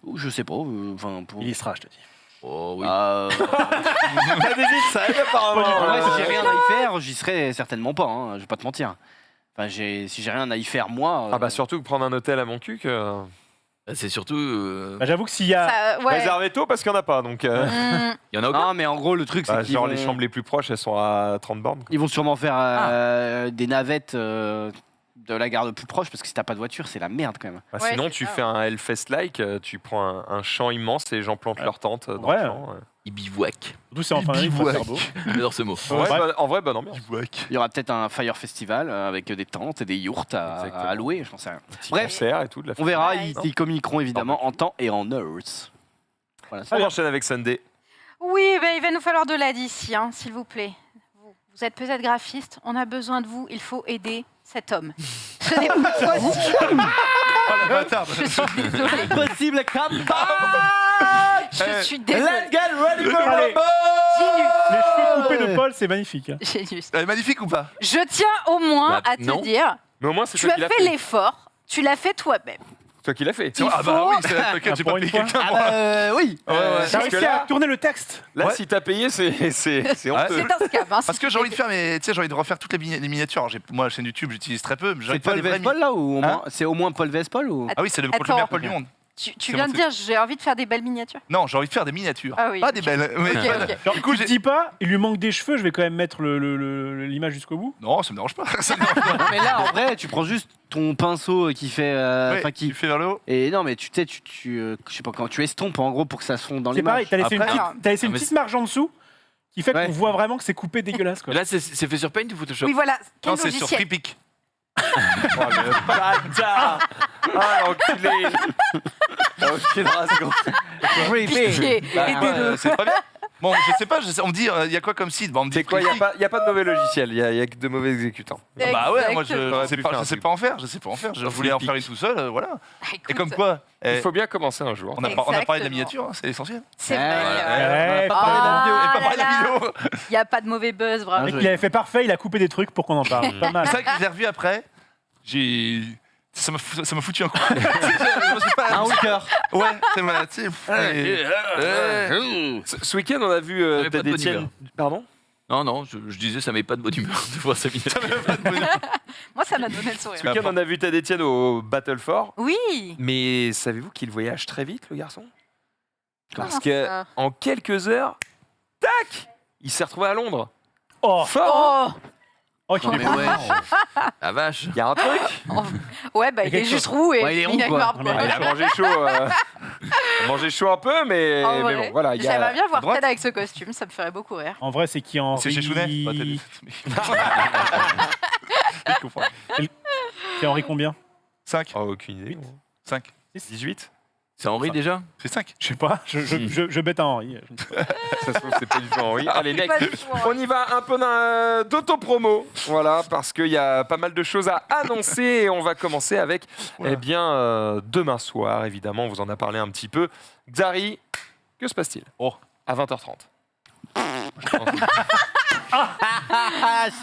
Speaker 8: Ou je sais pas. Enfin, pour.
Speaker 2: Il y sera, je te dis.
Speaker 3: Oh oui.
Speaker 1: T'as des vies, ça aide
Speaker 8: En vrai,
Speaker 1: apparemment.
Speaker 8: si j'ai rien à y faire, j'y serai certainement pas. Je vais pas te mentir. Enfin, si j'ai rien à y faire moi.
Speaker 1: Ah bah surtout que prendre un hôtel à Montcuq,
Speaker 3: C'est surtout.
Speaker 2: Bah, j'avoue que s'il y a.
Speaker 7: Ça, ouais.
Speaker 1: réservez tôt parce qu'il n'y en a pas. Donc,
Speaker 3: Il y en a aucun.
Speaker 8: Non, mais en gros, le truc, c'est
Speaker 1: bah,
Speaker 8: qu'ils
Speaker 1: genre
Speaker 8: vont,
Speaker 1: les chambres les plus proches, elles sont à 30 bornes. quoi.
Speaker 8: ils vont sûrement faire des navettes de la gare plus proche, parce que si t'as pas de voiture, c'est la merde quand même.
Speaker 1: Bah,
Speaker 7: Ouais,
Speaker 1: sinon,
Speaker 7: c'est
Speaker 1: tu
Speaker 7: ça,
Speaker 1: fais un Hellfest-like, tu prends un champ immense et les gens plantent leur tente dans
Speaker 2: Ouais.
Speaker 1: le champ.
Speaker 3: Ils bivouaquent.
Speaker 2: Surtout c'est en fin d'année, il faut faire beau.
Speaker 3: J'adore ce mot.
Speaker 1: En vrai,
Speaker 2: bref.
Speaker 1: en vrai, bonne ambiance.
Speaker 8: Il y aura peut-être un Fire Festival avec des tentes et des yourtes
Speaker 1: Exactement.
Speaker 8: à louer, je pense.
Speaker 1: Petit
Speaker 8: Bref.
Speaker 1: concert et tout. De la
Speaker 8: On verra,
Speaker 7: Ouais.
Speaker 8: ils communiqueront évidemment en temps et en heures. Voilà,
Speaker 1: On enchaîne avec Sunday.
Speaker 7: Oui, ben, il va nous falloir de l'aide ici, hein, s'il vous plaît. Vous êtes peut-être graphiste, on a besoin de vous, il faut aider cet homme. Ce n'est pas possible.
Speaker 4: Oh la bâtarde.
Speaker 7: Je suis désolée.
Speaker 8: Possible comeback.
Speaker 7: Je suis désolée.
Speaker 8: get ready for
Speaker 2: Allez.
Speaker 7: Ginus.
Speaker 2: Les cheveux coupés de Paul, c'est magnifique. hein.
Speaker 7: Ginus.
Speaker 4: Elle est magnifique ou pas?
Speaker 7: Je tiens au moins
Speaker 3: Bah,
Speaker 7: à te
Speaker 3: non.
Speaker 7: dire,
Speaker 1: Mais au moins, c'est
Speaker 7: tu
Speaker 1: toi
Speaker 7: as
Speaker 1: qui l'as
Speaker 7: fait
Speaker 1: fait.
Speaker 7: l'effort, tu l'as fait toi-même.
Speaker 1: Toi qui l'as fait.
Speaker 7: Il
Speaker 4: Ah bah
Speaker 7: faut-
Speaker 4: oui, c'est t'inquiète, j'ai
Speaker 2: Pour
Speaker 4: pas
Speaker 2: une
Speaker 4: payé
Speaker 2: fois.
Speaker 4: quelqu'un. moi.
Speaker 8: Oui.
Speaker 2: T'as
Speaker 1: Parce
Speaker 2: réussi
Speaker 1: que là-
Speaker 2: à tourner le texte?
Speaker 1: Là,
Speaker 4: Ouais.
Speaker 1: si t'as payé, c'est honteux.
Speaker 7: C'est un scam. Hein,
Speaker 4: Parce que j'ai envie de faire, mais tu sais, j'ai envie de refaire toutes les miniatures. Alors, moi, la chaîne YouTube, j'utilise très peu. Mais j'ai envie
Speaker 8: C'est
Speaker 4: de faire
Speaker 8: Paul
Speaker 4: des vraies
Speaker 8: Vespol là ou au
Speaker 4: Hein
Speaker 8: moins c'est au moins Paul Vespol ou
Speaker 4: Ah oui, c'est le contre le
Speaker 7: Attends.
Speaker 4: meilleur Paul du monde.
Speaker 7: Tu
Speaker 4: C'est
Speaker 7: viens
Speaker 4: mon
Speaker 7: de dire, j'ai envie de faire des belles miniatures.
Speaker 4: Non, j'ai envie de faire des miniatures.
Speaker 7: Ah oui,
Speaker 4: Pas
Speaker 7: ok.
Speaker 4: des belles. mais-
Speaker 7: Ok, ok.
Speaker 2: Genre,
Speaker 4: Du coup,
Speaker 2: tu te
Speaker 4: j'ai-
Speaker 2: dis pas, il lui manque des cheveux, je vais quand même mettre l'image jusqu'au bout.
Speaker 4: Non, ça me dérange pas. Ça me dérange pas.
Speaker 8: Non, mais là en vrai, tu prends juste ton pinceau qui fait
Speaker 4: Ouais,
Speaker 8: enfin qui
Speaker 4: tu fais vers le haut.
Speaker 8: et non mais tu sais je sais pas quand tu estompes en gros pour que ça se fonde dans
Speaker 2: C'est
Speaker 8: l'image.
Speaker 2: pareil, t'as laissé,
Speaker 4: Après-
Speaker 2: t'as laissé une
Speaker 3: mais
Speaker 2: petite marge en dessous qui fait
Speaker 8: Ouais.
Speaker 2: qu'on voit vraiment que c'est coupé dégueulasse. Quoi.
Speaker 3: Là, c'est fait sur Paint ou Photoshop?
Speaker 7: Oui, voilà. Quel
Speaker 4: Non, c'est sur
Speaker 7: logiciel
Speaker 4: Tripic.
Speaker 1: Oh, le bâtard. Ah, l'enculé. L'enculé de race, gros.
Speaker 7: Piqué.
Speaker 4: Bah,
Speaker 7: Aidez-le.
Speaker 4: c'est pas bien. Bon, je sais pas, on me dit, il y a quoi comme site? Bon, on me dit
Speaker 1: C'est quoi, il
Speaker 4: Tripic.
Speaker 1: n'y a pas de mauvais logiciel, il y a que de mauvais exécutants.
Speaker 4: Bah ouais, moi je
Speaker 1: T'aurais
Speaker 4: sais
Speaker 1: pu
Speaker 4: pas,
Speaker 1: faire un
Speaker 4: je sais
Speaker 1: truc.
Speaker 4: pas en faire, je sais pas en faire. Je voulais en faire une tout seul, voilà. Et
Speaker 7: Écoute,
Speaker 4: comme quoi,
Speaker 1: Il faut bien commencer un jour.
Speaker 4: on a parlé de la
Speaker 7: Exactement.
Speaker 4: miniature, hein, c'est essentiel.
Speaker 7: c'est
Speaker 8: Ouais,
Speaker 7: vrai.
Speaker 2: Ouais,
Speaker 4: Et pas parler de la vidéo, et pas parler de la
Speaker 7: là là.
Speaker 4: vidéo.
Speaker 7: Il n'y a pas de mauvais buzz, vraiment.
Speaker 2: Le mec, il avait fait parfait, il a coupé des trucs pour qu'on en parle. Pas mal.
Speaker 4: C'est vrai que je l'ai revu après, ça m'a foutu un coup. Je me suis pas-
Speaker 8: Un hooker.
Speaker 4: Ouais, c'est ma. Tu sais,
Speaker 1: Ce week-end, on a vu
Speaker 3: J'avais pas de
Speaker 1: Ted
Speaker 3: bonne
Speaker 1: Etienne.
Speaker 3: humeur.
Speaker 1: Pardon?
Speaker 3: Non, je disais, ça met pas de bonne humeur de voir sa miniature.
Speaker 7: Moi, ça m'a donné le sourire.
Speaker 1: Ce week-end, on a vu Ted Etienne au Battle Fort.
Speaker 7: Oui.
Speaker 1: Mais savez-vous qu'il voyage très vite, le garçon? Parce
Speaker 7: Comment
Speaker 1: que
Speaker 7: ça
Speaker 1: en quelques heures, tac, il s'est retrouvé à Londres.
Speaker 2: Oh,
Speaker 7: Oh
Speaker 2: oh, qu'il est
Speaker 8: Mais
Speaker 2: pas-
Speaker 8: ouais.
Speaker 3: La vache.
Speaker 1: Il y a un truc.
Speaker 7: Ouais, bah, il
Speaker 2: quelque
Speaker 7: est juste
Speaker 2: chose.
Speaker 7: roux et
Speaker 8: Ouais, il est roux,
Speaker 7: a une
Speaker 8: quoi.
Speaker 7: barbe,
Speaker 2: Mais
Speaker 7: quoi.
Speaker 1: Il a mangé chaud. Il a mangé chaud un peu, mais,
Speaker 7: En
Speaker 1: mais
Speaker 7: vrai,
Speaker 1: bon, voilà. Il y a...
Speaker 7: J'aimerais bien voir
Speaker 4: droite.
Speaker 7: Ted avec ce costume, ça me ferait beaucoup rire.
Speaker 2: En vrai, c'est qui en
Speaker 4: C'est chez Chounet. Je comprends.
Speaker 2: C'est Henri combien
Speaker 4: 5.
Speaker 1: Oh, aucune idée.
Speaker 4: 5.
Speaker 1: 18.
Speaker 3: C'est Henri déjà?
Speaker 4: C'est 5.
Speaker 2: Je sais pas, je bête à Henri.
Speaker 1: Ça se trouve, c'est pas du tout Henri. Allez,
Speaker 7: C'est pas
Speaker 1: next.
Speaker 7: du tout, hein.
Speaker 1: On y va un peu d'autopromo, voilà, parce qu'il y a pas mal de choses à annoncer et on va commencer avec, eh bien, demain soir, évidemment, on vous en a parlé un petit peu. Xari, que se passe-t-il à 20h30.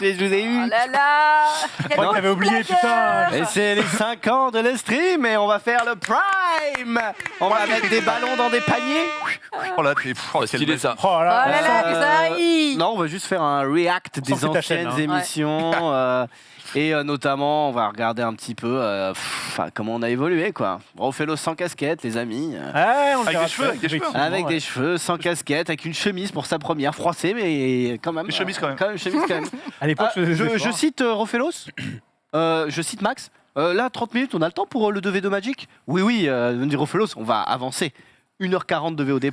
Speaker 8: Je vous ai eu.
Speaker 7: Oh là là
Speaker 2: Je crois que t'avais oublié, putain.
Speaker 8: Et c'est les 5 ans de le stream et on va faire le prime. On va mettre des ballons dans des paniers.
Speaker 4: Oh là, t'es
Speaker 3: Stylé ça.
Speaker 2: Oh
Speaker 7: Oh
Speaker 2: là
Speaker 7: là là, Xari
Speaker 8: Non, on va juste faire un react
Speaker 2: On
Speaker 8: des
Speaker 2: sent que c'est ta
Speaker 8: anciennes
Speaker 2: chaîne, hein.
Speaker 8: émissions. Et notamment, on va regarder un petit peu comment on a évolué, quoi. Ophélo sans casquette, les amis.
Speaker 2: Ouais, on
Speaker 4: Avec
Speaker 2: verra
Speaker 4: des cheveux,
Speaker 2: ça,
Speaker 4: avec des cheveux.
Speaker 2: effectivement,
Speaker 8: Avec
Speaker 2: ouais.
Speaker 8: des cheveux, sans casquette, avec une chemise pour sa première, froissée, mais quand même.
Speaker 4: Une chemise quand même.
Speaker 8: chemise quand même.
Speaker 2: À l'époque, je faisais des
Speaker 8: Je
Speaker 2: efforts.
Speaker 8: cite Ophélos, je cite Max. Là, 30 minutes, on a le temps pour le 2v2 Magic? Oui, me dit Ophélos, on va avancer. 1h40 de VOD. Et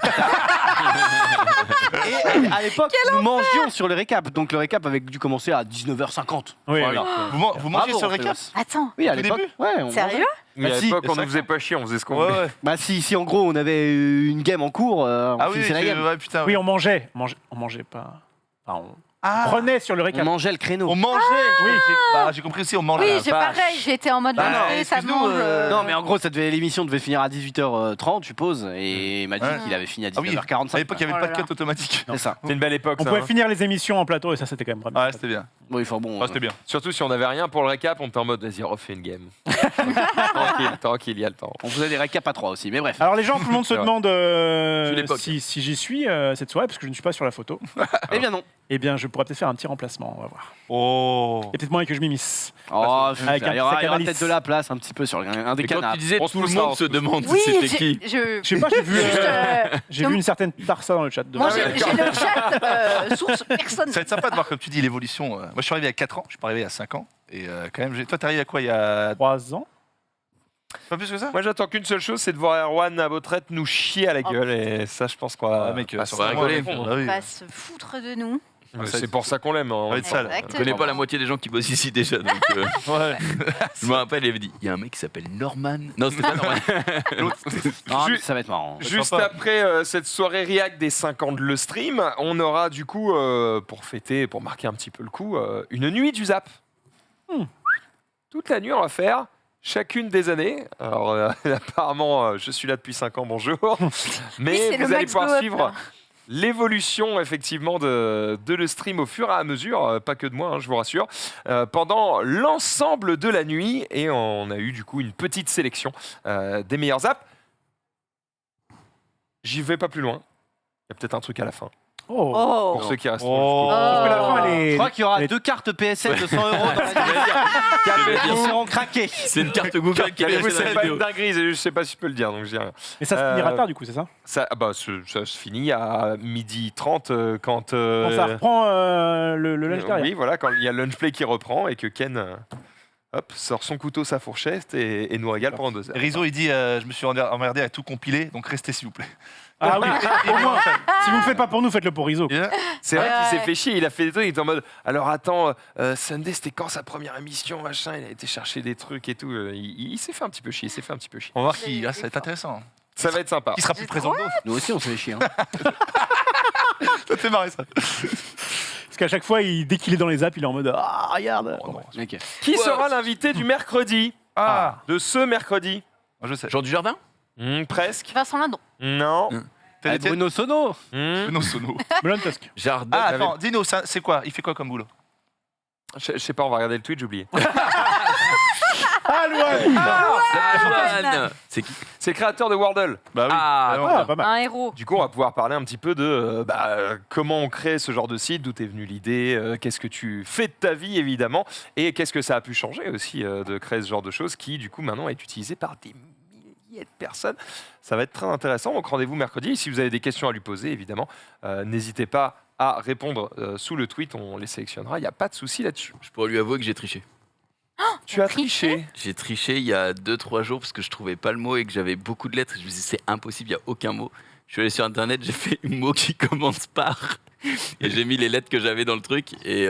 Speaker 8: à l'époque, nous mangions sur le récap. Donc le récap avait dû commencer à 19h50.
Speaker 2: Oui,
Speaker 8: Voilà.
Speaker 4: Vous mangez sur le récap?
Speaker 7: Attends,
Speaker 8: Oui, à
Speaker 4: Au
Speaker 8: l'époque.
Speaker 4: début
Speaker 8: Ouais, on
Speaker 7: sérieux
Speaker 8: mangeait.
Speaker 1: Mais
Speaker 8: Bah,
Speaker 1: à
Speaker 8: si,
Speaker 1: l'époque, on
Speaker 4: c'est
Speaker 1: ne faisait pas chier, on faisait ce qu'on
Speaker 4: Ouais,
Speaker 1: voulait.
Speaker 4: ouais.
Speaker 8: Bah si en gros on avait une game en cours, on
Speaker 4: Ah oui,
Speaker 8: finissait la game.
Speaker 4: ouais, putain.
Speaker 2: Oui,
Speaker 4: ouais.
Speaker 2: on mangeait. On mangeait pas. Enfin, on
Speaker 4: Ah,
Speaker 2: prenait sur le
Speaker 8: On
Speaker 2: récap.
Speaker 8: mangeait le créneau.
Speaker 4: on mangeait.
Speaker 2: Oui,
Speaker 4: j'ai compris aussi, on mange.
Speaker 7: oui,
Speaker 4: la
Speaker 7: j'ai
Speaker 4: vache.
Speaker 7: pareil, j'ai été en mode
Speaker 4: Bah,
Speaker 7: lancé, ça
Speaker 4: excuse-nous,
Speaker 7: mange.
Speaker 8: Non mais en gros l'émission devait finir à 18h30 je suppose et Magic
Speaker 4: Ouais.
Speaker 8: il avait fini à
Speaker 4: Ah oui,
Speaker 8: 19h45.
Speaker 4: à l'époque, il n'y avait
Speaker 7: Oh
Speaker 4: pas
Speaker 7: là
Speaker 4: de cut automatique.
Speaker 8: C'est ça.
Speaker 1: C'était une belle époque,
Speaker 2: On
Speaker 1: ça.
Speaker 2: pouvait
Speaker 1: hein.
Speaker 2: finir les émissions en plateau et ça, c'était quand même vraiment.
Speaker 4: Ouais, c'était bien.
Speaker 8: Oui, enfin bon.
Speaker 4: Ouais, c'était bien.
Speaker 1: Surtout si on n'avait rien pour le récap, on était en mode, vas-y, refais une game. Tranquille, il y a le temps.
Speaker 8: On faisait des récaps à 3 aussi, mais bref.
Speaker 2: Alors les gens, tout le monde se
Speaker 1: C'est vrai.
Speaker 2: demande
Speaker 3: C'est l'époque.
Speaker 2: si j'y suis cette soirée, parce que je ne suis pas sur la photo.
Speaker 8: Eh bien non.
Speaker 2: Eh bien, je pourrais peut-être faire un petit remplacement, on va voir.
Speaker 4: Oh.
Speaker 2: Il y a peut-être moyen que je m'immisce.
Speaker 8: Oh,
Speaker 2: Avec un
Speaker 8: il y aura
Speaker 2: sac à malice.
Speaker 8: peut-être de la place un petit peu sur un des
Speaker 3: Et quand tu
Speaker 8: canapes.
Speaker 3: disais
Speaker 1: On
Speaker 3: tout le
Speaker 1: se pousse
Speaker 3: monde
Speaker 1: ça,
Speaker 3: se demande
Speaker 7: Oui,
Speaker 3: c'était qui.
Speaker 2: Je sais pas, j'ai vu,
Speaker 7: Juste,
Speaker 2: j'ai vu une certaine Tarsa dans le chat.
Speaker 7: Moi,
Speaker 2: demain.
Speaker 7: j'ai le chat, source personne.
Speaker 4: Ça va être sympa de voir, comme tu dis, l'évolution. Moi, je suis arrivé à 4 ans, je suis pas arrivé à 5 ans. Et quand même, toi, t'es arrivé à quoi? Il y a
Speaker 2: 3 ans.
Speaker 4: pas plus que ça?
Speaker 1: Moi, j'attends qu'une seule chose, c'est de voir Erwan à votre traite nous chier à la gueule. Et ça, je pense qu'on va.
Speaker 4: Ah, mec,
Speaker 1: passer
Speaker 4: ça va
Speaker 1: un moment à
Speaker 3: rigoler.
Speaker 1: répondre.
Speaker 4: Ah oui.
Speaker 7: On va se foutre de nous.
Speaker 1: C'est pour ça qu'on l'aime.
Speaker 4: Ça va être sale.
Speaker 3: Je
Speaker 7: Exactement.
Speaker 3: connais pas la moitié des gens qui bossent ici déjà. Donc,
Speaker 4: Ouais.
Speaker 3: je me rappelle, il avait dit il y a un mec qui s'appelle Norman. Non, c'était pas Norman.
Speaker 8: Non, mais
Speaker 1: Ju-
Speaker 8: ça va être marrant.
Speaker 1: Juste
Speaker 4: sympa.
Speaker 1: après cette soirée React des 5 ans de le stream, on aura du coup, pour fêter, pour marquer un petit peu le coup, une nuit du Zap. Toute la nuit, on va faire chacune des années. Alors, apparemment, je suis là depuis 5 ans, bonjour. Mais
Speaker 7: Oui, c'est le
Speaker 1: vous allez
Speaker 7: max
Speaker 1: pouvoir
Speaker 7: go-up,
Speaker 1: suivre
Speaker 7: là.
Speaker 1: l'évolution, effectivement, de le stream au fur et à mesure, pas que de moi, hein, je vous rassure, pendant l'ensemble de la nuit. Et on a eu, du coup, une petite sélection des meilleurs apps. J'y vais pas plus loin. Il y a peut-être un truc à la fin.
Speaker 2: Oh.
Speaker 7: Oh.
Speaker 1: Pour ceux qui restent.
Speaker 4: Oh.
Speaker 2: Parce que la fin, elle est-
Speaker 8: Je crois qu'il y aura
Speaker 2: elle est-
Speaker 8: 2 cartes PSN de 100 € dans la Ils seront craqués.
Speaker 3: C'est une carte Google qui a
Speaker 1: Calmez-vous,
Speaker 3: lâché
Speaker 1: c'est
Speaker 3: la
Speaker 1: pas une
Speaker 3: vidéo.
Speaker 1: dinguerie, je sais pas si je peux le dire, donc je dis rien.
Speaker 2: Mais ça se finira
Speaker 1: Euh,
Speaker 2: tard, du coup, c'est ça
Speaker 1: Ça, ça se finit à 12h30 quand.
Speaker 2: Quand ça reprend le lunch derrière.
Speaker 1: oui, voilà, quand il y a le lunch play qui reprend et que Ken hop, sort son couteau, sa fourchette et nous régale pendant 2 heures.
Speaker 4: Rizzo, il dit je me suis emmerdé à tout compiler, donc restez s'il vous plaît.
Speaker 2: Ah oui, au moins, si vous le faites pas pour nous, faites-le pour Rizzo.
Speaker 4: Et là,
Speaker 1: C'est vrai qu'il
Speaker 7: Ouais.
Speaker 1: s'est fait chier, il a fait des trucs, il était en mode alors attends, Sunday c'était quand sa première émission, machin, il a été chercher des trucs et tout. Il s'est fait un petit peu chier,
Speaker 4: on va voir qui. Ah, ça va être intéressant.
Speaker 1: Ça va être sympa.
Speaker 4: Qui sera plus présent que d'autres?
Speaker 8: Nous aussi on se fait chier. Hein.
Speaker 4: Ça te fait marrer ça.
Speaker 2: Parce qu'à chaque fois, dès qu'il est dans les apps, il est en mode ah, regarde.
Speaker 4: Oh, non.
Speaker 8: Ok.
Speaker 1: Qui sera l'invité du mercredi?
Speaker 4: Ah,
Speaker 1: De ce mercredi?
Speaker 4: moi, je sais.
Speaker 3: Jean du Jardin.
Speaker 1: Presque.
Speaker 7: Vincent Lindon.
Speaker 1: Non.
Speaker 4: T'as des
Speaker 8: Bruno Sono.
Speaker 4: Non, Sono.
Speaker 2: Melon Tusk.
Speaker 3: Jardin.
Speaker 4: Ah, attends, dis-nous, c'est quoi? Il fait quoi comme boulot?
Speaker 1: Je sais pas, on va regarder le tweet, j'ai oublié.
Speaker 2: Ah, Louane
Speaker 3: Antoine. C'est qui?
Speaker 1: C'est le créateur de Wordle.
Speaker 4: Bah oui.
Speaker 3: Ah,
Speaker 4: vraiment.
Speaker 2: Ah, pas mal.
Speaker 7: Un héros.
Speaker 1: Du coup, on va pouvoir parler un petit peu de comment on crée ce genre de site, d'où t'es venue l'idée, qu'est-ce que tu fais de ta vie, évidemment, et qu'est-ce que ça a pu changer aussi de créer ce genre de choses qui, du coup, maintenant est utilisé par des milliers de personnes. Ça va être très intéressant. Donc, rendez-vous mercredi. Si vous avez des questions à lui poser, évidemment, n'hésitez pas à répondre sous le tweet, on les sélectionnera. Il n'y a pas de souci là-dessus.
Speaker 3: Je pourrais lui avouer que j'ai triché.
Speaker 1: Tu as triché.
Speaker 3: J'ai triché il y a 2-3 jours parce que je trouvais pas le mot et que j'avais beaucoup de lettres. Je me suis dit, c'est impossible, il n'y a aucun mot. Je suis allé sur Internet, j'ai fait un mot qui commence par. Et j'ai mis les lettres que j'avais dans le truc. Et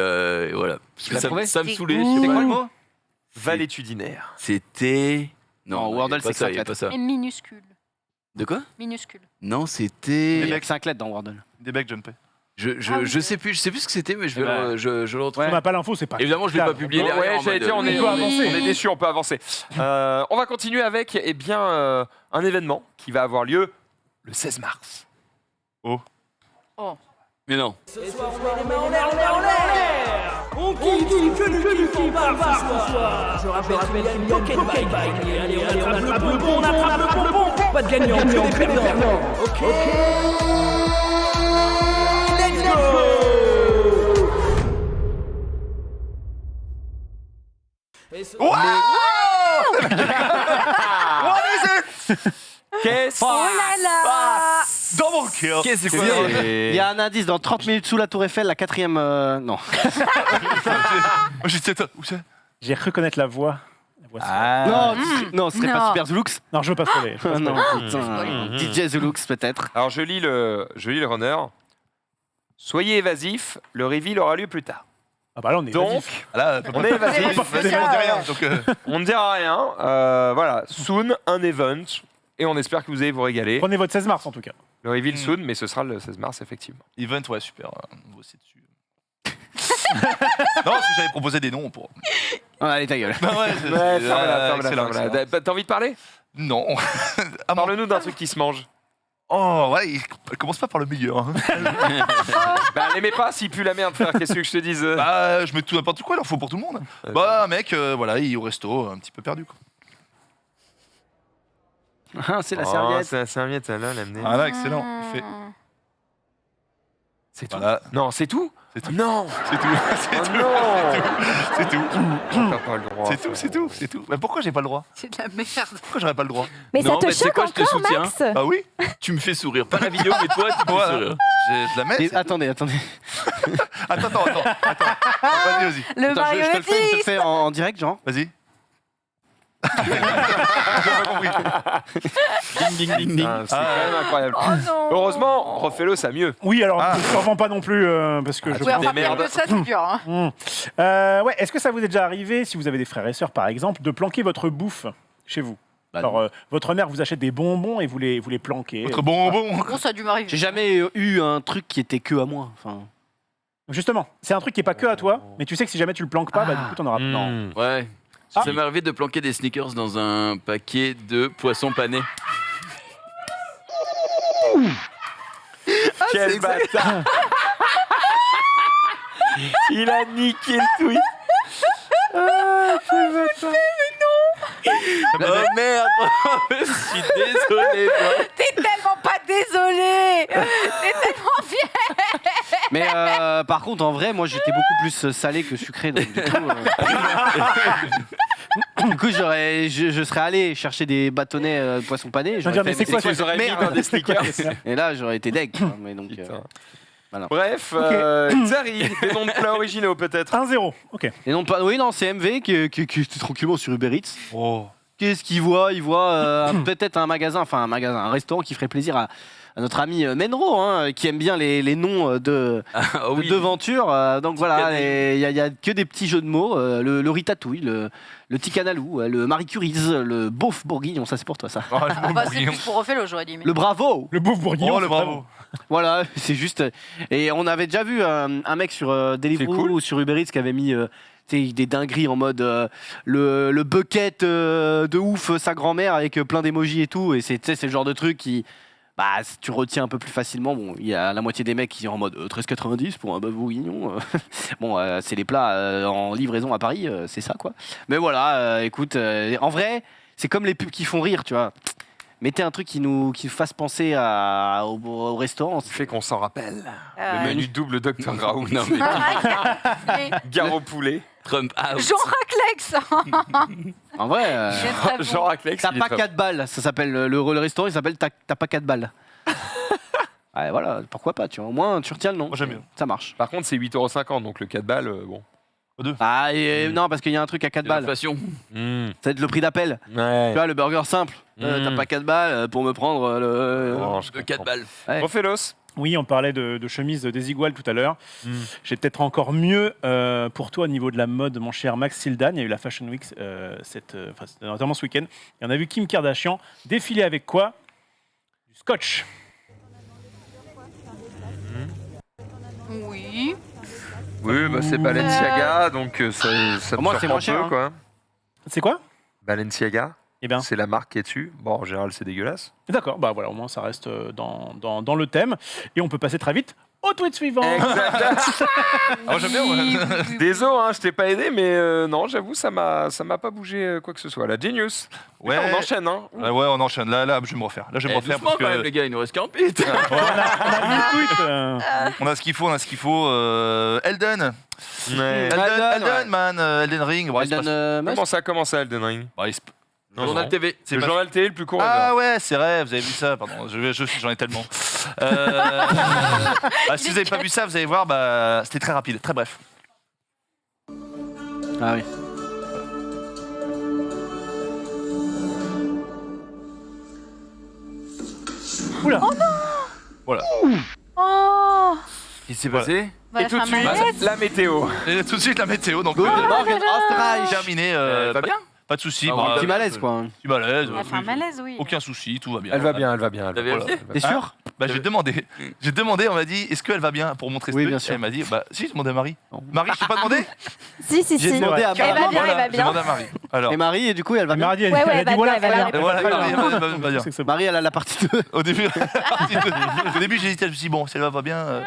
Speaker 3: voilà. Parce que ça me saoulait.
Speaker 8: C'était quoi le mot?
Speaker 1: Valétudinaire.
Speaker 3: C'était.
Speaker 8: Non,
Speaker 3: il y
Speaker 8: Wordle,
Speaker 3: a pas
Speaker 8: c'est
Speaker 3: ça,
Speaker 8: 5
Speaker 3: il y a pas ça.
Speaker 7: Et minuscule.
Speaker 3: De quoi?
Speaker 7: Minuscule.
Speaker 3: Non,
Speaker 8: Il y
Speaker 3: c'était.
Speaker 8: a que 5 lettres dans Wordle.
Speaker 4: Des becs jumpés.
Speaker 3: Je sais plus ce que c'était, mais je le retrouve.
Speaker 2: On n'a pas l'info, c'est pas.
Speaker 3: Évidemment, je l'ai pas publié derrière.
Speaker 1: Ouais,
Speaker 3: en
Speaker 1: j'allais
Speaker 3: mode,
Speaker 1: dire, on est
Speaker 2: avancer.
Speaker 1: déçus, on peut avancer. On va continuer avec un événement qui va avoir lieu le 16 mars.
Speaker 3: Mais non.
Speaker 9: On kiffe, que du parle ce soir. Je rappelle qu'il y a une pocket bike. Allez, on attrape le bon. Pas de gagnant, que des perdants. Ok. Let's go.
Speaker 1: Qu'est-ce
Speaker 6: Oh là là
Speaker 4: Dans mon cœur.
Speaker 3: Qu'est-ce que c'est quoi
Speaker 8: Il y a un indice dans 30 minutes sous la Tour Eiffel, la 4e. Non.
Speaker 4: Moi, j'ai dit, où c'est?
Speaker 2: J'ai reconnaître la voix. La voix
Speaker 8: Non, ce serait pas
Speaker 7: Non.
Speaker 8: Super Zulux.
Speaker 2: Non, je veux pas spoiler.
Speaker 8: Non, putain. DJ Zulux, peut-être.
Speaker 1: Alors je lis le runner. Soyez évasif, le reveal aura lieu plus tard.
Speaker 2: Ah bah là, on est
Speaker 1: Donc,
Speaker 2: évasif.
Speaker 4: Là,
Speaker 1: on est évasif,
Speaker 4: on dit rien. Donc,
Speaker 1: on ne dira rien. Voilà, soon, un event, et on espère que vous allez vous régaler.
Speaker 2: Prenez votre 16 mars en tout cas.
Speaker 1: Le reveal soon, mais ce sera le 16 mars, effectivement.
Speaker 4: event, ouais, super. On va bosser dessus. Non, parce que j'avais proposé des noms pour.
Speaker 8: Allez, ta gueule.
Speaker 4: Bah ouais,
Speaker 1: Ferme-la,
Speaker 4: excellent,
Speaker 1: ferme-la.
Speaker 4: excellent.
Speaker 1: T'as envie de parler?
Speaker 4: Non. Ah, bon.
Speaker 1: Parle-nous d'un truc qui se mange.
Speaker 4: Oh, ouais, il commence pas par le meilleur. Hein.
Speaker 1: Bah, l'aimez pas s'il pue la merde, frère. Qu'est-ce que je te dise?
Speaker 4: Bah, je mets tout n'importe quoi, il en faut pour tout le monde. Bah, un mec, voilà, il est au resto, un petit peu perdu. Quoi.
Speaker 8: Ah, c'est la
Speaker 1: Oh,
Speaker 8: serviette.
Speaker 1: c'est la serviette, là, l'amener.
Speaker 4: Voilà, excellent. Il fait.
Speaker 1: C'est tout.
Speaker 4: Voilà,
Speaker 1: Non, c'est tout.
Speaker 4: c'est tout.
Speaker 1: Non.
Speaker 4: C'est tout. C'est
Speaker 1: Oh
Speaker 4: tout.
Speaker 1: non.
Speaker 4: C'est tout.
Speaker 1: T'as pas le droit.
Speaker 4: C'est tout, c'est tout, c'est tout. Mais pourquoi j'ai pas le droit?
Speaker 7: C'est de la merde.
Speaker 4: Pourquoi j'aurais pas le droit?
Speaker 6: Mais ça
Speaker 3: Non,
Speaker 6: te
Speaker 3: mais tu sais
Speaker 6: choque
Speaker 3: quoi, je te
Speaker 6: encore,
Speaker 3: soutiens.
Speaker 6: Max?
Speaker 4: Bah oui.
Speaker 3: Tu me fais sourire. Pas la vidéo, mais toi, tu me fais
Speaker 4: Voilà.
Speaker 3: sourire.
Speaker 4: Je la mets.
Speaker 8: Mais
Speaker 4: c'est
Speaker 8: attendez.
Speaker 4: tout. Attends. Vas-y, vas-y.
Speaker 7: Le
Speaker 8: Attends, je te le fais,
Speaker 7: marionnettiste.
Speaker 8: en direct, genre.
Speaker 4: Vas-y.
Speaker 3: Ding, ding, ding, ding.
Speaker 1: Ah, c'est quand même incroyable.
Speaker 7: Oh non.
Speaker 1: Heureusement, refais-le, ça mieux.
Speaker 2: Oui, alors
Speaker 4: Ah.
Speaker 2: ne survends pas non plus parce que je.
Speaker 7: Ouais, enfin,
Speaker 1: Des
Speaker 7: pire que ça, c'est dur. Hein.
Speaker 2: Ouais, est-ce que ça vous est déjà arrivé, si vous avez des frères et sœurs par exemple, de planquer votre bouffe chez vous?
Speaker 8: Bah,
Speaker 2: Alors, votre mère vous achète des bonbons et vous les planquez.
Speaker 4: Votre bonbon.
Speaker 7: Bon, ça a dû m'arriver.
Speaker 8: J'ai jamais eu un truc qui était que à moi. Enfin.
Speaker 2: Justement, c'est un truc qui est pas que à toi, mais tu sais que si jamais tu le planques pas, bah, du coup, t'en auras pas.
Speaker 1: Non.
Speaker 3: Ouais.
Speaker 2: Ah.
Speaker 3: Ça m'est arrivé de planquer des sneakers dans un paquet de poissons panés.
Speaker 1: Quel bâtard. Il a niqué le tweet.
Speaker 3: Oh merde. Je suis désolé. bro.
Speaker 7: T'es tellement pas désolé. T'es tellement fier.
Speaker 8: Mais par contre, en vrai, moi, j'étais beaucoup plus salé que sucré. Donc, du coup, je serais allé chercher des bâtonnets de poisson pané.
Speaker 2: Je veux dire, mais c'est quoi
Speaker 1: Tu les aurais mis dans des sneakers.
Speaker 8: Et là, j'aurais été deg. quoi. Mais donc,
Speaker 1: Putain.
Speaker 8: voilà.
Speaker 1: Bref, Xari, des noms de plats originaux peut-être.
Speaker 2: 1-0, ok.
Speaker 8: Et non, pas. Oui, non, c'est MV qui était tranquillement sur Uber Eats.
Speaker 4: Oh.
Speaker 8: Qu'est-ce qu'il voit? Il voit peut-être un restaurant qui ferait plaisir à notre ami Menro, hein, qui aime bien les noms de
Speaker 3: Ah oui.
Speaker 8: devanture. Donc voilà, il y a que des petits jeux de mots. Le ritatouille, le ticanalou, le Marie Curie, le beauf bourguignon, ça c'est pour toi ça.
Speaker 4: Oh, le
Speaker 7: Bah, c'est
Speaker 4: bourguignon.
Speaker 7: plus pour Ophélo, j'aurais dit. Mais...
Speaker 8: Le bravo.
Speaker 2: Le bouffe bourguignon.
Speaker 4: Oh, le
Speaker 2: c'est très
Speaker 4: bravo.
Speaker 2: bon.
Speaker 8: Voilà, c'est juste. Et on avait déjà vu un mec sur Deliveroo
Speaker 1: C'est cool.
Speaker 8: ou sur Uber Eats qui avait mis des dingueries en mode le bucket de ouf, sa grand-mère avec plein d'émojis et tout. Et c'est le genre de truc qui. Bah, tu retiens un peu plus facilement. Bon, il y a la moitié des mecs qui sont en mode 13,90 pour un bœuf bourguignon. Bon, c'est les plats en livraison à Paris, c'est ça quoi. Mais voilà, écoute, en vrai, c'est comme les pubs qui font rire, tu vois. Mettez un truc qui nous fasse penser au restaurant.
Speaker 1: Ce qui fait qu'on s'en rappelle.
Speaker 7: Euh,
Speaker 1: Le menu double Dr Raoult.
Speaker 3: Non mais
Speaker 1: Gare au poulet.
Speaker 3: Trump out.
Speaker 7: Jean Raclex.
Speaker 8: En vrai,
Speaker 7: C'est très bon.
Speaker 1: Jean Raclex.
Speaker 8: t'as
Speaker 1: il est
Speaker 8: pas
Speaker 1: très
Speaker 8: 4 balles. Ça s'appelle le restaurant, il s'appelle t'as pas 4 balles. Ouais, voilà, pourquoi pas, tu vois. Au moins, tu retiens le nom.
Speaker 4: Moi, j'aime bien.
Speaker 8: Ça marche.
Speaker 1: Par contre, c'est 8,50 €, donc le 4 balles, bon.
Speaker 8: Ah, non, parce qu'il y a un truc à 4 balles.
Speaker 3: L'inflation.
Speaker 1: Mmh.
Speaker 8: Ça va être le prix d'appel.
Speaker 1: Ouais.
Speaker 8: Tu vois, le burger simple. T'as pas 4 balles pour me prendre le.
Speaker 1: Oh, je
Speaker 3: De 4
Speaker 1: comprends.
Speaker 3: balles.
Speaker 8: Ouais.
Speaker 1: Ophélos.
Speaker 2: Oui, on parlait de chemises désiguales tout à l'heure. J'ai peut-être encore mieux pour toi au niveau de la mode, mon cher Max Sildan. Il y a eu la Fashion Week, notamment ce week-end. Et on a vu Kim Kardashian défiler avec quoi? Du scotch.
Speaker 7: Oui.
Speaker 1: Oui, bah, c'est Balenciaga, donc ça me
Speaker 8: Moi, c'est
Speaker 1: surprend
Speaker 8: moins cher,
Speaker 1: peu,
Speaker 8: hein.
Speaker 1: quoi.
Speaker 2: C'est quoi?
Speaker 1: Balenciaga,
Speaker 2: Eh bien,
Speaker 1: c'est la marque qui est dessus. Bon, en général, c'est dégueulasse.
Speaker 2: d'accord. Bah voilà, au moins ça reste dans le thème. Et on peut passer très vite au tweet suivant.
Speaker 1: Exact.
Speaker 4: Ah, moi, j'aime bien. Ouais.
Speaker 1: Désolé, hein, je t'ai pas aidé, mais non, j'avoue, ça m'a pas bougé quoi que ce soit. La Genius.
Speaker 4: Ouais.
Speaker 1: Putain, on enchaîne, hein.
Speaker 4: Ouais, on enchaîne. Là, je vais me refaire. Là, je vais me refaire
Speaker 3: Doucement
Speaker 4: parce
Speaker 3: quand même,
Speaker 4: que
Speaker 3: les gars, il nous reste 40 minutes.
Speaker 2: on a vu le tweet.
Speaker 4: on a ce qu'il faut. Elden.
Speaker 1: Ouais.
Speaker 4: Elden, man. Elden Ring. Ouais,
Speaker 8: Elden Musk.
Speaker 1: Comment ça a commencé, Elden Ring?
Speaker 4: Non,
Speaker 3: Journal
Speaker 1: non.
Speaker 3: TV.
Speaker 4: c'est
Speaker 1: Le
Speaker 4: pas-
Speaker 1: journal télé le plus court.
Speaker 4: Ah ouais, c'est vrai, vous avez vu ça, pardon, j'en ai tellement. Si vous n'avez pas vu ça, vous allez voir, c'était très rapide, très bref.
Speaker 8: Ah oui.
Speaker 2: Oula.
Speaker 7: Oh
Speaker 3: Qu'est-ce qui s'est passé?
Speaker 7: bah,
Speaker 1: Et tout de
Speaker 7: la
Speaker 1: suite,
Speaker 7: malaise.
Speaker 1: la météo.
Speaker 4: Et tout de suite la météo, donc
Speaker 8: Guten Morgen, Österreich.
Speaker 4: terminé.
Speaker 3: Va bien?
Speaker 4: Pas de soucis.
Speaker 3: Ah,
Speaker 4: bah,
Speaker 8: Petit malaise, quoi.
Speaker 4: Petit malaise.
Speaker 7: Elle a fait un malaise, oui.
Speaker 4: Aucun souci, tout va bien.
Speaker 1: Elle va bien, elle va bien.
Speaker 3: T'as vérifié?
Speaker 8: T'es sûr?
Speaker 4: Bah, j'ai demandé, on m'a dit, est-ce qu'elle va bien pour montrer ce
Speaker 8: Oui,
Speaker 4: truc.
Speaker 8: bien sûr.
Speaker 4: Elle m'a dit, si, j'ai demandé à Marie.
Speaker 8: Non.
Speaker 4: Marie, je t'ai pas demandé.
Speaker 6: Si, si,
Speaker 8: J'ai
Speaker 6: si.
Speaker 8: demandé à
Speaker 6: Elle va
Speaker 8: Marie.
Speaker 6: bien, elle va
Speaker 4: J'ai
Speaker 6: bien.
Speaker 4: demandé à Marie. Alors,
Speaker 8: Et Marie, et du coup, elle va bien.
Speaker 2: Marie, elle,
Speaker 6: Ouais,
Speaker 2: elle a
Speaker 6: elle
Speaker 2: dit
Speaker 6: va
Speaker 2: voilà.
Speaker 6: bien, elle va
Speaker 2: voilà.
Speaker 6: bien.
Speaker 4: voilà,
Speaker 2: Voilà.
Speaker 4: Marie, va bien.
Speaker 2: C'est que c'est-
Speaker 8: Marie, elle a la partie 2.
Speaker 4: Au début, j'ai hésité, je me suis dit, bon, si elle va pas bien.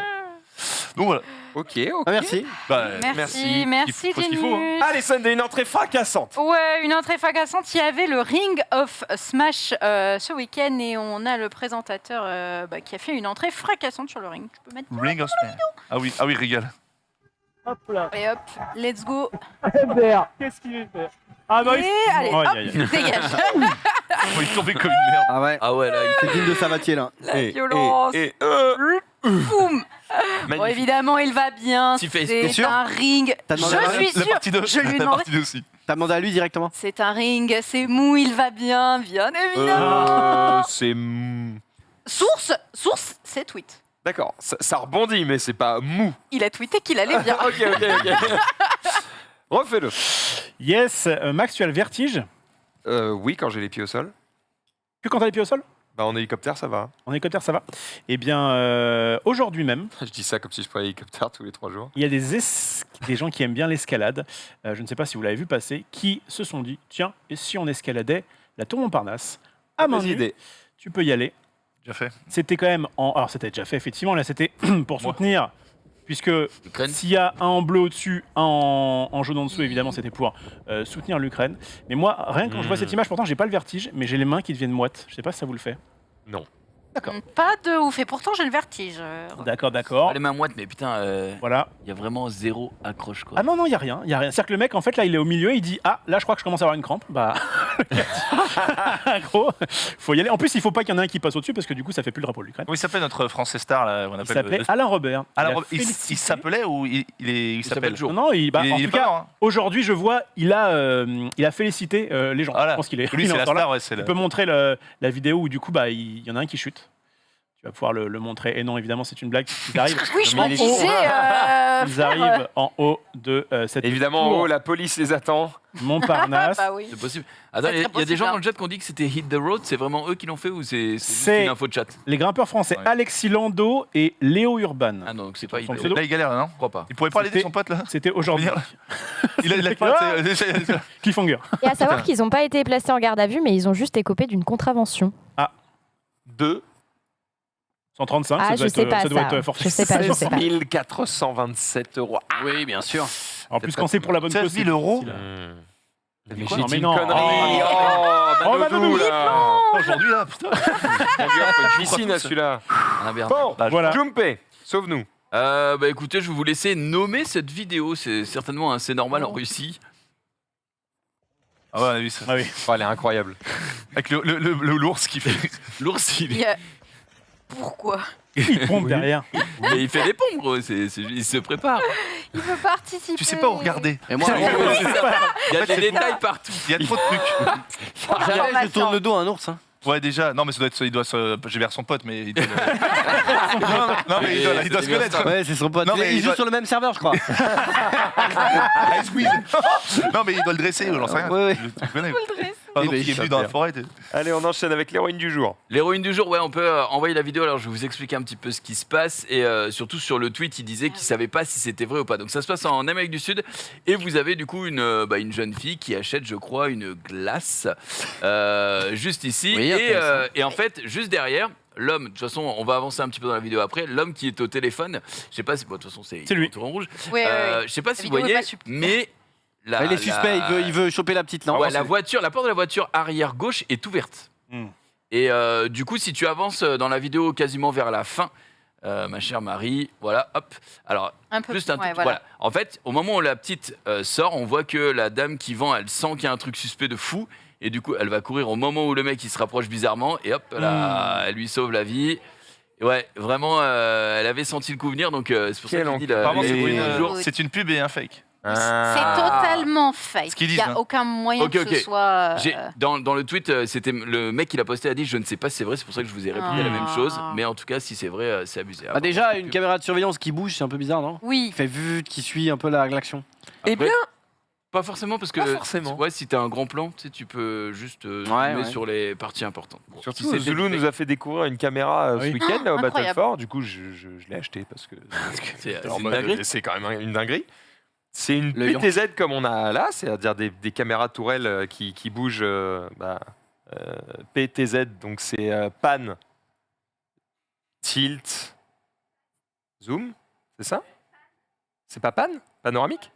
Speaker 4: Donc voilà.
Speaker 1: Ok, ok.
Speaker 8: Ah, merci.
Speaker 4: Bah,
Speaker 7: Merci, merci,
Speaker 4: faut ce qu'il faut, hein.
Speaker 7: Genius.
Speaker 1: Allez, Sunday, une entrée fracassante.
Speaker 7: Ouais, une entrée fracassante. Il y avait le Ring of Smash ce week-end et on a le présentateur qui a fait une entrée fracassante sur le ring. Tu peux mettre
Speaker 4: Ring of Smash. Ah oui, régale.
Speaker 2: Hop là.
Speaker 7: et hop, let's go.
Speaker 2: FDR. Qu'est-ce qu'il est fait? Ah bah
Speaker 7: Et
Speaker 2: il...
Speaker 7: allez,
Speaker 2: Oh,
Speaker 7: hop,
Speaker 2: aïe, aïe, aïe.
Speaker 7: dégage.
Speaker 4: Il est tombé comme une merde.
Speaker 8: Ah ouais.
Speaker 3: Ah ouais, là,
Speaker 8: C'est digne de Savatier, là.
Speaker 7: La violence. Boum. Bon, évidemment, il va bien.
Speaker 3: Petit face.
Speaker 8: T'es
Speaker 7: C'est
Speaker 8: sûr
Speaker 7: un ring.
Speaker 8: T'as demandé à
Speaker 7: Je
Speaker 8: Marie
Speaker 7: suis
Speaker 4: La
Speaker 7: sûre.
Speaker 4: partie 2.
Speaker 7: Je lui ai
Speaker 4: La
Speaker 7: demandé.
Speaker 4: partie 2 aussi.
Speaker 8: T'as demandé à lui directement.
Speaker 7: C'est un ring, c'est mou, il va bien évidemment.
Speaker 1: C'est.
Speaker 7: Source, c'est tweet.
Speaker 1: D'accord, ça rebondit, mais c'est pas mou.
Speaker 7: Il a tweeté qu'il allait bien.
Speaker 1: Ok. Refais-le.
Speaker 2: Yes, Max, tu as le vertige.
Speaker 1: Oui, quand j'ai les pieds au sol.
Speaker 2: Que quand t'as les pieds au sol?
Speaker 1: Bah, en hélicoptère, ça va.
Speaker 2: En hélicoptère, ça va. Eh bien, aujourd'hui même,
Speaker 1: Je dis ça comme si je prenais l'hélicoptère tous les 3 jours.
Speaker 2: il y a des gens qui aiment bien l'escalade, je ne sais pas si vous l'avez vu passer, qui se sont dit, tiens, et si on escaladait la tour Montparnasse à main
Speaker 1: Bonne
Speaker 2: nue,
Speaker 1: idée.
Speaker 2: tu peux y aller.
Speaker 4: Déjà fait.
Speaker 2: C'était quand même Alors, c'était déjà fait, effectivement. Là, c'était pour soutenir, puisque
Speaker 3: L'Ukraine.
Speaker 2: s'il y a un en bleu au-dessus, un en jaune en dessous, évidemment, c'était pour soutenir l'Ukraine. Mais moi, rien que quand je vois cette image, pourtant, j'ai pas le vertige, mais j'ai les mains qui deviennent moites. Je sais pas si ça vous le fait.
Speaker 1: Non.
Speaker 2: D'accord.
Speaker 7: Pas de ouf, et pourtant j'ai le vertige.
Speaker 2: D'accord.
Speaker 3: Ah, les mains moites, mais putain,
Speaker 2: Voilà.
Speaker 3: il y a vraiment zéro accroche quoi.
Speaker 2: Ah non, il y a rien. C'est-à-dire que le mec, en fait, là, il est au milieu, il dit, ah, là, je crois que je commence à avoir une crampe. Bah, gros, faut y aller. En plus, il faut pas qu'il y en ait un qui passe au-dessus, parce que du coup, ça fait plus le drapeau de l'Ukraine.
Speaker 4: Comment il s'appelle notre français star là on
Speaker 2: Il
Speaker 4: appelle
Speaker 2: s'appelait Alain Robert.
Speaker 4: Alors,
Speaker 2: Il a
Speaker 4: il
Speaker 2: félicité-
Speaker 4: s'appelait ou il s'appelle
Speaker 3: Joe.
Speaker 2: Non, il,
Speaker 4: Il
Speaker 2: en
Speaker 4: est
Speaker 2: tout
Speaker 4: pas
Speaker 2: cas,
Speaker 4: mort, hein.
Speaker 2: aujourd'hui, je vois, il a félicité les gens.
Speaker 4: Voilà.
Speaker 2: Je pense qu'il est.
Speaker 4: Lui,
Speaker 2: il est
Speaker 4: c'est la
Speaker 2: encore là.
Speaker 4: star, ouais, c'est
Speaker 2: Tu
Speaker 4: le-
Speaker 2: peux montrer la vidéo où du coup, il y en a un qui chute. Tu vas pouvoir le montrer. Et non, évidemment, c'est une blague. Ils arrivent,
Speaker 7: Oui, je
Speaker 2: Mais
Speaker 7: me
Speaker 2: il est-
Speaker 7: disais.
Speaker 2: ils arrivent en haut de cette
Speaker 1: Évidemment, en
Speaker 2: tour
Speaker 1: haut, la police les attend.
Speaker 2: Montparnasse.
Speaker 7: Bah oui.
Speaker 3: C'est possible. Attends,
Speaker 7: C'est
Speaker 3: il y a
Speaker 7: très
Speaker 3: des gens
Speaker 7: possible,
Speaker 3: dans le chat qui ont dit que c'était Hit the Road, c'est vraiment eux qui l'ont fait ou c'est juste
Speaker 2: C'est-
Speaker 3: une info de chat?
Speaker 2: Les grimpeurs français
Speaker 3: Ouais.
Speaker 2: Alexis Lando et Léo Urban.
Speaker 3: Ah non, donc c'est pas Hit
Speaker 2: Son
Speaker 3: the
Speaker 2: pseudo.
Speaker 3: Road.
Speaker 4: Là, il galère, non
Speaker 3: Je crois pas.
Speaker 4: Il pourrait pas l'aider
Speaker 2: C'était-
Speaker 4: son pote là
Speaker 2: C'était aujourd'hui.
Speaker 4: Il a pas.
Speaker 2: Cliffhanger.
Speaker 6: Et à savoir qu'ils n'ont pas été placés en garde à vue, mais ils ont juste écopé d'une contravention.
Speaker 1: 2
Speaker 2: 135,
Speaker 6: Ah,
Speaker 2: ça
Speaker 6: je
Speaker 2: doit
Speaker 6: sais
Speaker 2: être,
Speaker 6: pas
Speaker 2: ça doit
Speaker 6: ça.
Speaker 2: être forfait.
Speaker 6: Je sais pas, je sais pas.
Speaker 1: 427 €.
Speaker 8: Oui, bien sûr.
Speaker 2: En plus, quand c'est pour la bonne
Speaker 4: 16
Speaker 2: cause.
Speaker 4: 000 euros.
Speaker 1: Mais
Speaker 2: quoi
Speaker 1: j'ai
Speaker 2: Non,
Speaker 1: dit
Speaker 2: mais
Speaker 1: une
Speaker 2: non.
Speaker 1: connerie.
Speaker 2: Oh,
Speaker 1: Oh,
Speaker 2: Manoudou,
Speaker 1: là.
Speaker 4: Aujourd'hui là, putain.
Speaker 1: Mon gars, faut une piscine à celui-là.
Speaker 3: Ah, merde.
Speaker 1: Bon,
Speaker 2: Voilà.
Speaker 1: Jumpé, sauve-nous.
Speaker 3: Bah écoutez, je vais vous laisser nommer cette vidéo. C'est certainement assez normal en Russie.
Speaker 4: Ah ouais, on a vu ça.
Speaker 2: Ah oui.
Speaker 1: Oh, elle est incroyable.
Speaker 4: Avec le l'ours qui fait.
Speaker 3: L'ours, il
Speaker 7: Il
Speaker 3: est...
Speaker 7: y a- Pourquoi
Speaker 2: Il pompe derrière.
Speaker 3: Mais il fait des pompes, gros. Il se prépare.
Speaker 7: Il veut participer.
Speaker 4: Tu sais pas où regarder.
Speaker 8: Et moi,
Speaker 3: Il y a des détails partout.
Speaker 4: Il y a trop de trucs.
Speaker 8: jamais je tourne le dos à un ours. Hein.
Speaker 4: Ouais, déjà. Non, mais ça doit être. Il doit se. J'ai vers son pote, mais. Il doit non, mais il doit se connaître.
Speaker 8: Ouais, c'est son pote.
Speaker 4: Non, mais
Speaker 8: ils
Speaker 4: il
Speaker 8: jouent
Speaker 4: doit-
Speaker 8: sur le même serveur, je crois.
Speaker 4: Ah, squeeze. Non, mais il doit le dresser, j'en sais rien.
Speaker 8: Ouais.
Speaker 4: Tu connais.
Speaker 8: Eh
Speaker 4: Par
Speaker 8: ben,
Speaker 4: exemple, il est venu dans la forêt.
Speaker 1: Allez, on enchaîne avec l'héroïne du jour.
Speaker 3: L'héroïne du jour, ouais, on peut envoyer la vidéo. Alors, je vais vous expliquer un petit peu ce qui se passe. Et surtout, sur le tweet, il disait qu'il savait pas si c'était vrai ou pas. Donc, ça se passe en Amérique du Sud. Et vous avez du coup une jeune fille qui achète, je crois, une glace juste ici.
Speaker 8: Oui, intéressant.
Speaker 3: Et en fait, juste derrière, l'homme, de toute façon, on va avancer un petit peu dans la vidéo après. L'homme qui est au téléphone, je sais pas si. Bon, de toute façon, c'est
Speaker 2: lui.
Speaker 3: tout en rouge.
Speaker 7: Ouais, ouais.
Speaker 3: Je sais pas si vous
Speaker 7: vidéo est
Speaker 3: voyez,
Speaker 7: pas super.
Speaker 3: mais.
Speaker 8: Il est suspect, il veut choper la petite lampe.
Speaker 3: Ouais, la porte de la voiture arrière gauche est ouverte.
Speaker 2: Hmm.
Speaker 3: Et du coup, si tu avances dans la vidéo quasiment vers la fin, ma chère Marie, voilà, hop. Alors,
Speaker 7: Un peu
Speaker 3: juste un tout
Speaker 7: ouais,
Speaker 3: petit-
Speaker 7: voilà.
Speaker 3: voilà. En fait, au moment où la petite sort, on voit que la dame qui vend, elle sent qu'il y a un truc suspect de fou. Et du coup, elle va courir au moment où le mec il se rapproche bizarrement. Et hop, là, elle lui sauve la vie. Et ouais, vraiment, elle avait senti le coup venir. Donc, c'est pour ça
Speaker 1: Quel
Speaker 3: que je dis
Speaker 4: Apparemment,
Speaker 3: l'héroïne
Speaker 1: enculé.
Speaker 3: du jour.
Speaker 4: c'est une pub et un fake.
Speaker 7: C'est totalement fake.
Speaker 4: Ce qu'ils
Speaker 7: Il
Speaker 4: disent,
Speaker 7: n'y a
Speaker 4: hein.
Speaker 7: aucun moyen
Speaker 3: Ok,
Speaker 7: que
Speaker 3: ok.
Speaker 7: ce soit.
Speaker 3: Dans le tweet, c'était le mec qui l'a posté a dit je ne sais pas si c'est vrai, c'est pour ça que je vous ai répondu à la même chose. Mais en tout cas, si c'est vrai, c'est abusé.
Speaker 8: Bah déjà, une caméra de surveillance qui bouge, c'est un peu bizarre, non?
Speaker 7: Oui.
Speaker 8: Il fait vu qui suit un peu l'action.
Speaker 1: Eh bien,
Speaker 3: Pas forcément parce que
Speaker 1: Pas forcément.
Speaker 3: ouais, si t'as un grand plan, tu sais, tu peux juste
Speaker 8: Ouais,
Speaker 3: zoomer
Speaker 8: ouais.
Speaker 3: sur les parties importantes. Bon,
Speaker 1: surtout,
Speaker 3: si c'était
Speaker 1: Zulu
Speaker 3: fake,
Speaker 1: nous a fait découvrir une caméra
Speaker 2: Oui.
Speaker 1: ce week-end là, au
Speaker 7: Incroyable.
Speaker 1: Battlefort. Du coup, je l'ai acheté parce que
Speaker 3: c'est
Speaker 1: en
Speaker 3: une
Speaker 1: mode,
Speaker 3: dinguerie.
Speaker 1: c'est quand même une dinguerie. C'est une
Speaker 8: Le
Speaker 1: PTZ comme on a là, c'est-à-dire des caméras tourelles qui bougent PTZ, donc c'est pan, tilt, zoom, c'est ça? C'est pas pan? Panoramique?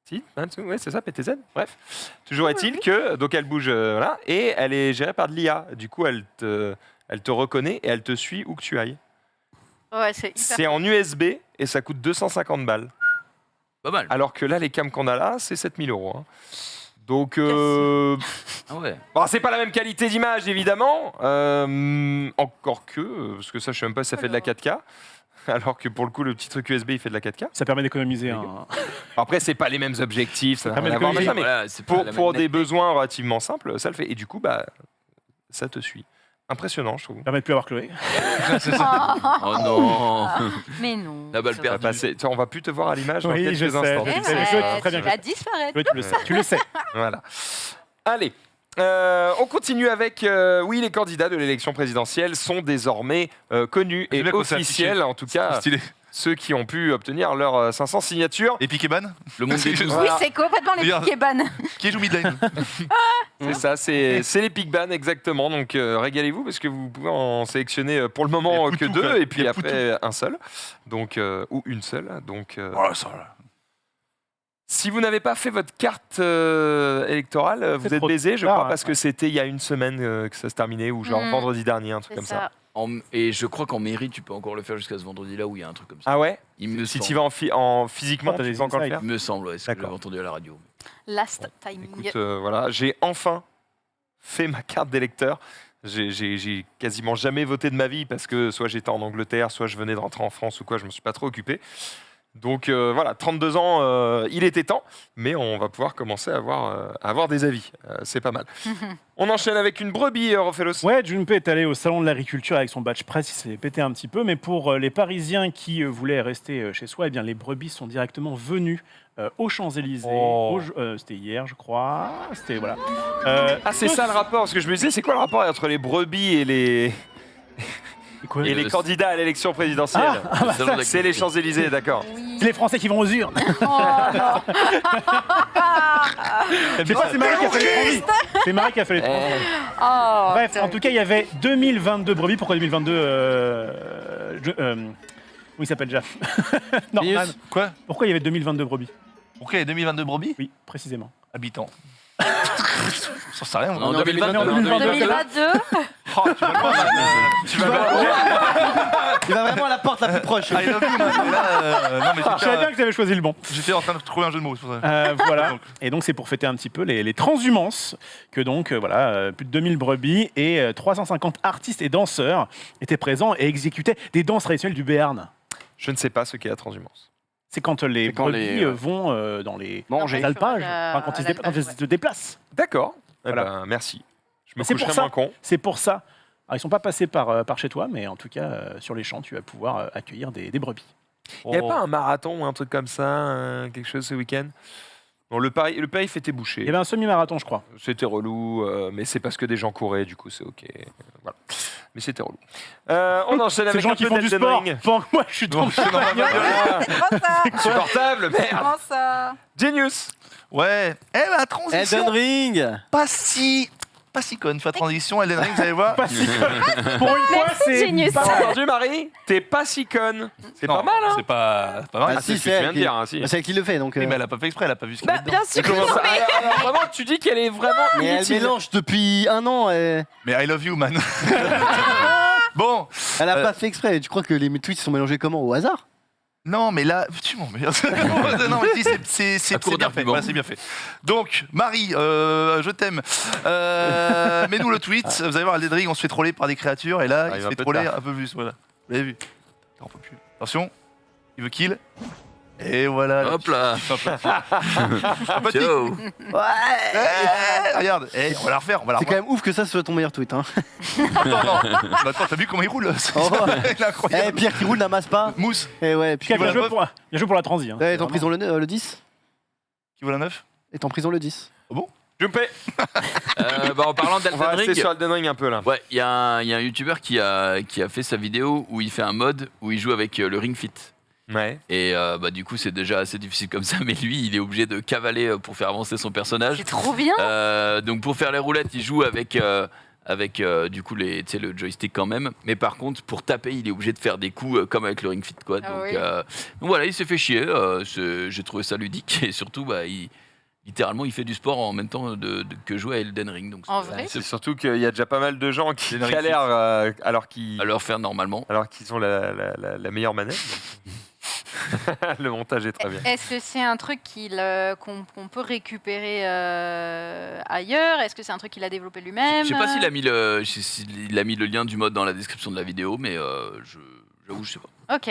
Speaker 1: Tilt, pan, zoom, ouais, c'est ça, PTZ. Bref, toujours est-il que donc elle bouge là et elle est gérée par de l'IA. Du coup, elle te reconnaît et elle te suit où que tu ailles.
Speaker 7: Ouais, c'est hyper.
Speaker 1: C'est en USB et ça coûte 250 balles.
Speaker 3: Pas mal.
Speaker 1: Alors que là, les cams qu'on a là, c'est 7000 €. Hein. Donc,
Speaker 3: Ah ouais.
Speaker 1: bon, c'est pas la même qualité d'image, évidemment. Encore que, parce que ça, je sais même pas si ça fait de la 4K. Alors que pour le coup, le petit truc USB, il fait de la 4K.
Speaker 2: Ça permet d'économiser un.
Speaker 1: Après, c'est pas les mêmes objectifs, ça n'a
Speaker 2: permet
Speaker 1: rien à voir,
Speaker 2: d'économiser.
Speaker 1: machin, mais
Speaker 3: Voilà, c'est pas la
Speaker 1: pour
Speaker 3: même
Speaker 1: des besoins relativement simples, ça le fait. Et du coup, bah, ça te suit. Impressionnant, je trouve.
Speaker 2: Ça permet de plus avoir Chloé.
Speaker 3: Oh non.
Speaker 7: Mais non.
Speaker 3: La balle
Speaker 7: Ça
Speaker 1: On va,
Speaker 3: perdue.
Speaker 1: passer- on va plus te voir à l'image dans
Speaker 2: Oui,
Speaker 1: quelques
Speaker 2: je sais,
Speaker 1: instants.
Speaker 2: je
Speaker 7: Eh
Speaker 2: sais,
Speaker 7: ouais,
Speaker 2: je sais très bien
Speaker 7: tu
Speaker 2: que
Speaker 7: vas disparaître.
Speaker 2: Chloé, tu le sais. Tu le sais.
Speaker 1: Voilà. Allez. On continue avec oui, les candidats de l'élection présidentielle sont désormais connus et
Speaker 4: bien qu'on s'est
Speaker 1: officiels, en tout cas
Speaker 4: Stylé.
Speaker 1: ceux qui ont pu obtenir leurs 500 signatures.
Speaker 4: Et Piqueban
Speaker 3: Le monde des douze.
Speaker 7: Oui, c'est complètement les
Speaker 4: Regarde.
Speaker 7: Pokéban.
Speaker 4: Qui joue midline?
Speaker 1: C'est ça, c'est les Pigban exactement. Donc régalez-vous parce que vous pouvez en sélectionner pour le moment
Speaker 4: Il y a
Speaker 1: que
Speaker 4: Poutou,
Speaker 1: deux
Speaker 4: quoi.
Speaker 1: et puis
Speaker 4: Il y a
Speaker 1: après un seul. Donc ou une seule. Donc
Speaker 4: Oh, ça, là.
Speaker 1: si vous n'avez pas fait votre carte électorale, vous êtes
Speaker 2: trop
Speaker 1: baisé, je
Speaker 2: tard,
Speaker 1: crois,
Speaker 2: hein.
Speaker 1: parce que c'était il y a une semaine que ça se terminait ou genre
Speaker 7: Mhm.
Speaker 1: vendredi dernier, un truc
Speaker 7: C'est
Speaker 1: comme ça.
Speaker 7: ça.
Speaker 3: Et je crois qu'en mairie, tu peux encore le faire jusqu'à ce vendredi-là où il y a un truc comme ça.
Speaker 1: Ah ouais?
Speaker 3: Il me
Speaker 1: Si
Speaker 3: semble.
Speaker 1: tu vas en physiquement,
Speaker 2: Oh, t'as
Speaker 1: tu
Speaker 2: des
Speaker 1: peux encore le
Speaker 2: insights.
Speaker 1: faire.
Speaker 3: Il me semble, ouais, c'est ce que
Speaker 1: D'accord.
Speaker 3: j'avais entendu à la radio.
Speaker 7: Last timing.
Speaker 1: Écoute, voilà, j'ai enfin fait ma carte d'électeur. J'ai quasiment jamais voté de ma vie parce que soit j'étais en Angleterre, soit je venais de rentrer en France ou quoi, je me suis pas trop occupé. Donc voilà, 32 ans, il était temps, mais on va pouvoir commencer à avoir des avis. C'est pas mal. On enchaîne avec une brebis, Rofelos.
Speaker 2: Ouais, Junpei est allé au salon de l'agriculture avec son badge presse, il s'est pété un petit peu, mais pour les Parisiens qui voulaient rester chez soi, eh bien les brebis sont directement venues aux Champs-Élysées.
Speaker 1: Oh.
Speaker 2: C'était hier, je crois. C'était voilà.
Speaker 1: Ah, c'est ça le rapport, parce que je me disais, c'est quoi le rapport entre les brebis et les candidats à l'élection présidentielle?
Speaker 3: Le salon de la
Speaker 1: C'est les Champs-Élysées, d'accord.
Speaker 2: C'est les Français qui vont aux urnes.
Speaker 7: Oh non.
Speaker 2: C'est pas, c'est Marie qui a fait les transmis. C'est Marie qui a fait les transmis.
Speaker 7: Oh,
Speaker 2: Bref, en tout cas, il y avait 2022 brebis. Pourquoi 2022 Comment il s'appelle déjà? Non,
Speaker 8: Minus.
Speaker 2: Anne.
Speaker 4: Quoi?
Speaker 2: Pourquoi il y avait 2022 brebis?
Speaker 4: Ok, 2022 brebis?
Speaker 2: Oui, précisément.
Speaker 4: Habitants. Ça sert à rien.
Speaker 3: En
Speaker 4: moi.
Speaker 3: 2022.
Speaker 7: 2022.
Speaker 4: Oh, tu vas le voir, man. Tu vas le voir.
Speaker 8: Il va vraiment à la porte la plus proche.
Speaker 4: I love you, man. Et là, non, mais
Speaker 2: Je savais bien que tu avais choisi le bon.
Speaker 4: j'étais en train de trouver un jeu de mots. C'est pour ça.
Speaker 2: Voilà.
Speaker 4: Donc.
Speaker 2: Et donc c'est pour fêter un petit peu les transhumances que donc voilà plus de 2000 brebis et 350 artistes et danseurs étaient présents et exécutaient des danses traditionnelles du Béarn.
Speaker 1: Je ne sais pas ce qu'est la transhumance.
Speaker 2: C'est quand les
Speaker 8: C'est quand
Speaker 2: brebis
Speaker 8: les,
Speaker 2: vont dans les
Speaker 8: Manger.
Speaker 2: alpages,
Speaker 7: La-
Speaker 2: quand ils
Speaker 7: l'alpage,
Speaker 2: se déplacent.
Speaker 1: D'accord. Eh
Speaker 2: Voilà.
Speaker 1: ben, merci. Je me
Speaker 2: C'est pour
Speaker 1: coucherai
Speaker 2: ça.
Speaker 1: moins con.
Speaker 2: C'est pour ça. Alors, ils sont pas passés par chez toi, mais en tout cas sur les champs, tu vas pouvoir accueillir des brebis.
Speaker 1: Il n'y a pas un marathon ou un truc comme ça, quelque chose ce week-end? Bon, le périph' était bouché.
Speaker 2: Il y avait un semi-marathon, je crois.
Speaker 1: C'était relou, mais c'est parce que des gens couraient, du coup c'est ok. Voilà. Mais c'était relou. On enchaîne
Speaker 2: C'est
Speaker 1: avec
Speaker 2: les gens
Speaker 1: un
Speaker 2: qui
Speaker 1: peu
Speaker 2: font du
Speaker 1: d'Elden
Speaker 2: sport.
Speaker 1: Ring.
Speaker 2: Pendant que moi, je suis dans
Speaker 4: c'est dans ma bagnole.
Speaker 7: C'est quoi ça
Speaker 1: Insupportable, merde.
Speaker 7: Comment ça
Speaker 1: Genius.
Speaker 4: Ouais. Eh, la transition.
Speaker 8: Elden Ring.
Speaker 4: Pas si conne. Sur la transition, Elden Ring, vous allez voir.
Speaker 2: Pas si Pour une fois,
Speaker 6: Merci,
Speaker 2: c'est
Speaker 6: Genius.
Speaker 1: T'as entendu Marie? T'es pas si conne. C'est
Speaker 4: Non,
Speaker 1: pas mal, hein?
Speaker 4: C'est pas mal.
Speaker 8: Ah,
Speaker 1: c'est
Speaker 8: si,
Speaker 1: ce que tu viens de
Speaker 8: qui-
Speaker 1: dire, hein, si.
Speaker 8: Bah, c'est elle qui le fait, donc.
Speaker 4: Oui, mais elle a pas fait exprès, elle a pas vu ce qu'il y
Speaker 6: Bah,
Speaker 4: avait dedans.
Speaker 6: bien sûr.
Speaker 1: Et comment ça? Alors, vraiment, tu dis qu'elle est vraiment
Speaker 8: Mais elle
Speaker 1: inutile.
Speaker 8: mélange depuis un an. Elle
Speaker 4: Mais I love you, man. Bon,
Speaker 8: a pas fait exprès. Tu crois que les tweets sont mélangés comment? Au hasard?
Speaker 4: non, mais là, tu m'emmerdes. Non, mais si, c'est
Speaker 3: À court
Speaker 4: bien fait.
Speaker 3: d'arguments.
Speaker 4: Voilà, c'est bien fait. Donc, Marie, je t'aime. Mets-nous le tweet. Vous allez voir, Elden Ring, on se fait troller par des créatures, et là,
Speaker 1: Arrive
Speaker 4: il se
Speaker 1: un
Speaker 4: fait
Speaker 1: peu
Speaker 4: troller
Speaker 1: tard.
Speaker 4: un peu plus. Voilà. Vous l'avez vu? On peut plus. Attention, il veut kill. Et voilà.
Speaker 3: Hop là.
Speaker 4: Sympathique.
Speaker 3: Ciao.
Speaker 4: Eh, regarde, on va la refaire, on va la
Speaker 8: C'est quand
Speaker 4: refaire.
Speaker 8: même ouf que ça soit ton meilleur tweet. Hein.
Speaker 4: Attends, non. Bah, attends, t'as vu comment il roule?
Speaker 8: Oh.
Speaker 4: Il est
Speaker 8: Eh,
Speaker 4: incroyable.
Speaker 8: Pierre qui roule n'amasse pas.
Speaker 4: Mousse,
Speaker 8: Et ouais, puis
Speaker 2: Bien
Speaker 4: voilà,
Speaker 2: joué pour la transi. Hein.
Speaker 8: est en prison le 10.
Speaker 4: qui vaut la 9?
Speaker 8: Est en prison le 10.
Speaker 1: Jumpé.
Speaker 3: En parlant
Speaker 1: On
Speaker 3: d'Elden
Speaker 1: va rester
Speaker 3: Ring,
Speaker 1: sur Elden Ring un peu là.
Speaker 3: ouais, il y a un youtubeur qui a fait sa vidéo où il fait un mode où il joue avec le Ring Fit.
Speaker 1: Ouais.
Speaker 3: Et du coup, c'est déjà assez difficile comme ça, mais lui, il est obligé de cavaler pour faire avancer son personnage.
Speaker 7: C'est trop bien.
Speaker 3: Donc pour faire les roulettes, il joue avec du coup le joystick quand même. Mais par contre, pour taper, il est obligé de faire des coups comme avec le Ring Fit, quoi.
Speaker 7: Ah
Speaker 3: Donc,
Speaker 7: oui.
Speaker 3: donc voilà, il s'est fait chier. J'ai trouvé ça ludique et surtout, littéralement, il fait du sport en même temps que jouer à Elden Ring. Donc
Speaker 7: En vrai
Speaker 1: C'est surtout qu'il y a déjà pas mal de gens qui
Speaker 4: Elden Ring
Speaker 1: galèrent alors qu'ils
Speaker 3: à leur faire normalement.
Speaker 1: ont la meilleure manette. Le montage est très bien.
Speaker 7: Est-ce que c'est un truc qu'on peut récupérer ailleurs? Est-ce que c'est un truc qu'il a développé lui-même?
Speaker 3: Je sais pas s'il a mis le lien du mode dans la description de la vidéo, mais j'avoue, je sais pas.
Speaker 7: Ok.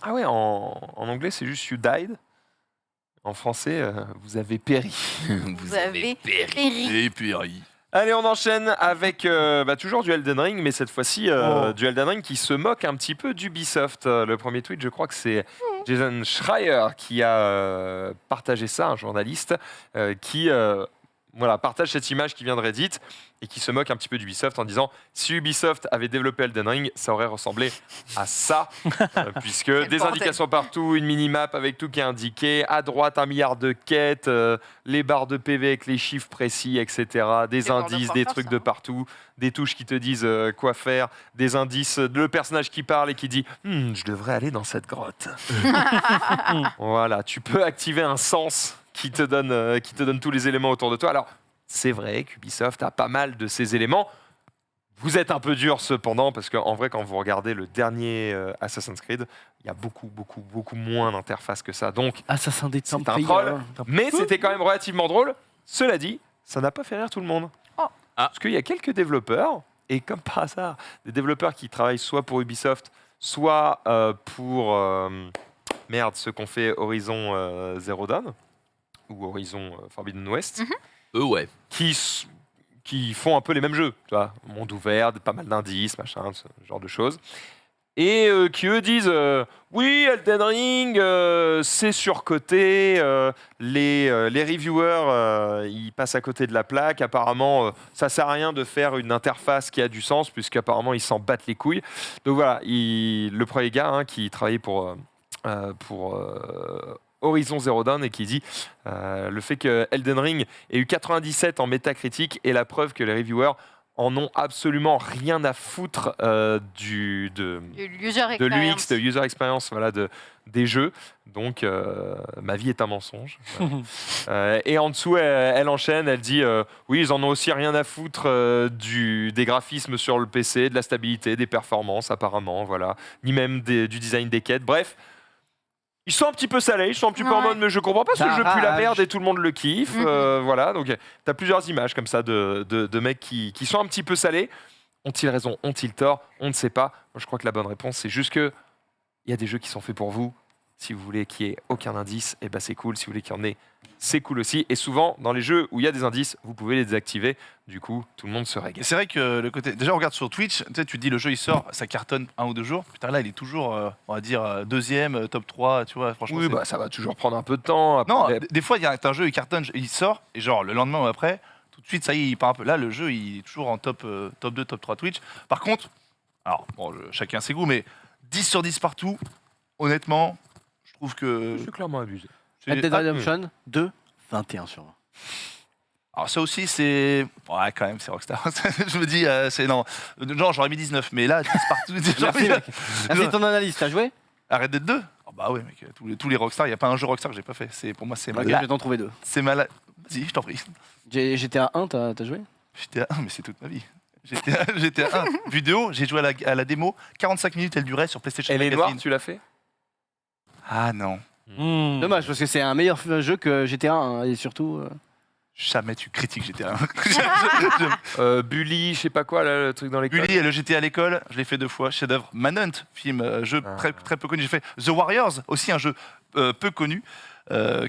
Speaker 1: Ah ouais, en anglais c'est juste You died. En français, vous avez péri.
Speaker 3: Vous avez péri.
Speaker 7: Péri.
Speaker 4: Et puis,
Speaker 1: Allez, on enchaîne avec toujours du Elden Ring, mais cette fois-ci du Elden Ring qui se moque un petit peu d'Ubisoft. Le premier tweet, je crois que c'est Jason Schreier qui a partagé ça, un journaliste, qui partage cette image qui vient de Reddit et qui se moque un petit peu d'Ubisoft en disant si Ubisoft avait développé Elden Ring, ça aurait ressemblé à ça, puisque des
Speaker 7: bordel.
Speaker 1: indications partout, une minimap avec tout qui est indiqué, à droite 1 milliard de quêtes, les barres de PV avec les chiffres précis, etc., des
Speaker 7: C'est World of
Speaker 1: indices, des
Speaker 7: Warcraft,
Speaker 1: trucs
Speaker 7: ça,
Speaker 1: de
Speaker 7: hein.
Speaker 1: partout, des touches qui te disent quoi faire, des indices, le personnage qui parle et qui dit je devrais aller dans cette grotte. Voilà, tu peux activer un sens qui te donne tous les éléments autour de toi. Alors, c'est vrai qu'Ubisoft a pas mal de ces éléments. Vous êtes un peu dur cependant, parce qu'en vrai, quand vous regardez le dernier Assassin's Creed, il y a beaucoup moins d'interface que ça. Donc,
Speaker 8: Assassin des
Speaker 1: c'est
Speaker 8: Temples.
Speaker 1: un troll, mais c'était quand même relativement drôle. Cela dit, ça n'a pas fait rire tout le monde.
Speaker 7: Oh.
Speaker 1: Parce qu'il y a quelques développeurs, et comme par hasard, des développeurs qui travaillent soit pour Ubisoft, soit pour ceux qu'on fait Horizon Zero Dawn, ou Horizon Forbidden West,
Speaker 3: Ouais.
Speaker 1: qui font un peu les mêmes jeux, tu vois, monde ouvert, pas mal d'indices, machin, ce genre de choses, et qui eux disent oui, Elden Ring, c'est surcoté, les reviewers ils passent à côté de la plaque, apparemment ça sert à rien de faire une interface qui a du sens, puisqu'apparemment ils s'en battent les couilles. Donc voilà, le premier gars qui travaillait pour Horizon Zero Dawn et qui dit le fait que Elden Ring ait eu 97 en métacritique est la preuve que les reviewers en ont absolument rien à foutre de
Speaker 7: User
Speaker 1: l'UX,
Speaker 7: experience.
Speaker 1: de user experience, voilà, des jeux. Donc, ma vie est un mensonge. Voilà. Et en dessous, elle enchaîne, elle dit oui, ils en ont aussi rien à foutre des graphismes sur le PC, de la stabilité, des performances, apparemment, voilà, ni même du design des quêtes. Bref. Ils sont un petit peu salés, ils sont un petit peu en
Speaker 7: Ouais.
Speaker 1: mode mais je comprends pas ce
Speaker 8: Ça
Speaker 1: jeu pue la
Speaker 8: rage.
Speaker 1: merde et tout le monde le kiffe. Voilà, donc t'as plusieurs images comme ça de mecs qui sont un petit peu salés. Ont-ils raison, ont-ils tort? On ne sait pas. Moi, je crois que la bonne réponse c'est juste que il y a des jeux qui sont faits pour vous. Si vous voulez qu'il n'y ait aucun indice, et ben c'est cool. Si vous voulez qu'il y en ait, c'est cool aussi. Et souvent, dans les jeux où il y a des indices, vous pouvez les désactiver. Du coup, tout le monde se
Speaker 4: Et
Speaker 1: régale.
Speaker 4: c'est vrai que le côté. Déjà, on regarde sur Twitch, tu sais, tu te dis le jeu il sort, ça cartonne 1 ou 2 jours. Putain, là, il est toujours, on va dire, deuxième, top 3, tu vois, franchement.
Speaker 1: Oui,
Speaker 4: c'est-
Speaker 1: bah ça va toujours prendre un peu de temps.
Speaker 4: Non,
Speaker 1: Après,
Speaker 4: des fois, il y a un jeu, il cartonne, il sort, et genre, le lendemain ou après, tout de suite, ça y est, il part un peu. Là, le jeu, il est toujours en top 2, top 3 Twitch. Par contre, alors, bon, chacun ses goûts, mais 10 sur 10 partout, honnêtement, je trouve que.
Speaker 1: c'est clairement abusé.
Speaker 4: c'est-
Speaker 8: Red Dead
Speaker 4: Ah,
Speaker 8: Redemption 2, 21 sur 20.
Speaker 4: alors ça aussi, c'est... Ouais, quand même, c'est Rockstar. Je me dis, c'est... Non, genre, j'aurais mis 19, mais là, 10 partout... j'aurais
Speaker 8: Merci,
Speaker 4: mis-
Speaker 8: mec. Merci de ton analyse, t'as joué?
Speaker 4: Arrête d'être 2 bah ouais, mec, tous les Rockstar, il n'y a pas un jeu Rockstar que j'ai pas fait. Pour moi, c'est
Speaker 8: Ok, je
Speaker 4: malade.
Speaker 8: vais t'en trouver 2.
Speaker 4: C'est malade. Vas-y, je t'en prie.
Speaker 8: GTA 1, t'as joué?
Speaker 4: GTA 1, mais c'est toute ma vie. GTA 1. Vidéo, j'ai joué à la démo, 45 minutes, elle durait sur PlayStation
Speaker 1: Elle est
Speaker 4: Magazine.
Speaker 1: noire, tu l'as fait?
Speaker 4: Ah non,
Speaker 2: Hmm.
Speaker 8: Dommage, parce que c'est un meilleur jeu que GTA 1, et surtout...
Speaker 4: jamais tu critiques GTA 1.
Speaker 1: Bully, je sais pas quoi, là, le truc dans les
Speaker 4: Bully et le GTA à l'école, je l'ai fait 2 fois, chef-d'œuvre. Manhunt, film, jeu très, très peu connu. J'ai fait The Warriors, aussi un jeu peu connu.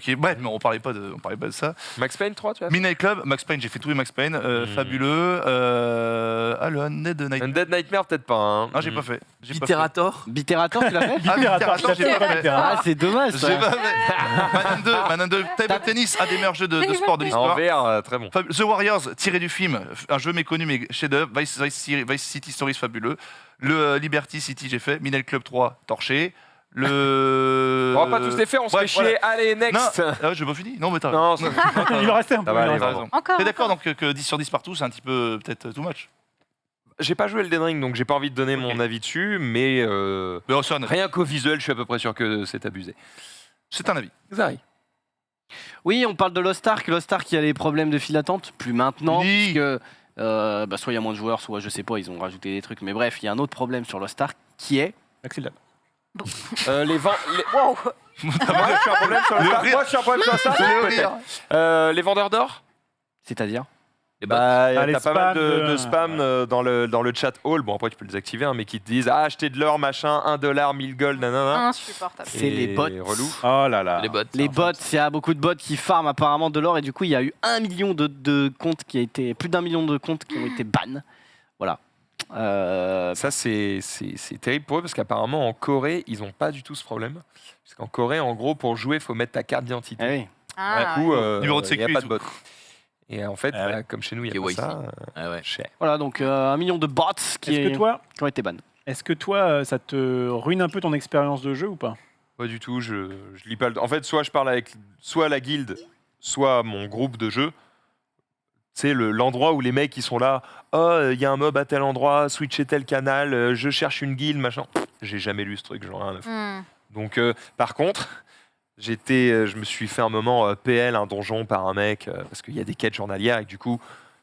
Speaker 4: Qui est... Bref, mais on parlait pas de ça.
Speaker 1: Max Payne 3, tu as fait?
Speaker 4: Midnight Club, Max Payne, j'ai fait tous les Max Payne, fabuleux. Ah, le Undead Night.
Speaker 1: Undead Nightmare, peut-être pas. Hein.
Speaker 4: Non, j'ai pas fait. J'ai pas fait.
Speaker 3: Littérator.
Speaker 8: Biterator, tu l'as fait?
Speaker 4: Ah, Littérator, j'ai pas fait.
Speaker 8: Ah, c'est dommage, ça.
Speaker 4: J'ai pas fait. Manhunt 2, Table Tennis, un des meilleurs jeux de sport de
Speaker 1: En
Speaker 4: l'histoire.
Speaker 1: VR, très bon.
Speaker 4: The Warriors, tiré du film, un jeu méconnu mais chef-d'œuvre. Vice City Stories, fabuleux. Le Liberty City, j'ai fait. Midnight Club 3, torché. Le.
Speaker 1: On va pas tous les faire, on se
Speaker 4: ouais,
Speaker 1: fait chier. Allez, next.
Speaker 4: Non, j'ai pas fini. Non, mais t'as.
Speaker 1: Non,
Speaker 2: Il en restait un peu.
Speaker 1: Ça va
Speaker 2: il en
Speaker 1: aller,
Speaker 2: restait.
Speaker 1: vraiment.
Speaker 7: Encore.
Speaker 4: T'es d'accord
Speaker 7: encore.
Speaker 4: donc que 10 sur 10 partout, c'est un petit peu peut-être too much.
Speaker 1: j'ai pas joué Elden Ring, donc j'ai pas envie de donner mon avis dessus, mais
Speaker 4: Mais oh, c'est un avis.
Speaker 1: rien qu'au visuel, je suis à peu près sûr que c'est abusé.
Speaker 4: C'est un avis.
Speaker 1: Zari.
Speaker 8: Oui, on parle de Lost Ark. Lost Ark, il y a les problèmes de file d'attente. Plus maintenant,
Speaker 4: Oui.
Speaker 8: puisque soit il y a moins de joueurs, soit je sais pas, ils ont rajouté des trucs. Mais bref, il y a un autre problème sur Lost Ark qui est...
Speaker 2: Maxildan.
Speaker 1: Les vents.
Speaker 7: Wow.
Speaker 1: Moi, je suis un problème sur le
Speaker 4: Le
Speaker 1: Star.
Speaker 4: rire.
Speaker 1: Moi, je suis un problème sur le Star.
Speaker 4: Le
Speaker 1: peut-être. Les vendeurs d'or.
Speaker 8: C'est-à-dire
Speaker 3: Les bots.
Speaker 1: Bah,
Speaker 2: les
Speaker 1: t'as pas mal
Speaker 2: spams
Speaker 1: de spam dans le chat hall. Bon, après, tu peux le désactiver, hein, mais qui te disent ah, achetez de l'or, machin, 1$, 1000 gold, nanana.
Speaker 7: Insupportable.
Speaker 8: C'est
Speaker 1: Et
Speaker 8: les bots.
Speaker 1: relou.
Speaker 2: Oh là là.
Speaker 3: Les bots.
Speaker 8: Les bots, il y a beaucoup de bots qui farment apparemment de l'or et du coup il y a eu 1 million de comptes qui a été... Plus d'1 million de comptes qui ont été ban. Voilà.
Speaker 1: Ça, c'est terrible pour eux parce qu'apparemment, en Corée, ils n'ont pas du tout ce problème. Parce qu'en Corée, en gros, pour jouer, il faut mettre ta carte d'identité.
Speaker 8: Ah oui.
Speaker 7: Ah,
Speaker 1: Du coup,
Speaker 4: Numéro de
Speaker 1: il n'y a
Speaker 4: sécu
Speaker 1: pas
Speaker 4: et
Speaker 1: de
Speaker 4: tout.
Speaker 1: bot. Et en fait,
Speaker 2: Ah ouais.
Speaker 1: bah, comme chez nous, il n'y a
Speaker 3: KYC.
Speaker 1: pas ça.
Speaker 3: Ah ouais.
Speaker 1: Cher.
Speaker 8: Voilà, donc 1 million de bots qui ont été ban.
Speaker 2: Est-ce que toi, ça te ruine un peu ton expérience de jeu ou pas?
Speaker 1: Pas du tout. Je lis pas. En fait, soit je parle avec soit la guilde, soit mon groupe de jeu. C'est l'endroit où les mecs ils sont là. Oh, il y a un mob à tel endroit. Switcher tel canal. Je cherche une guilde, machin. J'ai jamais lu ce truc, genre rien à foutre. Donc, par contre, je me suis fait un moment PL, un donjon par un mec, parce qu'il y a des quêtes journalières et que, du coup,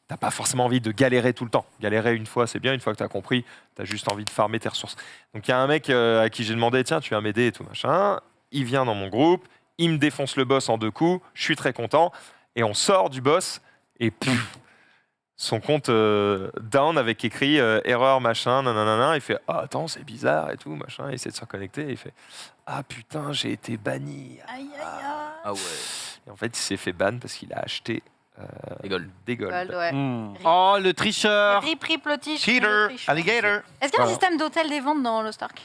Speaker 1: t'as pas forcément envie de galérer tout le temps. Galérer une fois, c'est bien. Une fois que t'as compris, t'as juste envie de farmer tes ressources. Donc, il y a un mec à qui j'ai demandé, tiens, tu viens m'aider et tout machin. Il vient dans mon groupe, il me défonce le boss en 2 coups. Je suis très content et on sort du boss et son compte down avec écrit erreur machin nanana. Il fait ah attends c'est bizarre et tout machin. Il essaie de se reconnecter et il fait ah putain j'ai été banni.
Speaker 7: Aïe, aïe, aïe.
Speaker 3: Ah ouais.
Speaker 1: Et en fait il s'est fait ban parce qu'il a acheté
Speaker 3: Les gold.
Speaker 1: des golds.
Speaker 7: Gold, ouais.
Speaker 2: Hmm.
Speaker 8: Oh, le tricheur.
Speaker 7: Rip, rip, le tiche,
Speaker 4: Cheater,
Speaker 7: le triche.
Speaker 4: alligator.
Speaker 7: Est-ce qu'il y a un
Speaker 1: Voilà.
Speaker 7: système d'hôtel des ventes dans Lost Ark?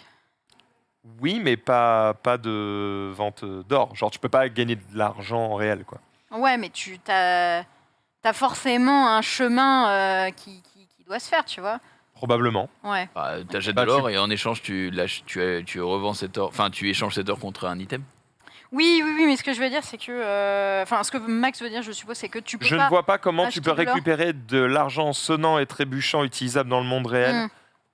Speaker 1: Oui mais pas de vente d'or. Genre tu peux pas gagner de l'argent en réel quoi.
Speaker 7: Ouais, mais tu as forcément un chemin qui doit se faire, tu vois.
Speaker 1: Probablement.
Speaker 7: Ouais.
Speaker 3: Bah, t'achètes
Speaker 1: Bah,
Speaker 3: de l'or et en échange tu revends cet or. Enfin tu échanges cet or contre un item.
Speaker 7: Oui, mais ce que je veux dire, c'est que. Enfin, ce que Max veut dire, je suppose, c'est que tu peux
Speaker 1: Je
Speaker 7: pas.
Speaker 1: ne vois pas comment tu
Speaker 7: acheter
Speaker 1: peux
Speaker 7: de l'or.
Speaker 1: récupérer de l'argent sonnant et trébuchant utilisable dans le monde réel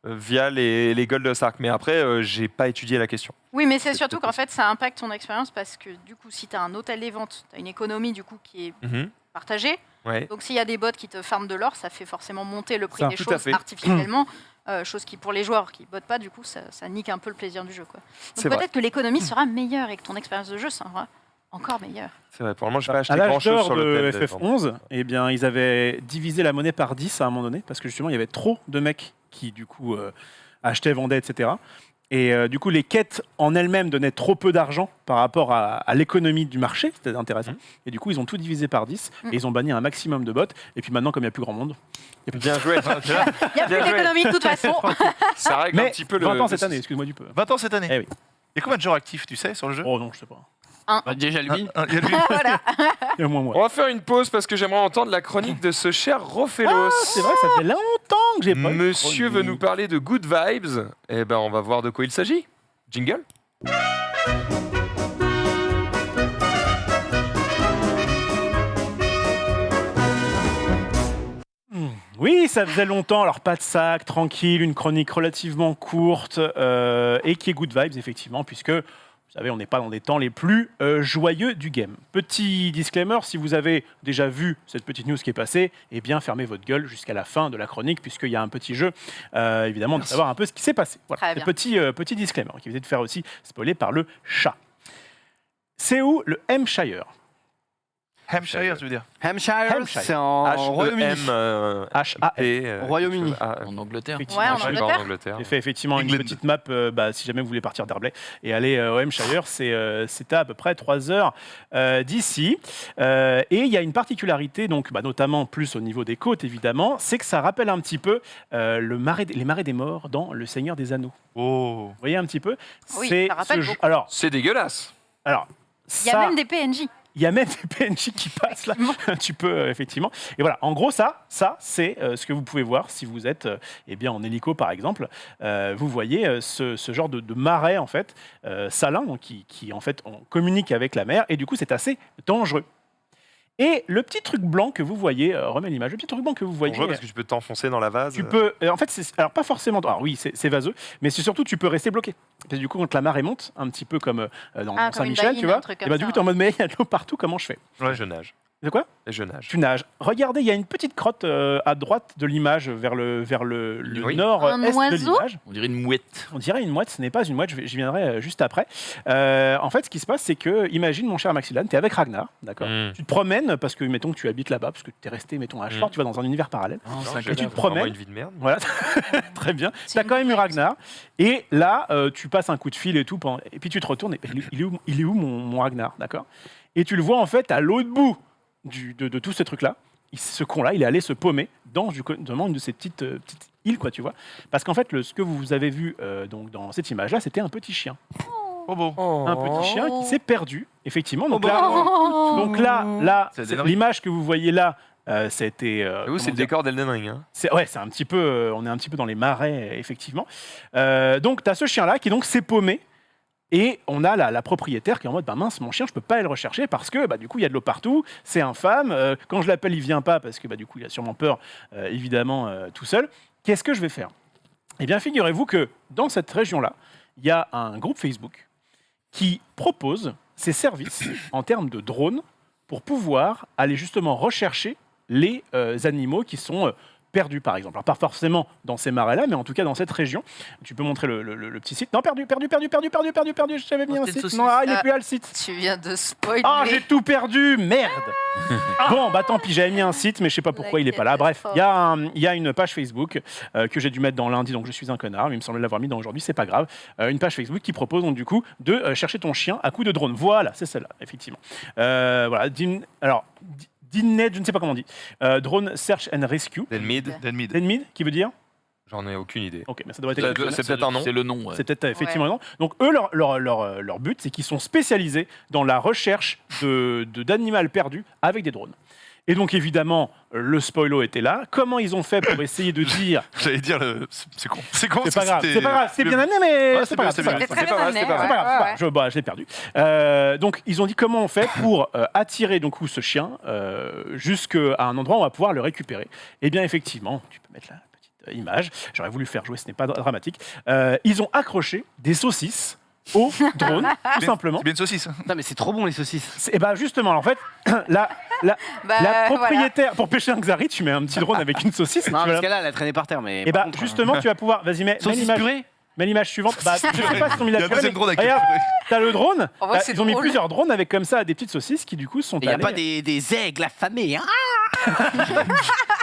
Speaker 7: Mm.
Speaker 1: via les Gold Ark. Mais après, j'ai pas étudié la question.
Speaker 7: Oui, mais c'est
Speaker 1: C'est
Speaker 7: surtout
Speaker 1: peut-être
Speaker 7: qu'en fait, ça impacte ton expérience parce que du coup, si tu as un hôtel des ventes, tu as une économie du coup qui est
Speaker 1: Mhm.
Speaker 7: partagée.
Speaker 1: Ouais.
Speaker 7: Donc, s'il y a des bots qui te farment de l'or, ça fait forcément monter le prix
Speaker 2: Ça,
Speaker 7: des
Speaker 1: tout à
Speaker 7: choses
Speaker 1: fait.
Speaker 7: artificiellement. Chose qui, pour les joueurs qui bottent pas, du coup, ça nique un peu le plaisir du jeu. Quoi.
Speaker 1: C'est
Speaker 7: Donc,
Speaker 1: vrai.
Speaker 7: peut-être que l'économie sera meilleure et que ton expérience de jeu sera encore meilleure.
Speaker 1: C'est vrai, pour le moment, j'ai pas acheté
Speaker 2: À l'âge
Speaker 1: grand-chose
Speaker 2: d'or
Speaker 1: sur
Speaker 2: de
Speaker 1: le thème.
Speaker 2: FF11, eh bien, ils avaient divisé la monnaie par 10 à un moment donné, parce que justement, il y avait trop de mecs qui, du coup, achetaient, vendaient, etc. Et du coup, les quêtes en elles-mêmes donnaient trop peu d'argent par rapport à l'économie du marché, c'était intéressant. Et du coup, ils ont tout divisé par 10 et ils ont banni un maximum de bots. Et puis maintenant, comme il n'y a plus grand monde, il y a plus de-
Speaker 1: Bien joué.
Speaker 7: Il n'y a plus
Speaker 1: Bien joué.
Speaker 7: d'économie de toute façon.
Speaker 1: Ça règle un
Speaker 2: Mais
Speaker 1: petit peu le.
Speaker 2: 20 ans cette année, excuse-moi du peu.
Speaker 4: 20 ans cette année.
Speaker 2: Eh oui.
Speaker 4: Il y a combien de joueurs actifs, tu sais, sur le jeu
Speaker 2: Oh non, je sais pas.
Speaker 8: Bah, déjà lui.
Speaker 4: Il y a lui.
Speaker 7: Voilà.
Speaker 2: Il y a au moins moi.
Speaker 1: On va faire une pause parce que j'aimerais entendre la chronique de ce cher Rofelos.
Speaker 2: C'est vrai, ça fait longtemps que j'ai pas. eu de
Speaker 1: Monsieur veut
Speaker 2: chronique.
Speaker 1: nous parler de Good Vibes. Eh ben, on va voir de quoi il s'agit. Jingle.
Speaker 2: Oui, ça faisait longtemps. Alors, pas de sac, tranquille, une chronique relativement courte et qui est good vibes, effectivement, puisque, vous savez, on n'est pas dans des temps les plus joyeux du game. Petit disclaimer, si vous avez déjà vu cette petite news qui est passée, eh bien, fermez votre gueule jusqu'à la fin de la chronique, puisqu'il y a un petit jeu, évidemment, de savoir un peu ce qui s'est passé. Voilà,
Speaker 7: Très
Speaker 2: c'est
Speaker 7: bien.
Speaker 2: petit disclaimer qui évite de faire aussi spoiler par le chat. C'est où le Hampshire?
Speaker 4: Hampshire, tu veux dire
Speaker 8: Hampshire,
Speaker 2: Hampshire.
Speaker 8: c'est en Royaume-Uni.
Speaker 2: H-A-M.
Speaker 8: Royaume-Uni.
Speaker 3: En Angleterre.
Speaker 2: Effectivement,
Speaker 7: Ouais, en
Speaker 2: je sais.
Speaker 7: Angleterre.
Speaker 2: J'ai fait effectivement une
Speaker 4: England.
Speaker 2: petite map, si jamais vous voulez partir d'Herblay et aller au Hampshire, c'est à peu près 3 heures d'ici. Et il y a une particularité, donc, notamment plus au niveau des côtes évidemment, c'est que ça rappelle un petit peu les marais des morts dans Le Seigneur des Anneaux.
Speaker 4: Oh.
Speaker 2: Vous voyez un petit peu?
Speaker 7: Oui,
Speaker 2: C'est
Speaker 7: ça rappelle
Speaker 2: ce jeu-
Speaker 7: beaucoup.
Speaker 2: Alors,
Speaker 1: C'est dégueulasse.
Speaker 7: Il y a
Speaker 2: ça-
Speaker 7: même des PNJ.
Speaker 2: il y a même des PNJ qui passent là, tu peux effectivement. Et voilà, en gros ça c'est ce que vous pouvez voir si vous êtes en hélico par exemple. Vous voyez ce genre de marais en fait salin donc, qui en fait on communique avec la mer et du coup c'est assez dangereux. Et le petit truc blanc que vous voyez, remets l'image, le petit truc blanc que vous voyez.
Speaker 1: Dangereux parce que tu peux t'enfoncer dans la vase.
Speaker 2: Tu peux, en fait, alors pas forcément. Alors oui, c'est vaseux, mais c'est surtout tu peux rester bloqué. Parce que du coup, quand la marée monte, un petit peu comme dans
Speaker 7: Comme une
Speaker 2: Saint-Michel,
Speaker 7: baïne,
Speaker 2: tu vois,
Speaker 7: un truc
Speaker 2: et
Speaker 7: comme
Speaker 2: du
Speaker 7: ça,
Speaker 2: coup, tu es en mode mais il y a de l'eau partout, comment je fais?
Speaker 1: Et je nage.
Speaker 2: De quoi?
Speaker 1: Et je nage.
Speaker 2: Tu nages. Regardez, il y a une petite crotte à droite de l'image, vers le
Speaker 1: Oui.
Speaker 2: nord-est
Speaker 7: Un
Speaker 2: de
Speaker 7: oiseau
Speaker 2: l'image.
Speaker 3: On dirait une mouette.
Speaker 2: On dirait une mouette, ce n'est pas une mouette, j'y viendrai juste après. En fait, ce qui se passe, c'est que, imagine, mon cher Maxillan, tu es avec Ragnar, d'accord?
Speaker 1: Mm.
Speaker 2: Tu te promènes, parce que, mettons que tu habites là-bas, parce que tu es resté, mettons, à Short, tu vas dans un univers parallèle.
Speaker 3: Oh,
Speaker 1: Non,
Speaker 3: c'est un
Speaker 1: j'ai
Speaker 2: Et tu te
Speaker 1: vraiment
Speaker 2: promènes.
Speaker 1: une vie de merde.
Speaker 2: Voilà, très bien.
Speaker 7: C'est
Speaker 2: Tu as
Speaker 7: une
Speaker 2: quand même eu
Speaker 7: mouette.
Speaker 2: Ragnar. Et là, tu passes un coup de fil et tout. Et puis tu te retournes. Et il est où mon Ragnar, d'accord? Et tu le vois en fait à l'autre bout de tout ce truc-là. Ce con-là, il est allé se paumer dans une de ces petites îles, quoi, tu vois. Parce qu'en fait, ce que vous avez vu donc, dans cette image-là, c'était un petit chien.
Speaker 4: Oh beau.
Speaker 2: Un petit chien qui s'est perdu, effectivement. Donc
Speaker 1: Oh,
Speaker 2: là,
Speaker 7: Oh.
Speaker 2: donc là
Speaker 4: C'est dingue.
Speaker 2: l'image que vous voyez là, c'était...
Speaker 1: J'avoue, c'est le décor d'Elden Ring. Hein.
Speaker 2: c'est un petit peu, on est un petit peu dans les marais, effectivement. Donc, tu as ce chien-là qui donc s'est paumé. Et on a la propriétaire qui est en mode mince, mon chien, je peux pas aller le rechercher parce que du coup, il y a de l'eau partout, c'est infâme. Quand je l'appelle, il vient pas parce que du coup, il a sûrement peur, évidemment, tout seul. Qu'est-ce que je vais faire? Eh bien, figurez-vous que dans cette région-là, il y a un groupe Facebook qui propose ses services en termes de drones pour pouvoir aller justement rechercher les animaux qui sont perdus, par exemple. Alors, pas forcément dans ces marais-là, mais en tout cas dans cette région. Tu peux montrer le petit site. Non, perdu. J'avais mis un
Speaker 3: c'était une
Speaker 2: site.
Speaker 3: saucisse.
Speaker 2: Non, il n'est plus là, le site.
Speaker 7: Tu viens de spoiler.
Speaker 2: Ah, j'ai tout perdu, merde. Bon, tant pis, j'avais mis un site, mais je sais pas pourquoi il est pas là. Bref, il y a une page Facebook que j'ai dû mettre dans lundi, donc je suis un connard. Mais il me semblait l'avoir mis dans aujourd'hui, c'est pas grave. Une page Facebook qui propose donc du coup de chercher ton chien à coup de drone. Voilà, c'est celle-là, effectivement. Voilà, DINED, je ne sais pas comment on dit. Drone Search and Rescue.
Speaker 1: Denmid,
Speaker 4: Denmid.
Speaker 2: DENMID, qui veut dire?
Speaker 1: j'en ai aucune idée.
Speaker 2: Ok, mais ça doit être
Speaker 1: C'est peut-être un nom.
Speaker 3: C'est le nom. Ouais.
Speaker 2: c'est peut-être effectivement un nom. Donc eux, leur but, c'est qu'ils sont spécialisés dans la recherche d'animal perdu avec des drones. Et donc évidemment, le spoilo était là. Comment ils ont fait pour essayer de dire...
Speaker 4: J'allais dire, c'est con. C'est con.
Speaker 2: C'est pas grave, c'est bien amené, mais c'est pas grave.
Speaker 4: c'est bien.
Speaker 7: C'était très bien amené.
Speaker 2: C'est pas grave. Je l'ai perdu. Donc, ils ont dit comment on fait pour attirer donc, ce chien jusqu'à un endroit où on va pouvoir le récupérer. Eh bien, effectivement, tu peux mettre la petite image. J'aurais voulu faire jouer, ce n'est pas dramatique. Ils ont accroché des saucisses au drone, tout simplement.
Speaker 4: C'est bien une saucisse.
Speaker 8: Putain, mais c'est trop bon les saucisses.
Speaker 2: Et bah justement, en fait, la propriétaire, pour pêcher un Xari, tu mets un petit drone avec une saucisse.
Speaker 8: Non,
Speaker 2: tu
Speaker 8: parce
Speaker 2: vas-
Speaker 8: qu'elle a traîné par terre, mais.
Speaker 2: Et
Speaker 8: par
Speaker 2: bah
Speaker 8: contre,
Speaker 2: justement, tu vas pouvoir. Vas-y, mets
Speaker 8: Saucisse
Speaker 2: l'image.
Speaker 8: purée.
Speaker 2: Mets l'image suivante. Bah, je sais pas si on mis
Speaker 4: Il
Speaker 2: la
Speaker 4: y a un
Speaker 2: purée,
Speaker 4: deuxième
Speaker 2: mais
Speaker 4: drone avec
Speaker 2: regarde,
Speaker 4: la
Speaker 2: t'as le drone.
Speaker 7: En vrai, c'est
Speaker 2: Ils ont mis
Speaker 7: drôle.
Speaker 2: plusieurs drones avec comme ça des petites saucisses qui du coup sont
Speaker 8: Il n'y a
Speaker 2: allées-
Speaker 8: pas des aigles affamés, hein.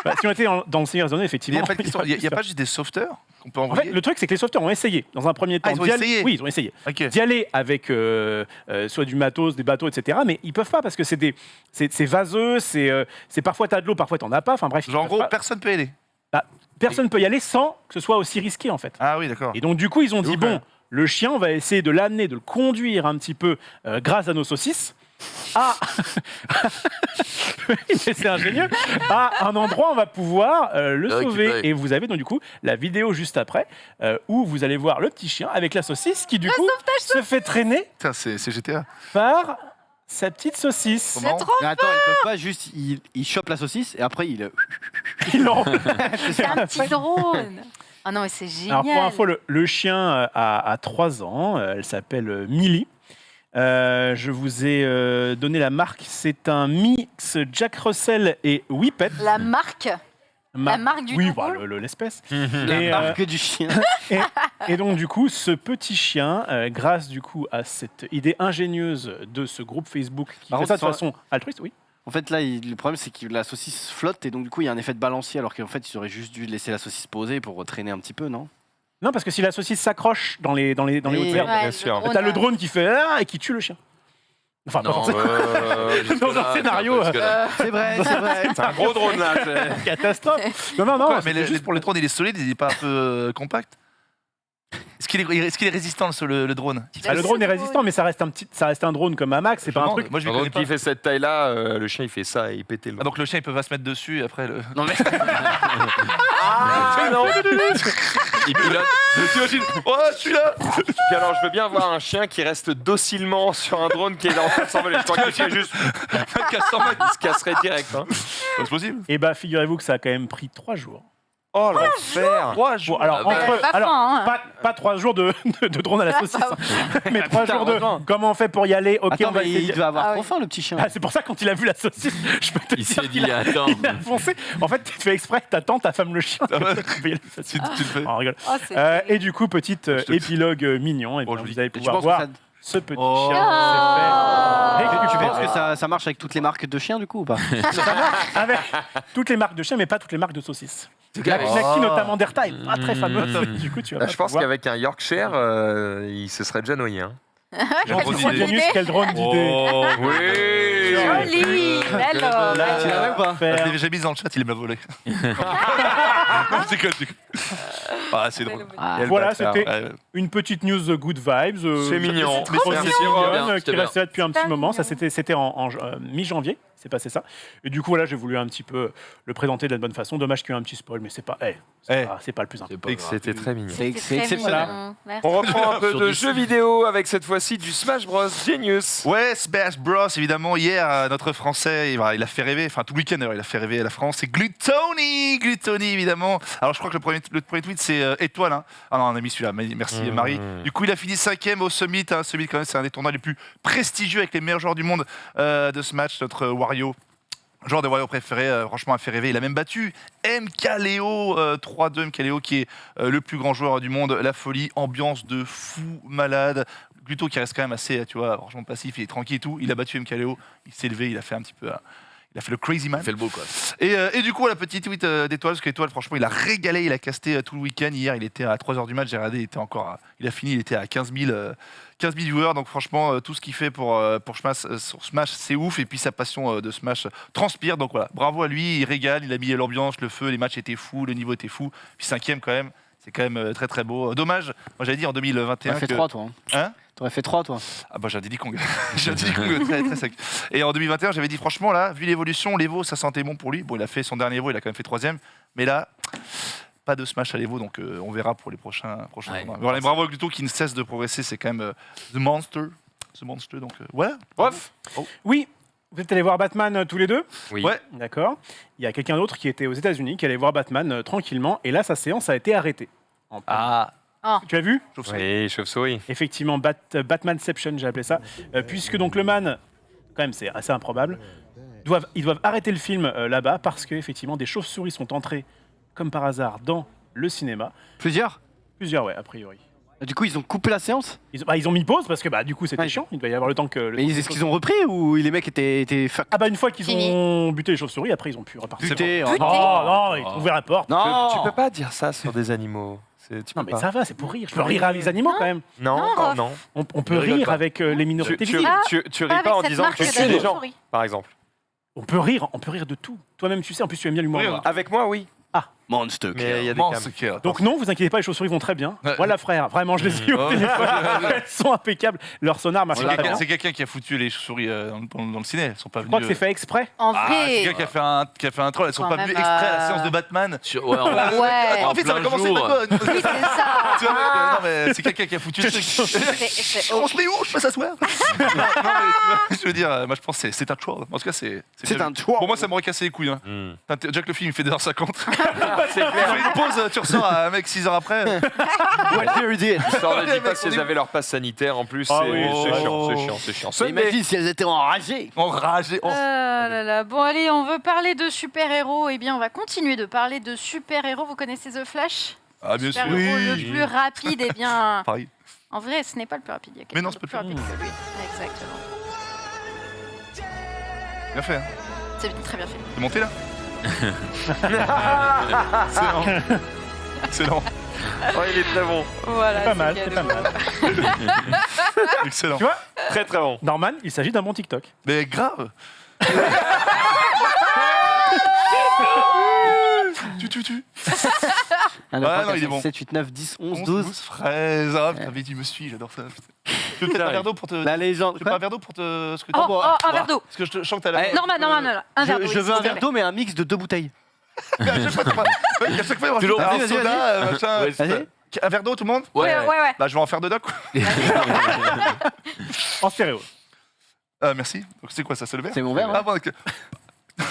Speaker 2: Bah, si on était dans le Seigneur des Anneaux,
Speaker 4: Il
Speaker 2: effectivement.
Speaker 4: n'y a pas juste des sauveteurs qu'on peut
Speaker 2: En fait,
Speaker 4: envoyer.
Speaker 2: le truc, c'est que les sauveteurs ont essayé, dans un premier temps,
Speaker 4: ils ont
Speaker 2: d'y aller-
Speaker 4: essayé.
Speaker 2: Oui, ils ont essayé.
Speaker 4: Ok.
Speaker 2: D'y aller avec soit du matos, des bateaux, etc. Mais ils peuvent pas parce que c'est vaseux, c'est parfois t'as de l'eau, parfois t'en as pas. Enfin bref, ils
Speaker 4: Genre, en
Speaker 2: peuvent
Speaker 4: gros,
Speaker 2: pas.
Speaker 4: personne peut aider.
Speaker 2: Personne peut y aller sans que ce soit aussi risqué en fait.
Speaker 4: Ah oui, d'accord.
Speaker 2: Et donc du coup, ils ont dit
Speaker 4: ouf,
Speaker 2: bon,
Speaker 4: ouais.
Speaker 2: le chien, on va essayer de l'amener, de le conduire un petit peu grâce à nos saucisses. Oui, mais c'est ingénieux. À un endroit, on va pouvoir le sauver.
Speaker 3: récupérer.
Speaker 2: Et vous avez donc du coup la vidéo juste après où vous allez voir le petit chien avec la saucisse qui du coup se fait traîner
Speaker 4: Putain, c'est GTA.
Speaker 2: par sa petite saucisse.
Speaker 4: Comment
Speaker 8: Mais attends, ils peuvent pas juste. Ils chopent la saucisse et après ils.
Speaker 2: Ils l'ont-
Speaker 7: C'est un petit drone. Ah non, mais c'est génial.
Speaker 2: Alors pour info, le chien a 3 ans. Elle s'appelle Millie. Je vous ai donné la marque. C'est un mix Jack Russell et Whippet.
Speaker 7: La marque. La marque du
Speaker 2: Oui,
Speaker 7: taureau.
Speaker 2: bah, l'espèce.
Speaker 8: La
Speaker 2: Et,
Speaker 8: marque du chien.
Speaker 2: Et donc du coup, ce petit chien, grâce du coup à cette idée ingénieuse de ce groupe Facebook qui
Speaker 8: Par
Speaker 2: fait
Speaker 8: contre,
Speaker 2: ça de façon altruiste, oui.
Speaker 8: En fait, là, le problème, c'est que la saucisse flotte et donc, du coup, il y a un effet de balancier alors qu'en fait, ils auraient juste dû laisser la saucisse poser pour traîner un petit peu, non?
Speaker 2: Non, parce que si la saucisse s'accroche dans les
Speaker 8: Oui,
Speaker 2: hautes herbes,
Speaker 7: Ouais,
Speaker 1: bien sûr.
Speaker 2: t'as le drone qui fait ah et qui tue le chien. Enfin, pas
Speaker 3: Non,
Speaker 2: forcément. Dans un scénario,
Speaker 8: C'est vrai, c'est vrai.
Speaker 1: C'est un gros drone là.
Speaker 2: Catastrophe. Non,
Speaker 4: Pourquoi
Speaker 2: c'est
Speaker 4: mais
Speaker 2: juste pour
Speaker 4: le drone, il est solide, il est pas un peu compact. Est-ce qu'il est résistant le drone?
Speaker 2: Ah, le drone est résistant, mais ça reste un drone comme un Max. C'est pas un truc.
Speaker 4: Moi, je
Speaker 1: Un
Speaker 4: lui
Speaker 1: drone
Speaker 4: connais
Speaker 1: qui
Speaker 4: pas.
Speaker 1: fait cette taille-là, le chien il fait ça et il pète le.
Speaker 4: Ah, donc le chien, il peut pas se mettre dessus et après le.
Speaker 8: Non, mais.
Speaker 1: Ah non.
Speaker 3: Il pilote.
Speaker 4: T'imagines? Oh, je suis là.
Speaker 1: Puis alors, je veux bien voir un chien qui reste docilement sur un drone qui est en train de s'envoler. Je crois que c'est juste. Il se casserait direct. Hein.
Speaker 4: C'est possible.
Speaker 2: Et bah, figurez-vous que ça a quand même pris 3 jours.
Speaker 1: Oh l'enfer.
Speaker 4: 3 jours.
Speaker 2: Bon, alors,
Speaker 3: Ah bah,
Speaker 2: entre,
Speaker 7: pas
Speaker 2: alors
Speaker 7: fin, hein.
Speaker 2: pas 3 jours de drone à la saucisse, hein. Mais 3
Speaker 8: putain,
Speaker 2: jours de
Speaker 8: heureusement.
Speaker 2: comment on fait pour y aller. Ok,
Speaker 8: Attends,
Speaker 2: on va
Speaker 8: mais
Speaker 2: essayer.
Speaker 8: il devait avoir
Speaker 7: Ah
Speaker 8: trop
Speaker 7: oui.
Speaker 8: faim, le petit chien.
Speaker 2: Ah, c'est pour ça quand il a vu la saucisse, je peux te
Speaker 3: Il
Speaker 2: dire
Speaker 3: s'est dit,
Speaker 2: qu'il a,
Speaker 3: attends.
Speaker 2: il a foncé. En fait, tu fais exprès, t'attends ta femme le chien.
Speaker 4: Ah ouais.
Speaker 2: Tu peux y aller facilement.
Speaker 4: Tu le fais.
Speaker 2: Oh, on rigole.
Speaker 7: Oh, c'est
Speaker 2: Et du coup, petite épilogue mignon, et
Speaker 4: Bon,
Speaker 2: bien,
Speaker 4: je
Speaker 2: vous allez
Speaker 8: Et tu
Speaker 2: pouvoir
Speaker 8: penses
Speaker 2: voir
Speaker 8: que ça...
Speaker 2: ce petit
Speaker 4: Oh.
Speaker 2: chien
Speaker 7: Ah.
Speaker 2: s'est fait
Speaker 8: Tu
Speaker 2: récupérer.
Speaker 8: penses que ça marche avec toutes les marques de chiens, du coup, ou pas?
Speaker 2: Avec toutes les marques de chiens, mais pas toutes les marques de saucisses. La
Speaker 1: Oh.
Speaker 2: Knacky, notamment d'Airtime, pas très fameuse. Du coup, tu vas
Speaker 1: Là,
Speaker 2: pas
Speaker 1: je pense
Speaker 2: pouvoir-
Speaker 1: qu'avec un Yorkshire, il se serait déjà noyé. Hein.
Speaker 2: Jean
Speaker 4: Bonne
Speaker 2: François
Speaker 4: idée.
Speaker 2: Janus, quel drone d'idée.
Speaker 4: Oh.
Speaker 1: Oui.
Speaker 7: joli. Alors,
Speaker 2: Là,
Speaker 8: Tu l'avais ou pas?
Speaker 4: Je l'avais déjà mise dans le chat, il m'a volé. Non, je déconne. Ah, c'est drôle.
Speaker 8: Ah,
Speaker 1: Quel
Speaker 2: Voilà,
Speaker 1: bâtard.
Speaker 2: c'était
Speaker 4: Ouais,
Speaker 2: une petite news good vibes.
Speaker 1: C'est mignon.
Speaker 2: Mais
Speaker 1: Trop
Speaker 2: c'est
Speaker 1: mignon.
Speaker 2: mignonne,
Speaker 3: Bien,
Speaker 2: qui
Speaker 3: c'était bien.
Speaker 2: restait là depuis un petit
Speaker 7: Super
Speaker 2: moment. Ça,
Speaker 7: mignon.
Speaker 2: c'était en mi-janvier. C'est passé ça. Et du coup, voilà, j'ai voulu un petit peu le présenter de la bonne façon. Dommage qu'il y ait un petit spoil, mais c'est pas le plus important.
Speaker 1: C'était très mignon.
Speaker 8: C'est
Speaker 7: très
Speaker 8: exceptionnel.
Speaker 7: mignon. Merci.
Speaker 1: On reprend un peu
Speaker 4: Sur
Speaker 1: de
Speaker 4: du-
Speaker 1: jeux vidéo avec cette fois-ci du Smash Bros Genius.
Speaker 4: Ouais, Smash Bros, évidemment, hier, notre Français, il a fait rêver, enfin tout le week-end d'ailleurs, il a fait rêver la France, c'est Gluttony, évidemment. Alors je crois que le premier tweet c'est étoile, hein. Ah non, on a mis celui-là, merci Marie. Du coup, il a fini 5ème au Summit, hein. Summit quand même, c'est un des tournois les plus prestigieux avec les meilleurs joueurs du monde de ce match, notre Wario. Joueur de Wario préféré, franchement, a fait rêver. Il a même battu MKLeo, 3-2 MKLeo, qui est le plus grand joueur du monde. La folie, ambiance de fou malade. Gluto qui reste quand même assez, tu vois, franchement passif, il est tranquille et tout. Il a battu MKLeo, il s'est levé, il a fait un petit peu... il a fait le crazy man.
Speaker 3: Il fait le beau, quoi.
Speaker 4: Et du coup, la petite tweet d'Étoile, parce qu'Étoile, franchement, il a régalé, il a casté tout le week-end. Hier, il était à 3h du match, j'ai regardé, il a fini, il était à 15 000 viewers. Donc, franchement, tout ce qu'il fait pour Smash, sur Smash, c'est ouf. Et puis, sa passion de Smash transpire. Donc, voilà, bravo à lui, il régale, il a mis l'ambiance, le feu, les matchs étaient fous, le niveau était fou. Puis, 5ème quand même. C'est quand même très très beau. Dommage, moi j'avais dit en 2021
Speaker 8: T'aurais fait
Speaker 4: que...
Speaker 8: 3, toi.
Speaker 4: Hein
Speaker 8: T'aurais fait 3, toi.
Speaker 4: Ah bah j'ai un Diddy Kong. J'ai un Diddy Kong très très sec. Et en 2021, j'avais dit franchement là, vu l'évolution, l'Evo, ça sentait bon pour lui. Bon, il a fait son dernier Evo, il a quand même fait 3ème. Mais là, pas de smash à l'Evo, donc on verra pour les prochains
Speaker 3: Ouais.
Speaker 4: tournois. Mais voilà, bravo à Gluto qui ne cesse de progresser, c'est quand même The Monster. Donc voilà.
Speaker 1: Bref.
Speaker 2: Oui, vous êtes allés voir Batman tous les deux.
Speaker 1: Oui.
Speaker 4: Ouais.
Speaker 2: D'accord. Il y a quelqu'un d'autre qui était aux États-Unis, qui allait voir Batman tranquillement, et là, sa séance a été arrêtée.
Speaker 4: Ah,
Speaker 2: Tu as vu?
Speaker 1: Oui, chauve-souris.
Speaker 2: Effectivement, Batmanception, j'ai appelé ça, puisque donc le man, quand même, c'est assez improbable, ils doivent arrêter le film là-bas parce que effectivement, des chauves-souris sont entrées, comme par hasard, dans le cinéma.
Speaker 8: Plusieurs.
Speaker 2: Plusieurs, ouais, a priori.
Speaker 8: Du coup, ils ont coupé la séance.
Speaker 2: Ils ont mis pause parce que du coup, c'était
Speaker 8: Ouais.
Speaker 2: chiant. Il devait y avoir le temps que.
Speaker 8: Mais est-ce qu'ils ont repris ou les mecs étaient fuck
Speaker 2: Ah une fois qu'ils
Speaker 7: Fini.
Speaker 2: ont buté les chauves-souris, après ils ont pu repartir.
Speaker 8: butés
Speaker 7: bon.
Speaker 2: Non, ils ont ouvert la porte.
Speaker 8: Non.
Speaker 1: Tu peux pas dire ça sur des animaux. Tu
Speaker 2: Non
Speaker 1: peux
Speaker 2: mais
Speaker 1: pas.
Speaker 2: ça va, c'est pour rire. Je peux rire avec les animaux quand même.
Speaker 1: Non,
Speaker 7: Non,
Speaker 1: non,
Speaker 7: Rof.
Speaker 1: non.
Speaker 2: On peut
Speaker 1: Ne rigole
Speaker 2: rire
Speaker 1: pas.
Speaker 2: avec les minorités
Speaker 1: Tu
Speaker 2: visibles.
Speaker 1: ris
Speaker 7: Pas
Speaker 1: pas en
Speaker 7: avec cette
Speaker 1: disant que
Speaker 7: marque
Speaker 1: tu
Speaker 7: de
Speaker 1: tues les gens,
Speaker 7: chauve-souris.
Speaker 1: par exemple.
Speaker 2: On peut rire de tout. Toi-même, tu sais, en plus tu aimes bien l'humour.
Speaker 4: Oui,
Speaker 2: noir.
Speaker 1: Avec moi, oui.
Speaker 8: Monster.
Speaker 1: Mais il y a des
Speaker 4: Monster
Speaker 1: câbles.
Speaker 4: Kill.
Speaker 2: Donc non, vous inquiétez pas, les chauves-souris vont très bien.
Speaker 4: Ouais.
Speaker 2: Voilà frère, vraiment, je les ai eu au
Speaker 4: Oh.
Speaker 2: téléphone. Elles sont impeccables. Leur sonar marche
Speaker 4: C'est
Speaker 2: très
Speaker 4: quelqu'un
Speaker 2: bien.
Speaker 4: c'est quelqu'un qui a foutu les chauves-souris dans le ciné. Elles sont pas
Speaker 2: Je crois
Speaker 4: venues.
Speaker 2: que c'est fait exprès.
Speaker 7: En
Speaker 4: Ah, c'est
Speaker 7: vrai.
Speaker 4: quelqu'un qui a fait un troll. Elles sont
Speaker 7: Quand
Speaker 4: pas
Speaker 7: même,
Speaker 4: venues exprès à la séance de Batman.
Speaker 3: Ouais,
Speaker 7: Ouais.
Speaker 4: En fait, ça va
Speaker 3: plein
Speaker 4: commencer
Speaker 3: jour.
Speaker 4: Batman.
Speaker 7: Oui, c'est ça.
Speaker 4: Tu vois, non, mais c'est quelqu'un qui a foutu le truc.
Speaker 7: C'est
Speaker 4: On se met où? Je peux s'asseoir. Non, mais tu vois, je veux dire, moi je pense que c'est un troll. En tout cas, c'est bien
Speaker 8: un
Speaker 4: vu.
Speaker 8: troll.
Speaker 4: Pour moi, ça m'aurait cassé les couilles. Hein.
Speaker 1: Hmm.
Speaker 4: Putain, déjà que le film il fait 2h50.
Speaker 1: C'est clair.
Speaker 4: Tu fais une pause, tu ressors à un mec 6 heures après.
Speaker 8: What you did.
Speaker 1: L'histoire ne dit pas si elles avaient leur passe sanitaire en plus.
Speaker 2: Ah
Speaker 1: c'est
Speaker 2: oui,
Speaker 1: c'est
Speaker 4: oh.
Speaker 1: chiant, c'est chiant, c'est chiant.
Speaker 8: Mais imagine si elles étaient enragées.
Speaker 4: Enragé.
Speaker 7: Ah là là. Bon, allez, on veut parler de super-héros. Eh bien, on va continuer de parler de super-héros. Vous connaissez The Flash?
Speaker 4: Ah, bien sûr.
Speaker 7: Super-héros le plus rapide. Eh bien,
Speaker 4: Pareil.
Speaker 7: en vrai, ce n'est pas le plus rapide. Il y a
Speaker 4: Mais non,
Speaker 7: quelqu'un
Speaker 4: c'est
Speaker 7: de
Speaker 4: pas
Speaker 7: plus rapide que lui. Exactement.
Speaker 4: Bien fait. Hein.
Speaker 7: C'est très bien fait.
Speaker 4: T'es monté là Excellent. Excellent.
Speaker 1: Oh, il est très bon.
Speaker 7: Voilà.
Speaker 2: Pas mal,
Speaker 7: cadeau.
Speaker 2: c'est pas mal.
Speaker 4: Excellent.
Speaker 2: Tu vois,
Speaker 1: Très très bon.
Speaker 2: Norman, il s'agit d'un bon TikTok.
Speaker 4: Mais grave. Tu. non, il est bon.
Speaker 8: 7, 8, 9, 10, 11,
Speaker 4: 12
Speaker 8: 12.
Speaker 4: fraises. Ah, putain, mais tu me suis, j'adore ça. putain. Tu veux peut-être un verre d'eau pour te.
Speaker 8: La légende.
Speaker 4: Tu veux pas un verre d'eau pour te. Ce que
Speaker 7: Oh, un verre d'eau.
Speaker 4: Parce que je sens que t'as la.
Speaker 8: Eh,
Speaker 7: Norman, un verre d'eau.
Speaker 8: Je veux un verre d'eau, mais un mix de 2 bouteilles.
Speaker 4: À chaque fois, à chaque fois, il
Speaker 3: Toujours.
Speaker 4: rajoute un
Speaker 8: Vas-y,
Speaker 4: soda, machin.
Speaker 3: Ouais,
Speaker 8: Vas-y.
Speaker 4: Un verre d'eau, tout le monde
Speaker 7: Ouais.
Speaker 4: Bah, je vais en faire 2 d'un coup.
Speaker 2: En stéréo.
Speaker 4: Merci. Donc, c'est quoi ça? C'est le verre
Speaker 8: C'est mon verre.
Speaker 4: Ah,
Speaker 8: hein.
Speaker 4: bon, ok.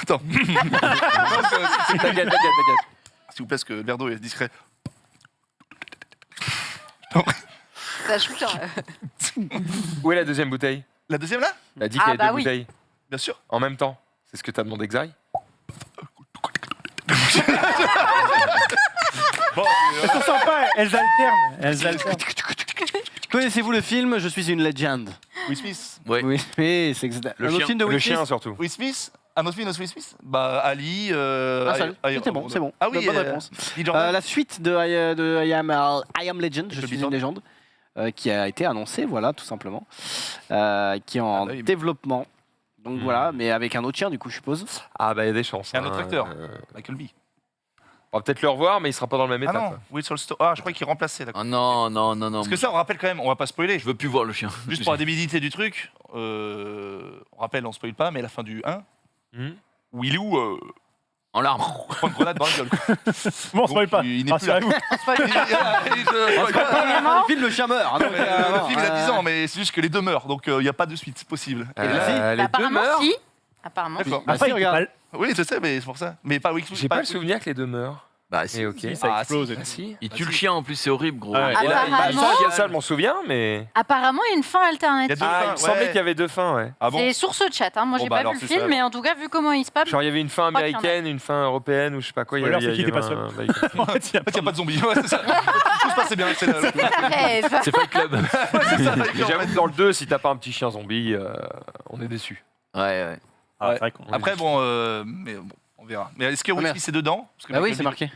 Speaker 4: Attends.
Speaker 1: T'inquiète.
Speaker 4: S'il vous plaît, parce que le verre d'eau est discret.
Speaker 7: Ça joue, genre.
Speaker 1: Où est la deuxième bouteille?
Speaker 4: La deuxième là
Speaker 1: Elle a dit qu'il y avait
Speaker 7: bah
Speaker 1: 2
Speaker 7: oui.
Speaker 1: bouteilles.
Speaker 4: Bien sûr.
Speaker 1: En même temps. C'est ce que t'as demandé, Xaï?
Speaker 2: Elles sont sympas, elles alternent.
Speaker 8: Connaissez-vous le film Je suis une légende?
Speaker 4: Will Smith.
Speaker 3: Ouais.
Speaker 8: Oui, c'est exact.
Speaker 1: Le
Speaker 8: Un autre
Speaker 1: chien,
Speaker 8: film de
Speaker 1: le
Speaker 8: Will
Speaker 1: chien
Speaker 8: Smith.
Speaker 1: surtout.
Speaker 4: Will Smith Un autre film de Will Smith Bah, Ali.
Speaker 8: Un seul. C'était bon, c'est bon.
Speaker 4: Ah oui,
Speaker 8: Bonne réponse.
Speaker 4: Lee Jordan.
Speaker 8: La suite de I Am Legend, Je suis une légende, qui a été annoncée, voilà, tout simplement, qui est en
Speaker 4: Ah, oui.
Speaker 8: développement. Donc voilà, mais avec un autre chien, du coup, je suppose.
Speaker 1: Ah bah il y a des chances.
Speaker 4: Et un autre acteur.
Speaker 1: euh,
Speaker 4: Michael B.
Speaker 1: On va peut-être le revoir, mais il sera pas dans le même
Speaker 4: Ah
Speaker 1: état.
Speaker 4: non,
Speaker 1: quoi.
Speaker 4: Will Solsto. Ah, je crois qu'il remplaçait, d'accord.
Speaker 3: Oh non.
Speaker 4: Parce que ça, on rappelle quand même, on va pas spoiler.
Speaker 3: Je veux plus voir le chien.
Speaker 4: Juste pour la débilité du truc, on rappelle, on spoil pas, mais à la fin du 1,
Speaker 1: Hmm.
Speaker 4: Willou
Speaker 3: En larmes.
Speaker 4: prend une grenade dans la gueule. quoi.
Speaker 2: Bon, on spoil pas.
Speaker 4: il n'est plus là.
Speaker 2: Rassurez-vous.
Speaker 8: Le film, le chien meurt. hein, donc,
Speaker 4: Le film, il a 10 ans,
Speaker 8: mais
Speaker 4: mais c'est juste que les deux meurent, donc il n'y a pas de suite, c'est possible.
Speaker 8: Et la fille
Speaker 1: les deux
Speaker 7: Apparemment,
Speaker 1: meurent.
Speaker 7: si. Apparemment.
Speaker 4: D'accord.
Speaker 2: Après,
Speaker 8: regarde.
Speaker 4: Oui, je sais, mais c'est pour ça. Mais pas Will Smith.
Speaker 1: J'ai pas le souvenir que les deux meurent.
Speaker 3: Bah, si.
Speaker 1: Mais ok.
Speaker 2: Si, ça explose. et
Speaker 1: Ah
Speaker 2: tout.
Speaker 1: si.
Speaker 3: Il tue le chien en plus, c'est horrible, gros.
Speaker 2: Ah ouais.
Speaker 1: Et là,
Speaker 7: Apparemment-
Speaker 1: ça, je m'en souviens, mais.
Speaker 7: Apparemment, il y a une fin
Speaker 4: Il y a
Speaker 7: alternative.
Speaker 4: deux
Speaker 1: Ah, il
Speaker 4: fins,
Speaker 1: me semblait
Speaker 4: ouais.
Speaker 1: qu'il y avait 2 fins, ouais.
Speaker 4: Ah bon
Speaker 7: C'est sur ce chat. Hein. Moi,
Speaker 4: Bon,
Speaker 7: j'ai
Speaker 4: bah
Speaker 7: pas
Speaker 4: alors,
Speaker 7: vu le
Speaker 4: c'est
Speaker 7: film,
Speaker 4: ça,
Speaker 7: mais en tout cas, vu comment il se passe.
Speaker 1: Genre, il y avait une fin
Speaker 7: crois qu'il y en a.
Speaker 1: américaine, une fin européenne, ou je sais pas quoi. Il y
Speaker 2: Ou
Speaker 1: avait,
Speaker 2: alors, c'est qu'il était pas seul.
Speaker 1: bah,
Speaker 2: En fait, il y a
Speaker 4: En fait, il n'y a pas de zombies. Ouais, c'est ça. Tout se passait bien. C'est là.
Speaker 7: Rêve.
Speaker 3: C'est Fight Club.
Speaker 1: Mais j'avoue que dans le 2, si t'as pas un petit chien zombie, on est déçu.
Speaker 3: Ouais.
Speaker 2: Ah, c'est vrai qu'on-
Speaker 4: Après, bon, mais bon, on verra. Mais est-ce que Will
Speaker 8: merde.
Speaker 4: Smith est dedans? Parce que
Speaker 8: Ah oui,
Speaker 4: Michael
Speaker 8: c'est
Speaker 4: B-
Speaker 8: marqué.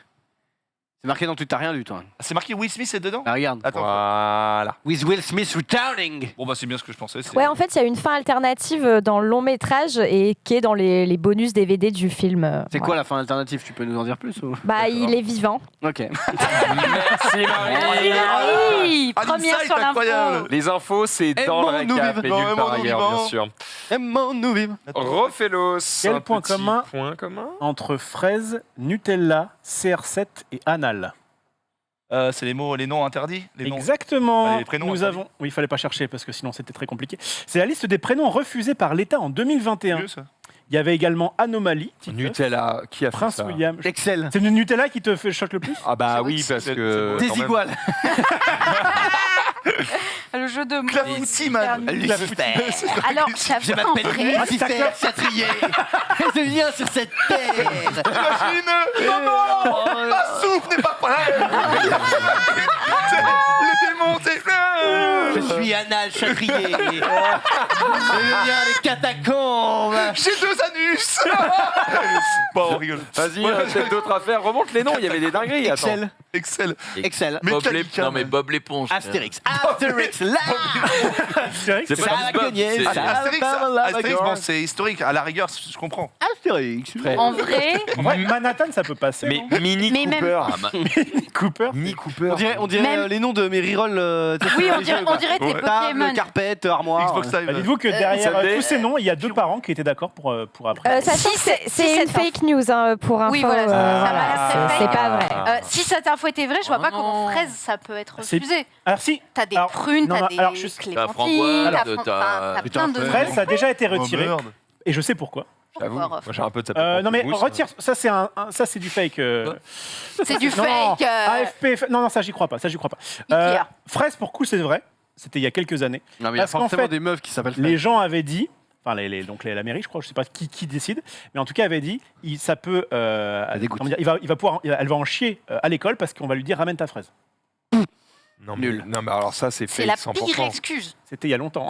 Speaker 8: C'est marqué dans tout, t'as rien lu, toi.
Speaker 4: C'est marqué Will Smith est dedans.
Speaker 8: Ah, regarde.
Speaker 4: Attends.
Speaker 1: Voilà.
Speaker 8: With Will Smith returning.
Speaker 4: Bon bah c'est bien ce que je pensais.
Speaker 6: Ouais, en fait, il y a une fin alternative dans le long métrage et qui est dans les bonus DVD du film.
Speaker 8: C'est quoi la fin alternative? Tu peux nous en dire plus ou...
Speaker 6: Bah, il est vivant.
Speaker 8: Ok.
Speaker 1: Merci Marie.
Speaker 7: Oui,
Speaker 4: Ah,
Speaker 7: première
Speaker 4: l'insight,
Speaker 7: sur l'info.
Speaker 4: incroyable.
Speaker 1: Les infos, c'est dans le
Speaker 8: Aimons-nous
Speaker 1: récap et
Speaker 8: vivre.
Speaker 1: nulle part
Speaker 4: Aimons-nous
Speaker 1: ailleurs, bien
Speaker 4: vivre.
Speaker 1: sûr.
Speaker 8: Aimons-nous vivre.
Speaker 1: Refelos.
Speaker 2: Quel
Speaker 1: un
Speaker 2: point
Speaker 1: petit
Speaker 2: commun
Speaker 1: Point commun.
Speaker 2: Entre fraise, Nutella, CR7 et anal.
Speaker 4: C'est les mots, les noms interdits. Les noms.
Speaker 2: Exactement.
Speaker 4: les prénoms
Speaker 2: Nous
Speaker 4: interdits.
Speaker 2: avons. Oui, il fallait pas chercher parce que sinon c'était très compliqué. C'est la liste des prénoms refusés par l'État en 2021.
Speaker 4: Vieux, ça.
Speaker 2: Il y avait également Anomalie, Titeuf,
Speaker 1: Nutella, qui a fait
Speaker 2: Prince
Speaker 1: ça
Speaker 2: William.
Speaker 8: Excel.
Speaker 2: C'est le Nutella qui te fait choque le plus?
Speaker 1: Ah bah oui, parce
Speaker 4: C'est-
Speaker 1: que...
Speaker 4: c'est
Speaker 1: quand même.
Speaker 8: Désigual.
Speaker 7: Le jeu de mots.
Speaker 4: Clafoutis, man.
Speaker 8: Lucifer.
Speaker 7: Alors, ça
Speaker 8: Je
Speaker 7: va en
Speaker 8: m'appelle
Speaker 7: vrai.
Speaker 8: Lucifer Chatrier. Je viens sur cette terre.
Speaker 4: Imagine. Maman, ma soupe n'est pas prête. Les démons, c'est...
Speaker 8: Je suis Anal Chatrier. Je viens des catacombes.
Speaker 4: J'ai 2 anus. Bon, on rigole.
Speaker 1: Vas-y, peut-être d'autres affaires. Remonte les noms, il y avait des dingueries. Attends.
Speaker 8: Excel.
Speaker 4: Excel.
Speaker 8: Excel.
Speaker 4: Mais
Speaker 3: Bob
Speaker 4: Metallica,
Speaker 3: non mais
Speaker 4: man.
Speaker 3: Bob l'éponge.
Speaker 8: Astérix. Astérix là.
Speaker 2: C'est vrai que
Speaker 3: C'est
Speaker 2: c'est
Speaker 3: pas
Speaker 8: Ça
Speaker 3: du
Speaker 8: a
Speaker 3: Bob,
Speaker 8: gagné,
Speaker 3: c'est-
Speaker 8: ça.
Speaker 4: Astérix, bon, c'est historique. À la rigueur, je comprends.
Speaker 8: Astérix.
Speaker 7: En vrai,
Speaker 2: En vrai, Manhattan, ça peut passer.
Speaker 1: Mais
Speaker 2: non
Speaker 1: Mini
Speaker 7: Mais même-
Speaker 1: Cooper.
Speaker 3: Ah, ma-
Speaker 2: Cooper.
Speaker 1: Mini Cooper.
Speaker 8: On dirait
Speaker 7: Même-
Speaker 8: les noms de mes rerolls.
Speaker 7: oui, on dirait tes
Speaker 1: Ouais.
Speaker 7: Pokémon.
Speaker 8: Table, carpette, armoire.
Speaker 4: Xbox Live.
Speaker 2: Bah, dites-vous que derrière
Speaker 1: ça
Speaker 2: tous ces noms, il y a 2 parents qui étaient d'accord pour après.
Speaker 6: Sachant
Speaker 7: Si
Speaker 6: que
Speaker 7: c'est-
Speaker 6: c'est
Speaker 7: si
Speaker 6: une
Speaker 7: cette
Speaker 6: fake news pour info.
Speaker 7: Oui, voilà, ça m'a l'air très
Speaker 6: c'est
Speaker 7: fake.
Speaker 6: pas vrai.
Speaker 7: Si cette info était vraie, je vois
Speaker 3: Oh
Speaker 7: pas
Speaker 3: non.
Speaker 7: comment fraise ça peut être
Speaker 2: C'est-
Speaker 7: refusé.
Speaker 2: Alors si,
Speaker 7: T'as des
Speaker 2: Alors,
Speaker 7: prunes,
Speaker 2: non,
Speaker 7: t'as
Speaker 2: non,
Speaker 7: des
Speaker 2: alors, juste-
Speaker 7: clémentines,
Speaker 3: T'as framboise,
Speaker 7: t'as
Speaker 3: t'as-
Speaker 7: plein de...
Speaker 2: fraise, ça a déjà été retiré.
Speaker 4: Oh, merde.
Speaker 2: Et je sais pourquoi.
Speaker 1: J'avoue,
Speaker 7: Pourquoi,
Speaker 1: moi j'ai un peu de
Speaker 2: Non mais retire, ça c'est ça c'est du fake.
Speaker 7: C'est du
Speaker 2: Non,
Speaker 7: fake.
Speaker 2: AFP, non ça j'y crois pas,
Speaker 7: Ikea.
Speaker 2: Fraise pour coup c'est vrai, c'était il y a quelques années.
Speaker 8: Non, mais il y a
Speaker 2: Parce qu'en
Speaker 8: forcément
Speaker 2: fait,
Speaker 8: des meufs qui s'appellent
Speaker 2: Les gens avaient dit, enfin donc la mairie je crois, je sais pas qui décide, mais en tout cas avait dit, ça peut,
Speaker 8: dégoûte.
Speaker 2: comment dire, elle va en chier à l'école parce qu'on va lui dire ramène ta fraise.
Speaker 1: Non,
Speaker 8: Nul.
Speaker 1: Non mais alors ça c'est
Speaker 7: C'est
Speaker 1: fake
Speaker 7: la
Speaker 1: 100%.
Speaker 7: pire excuse.
Speaker 2: C'était il y a longtemps.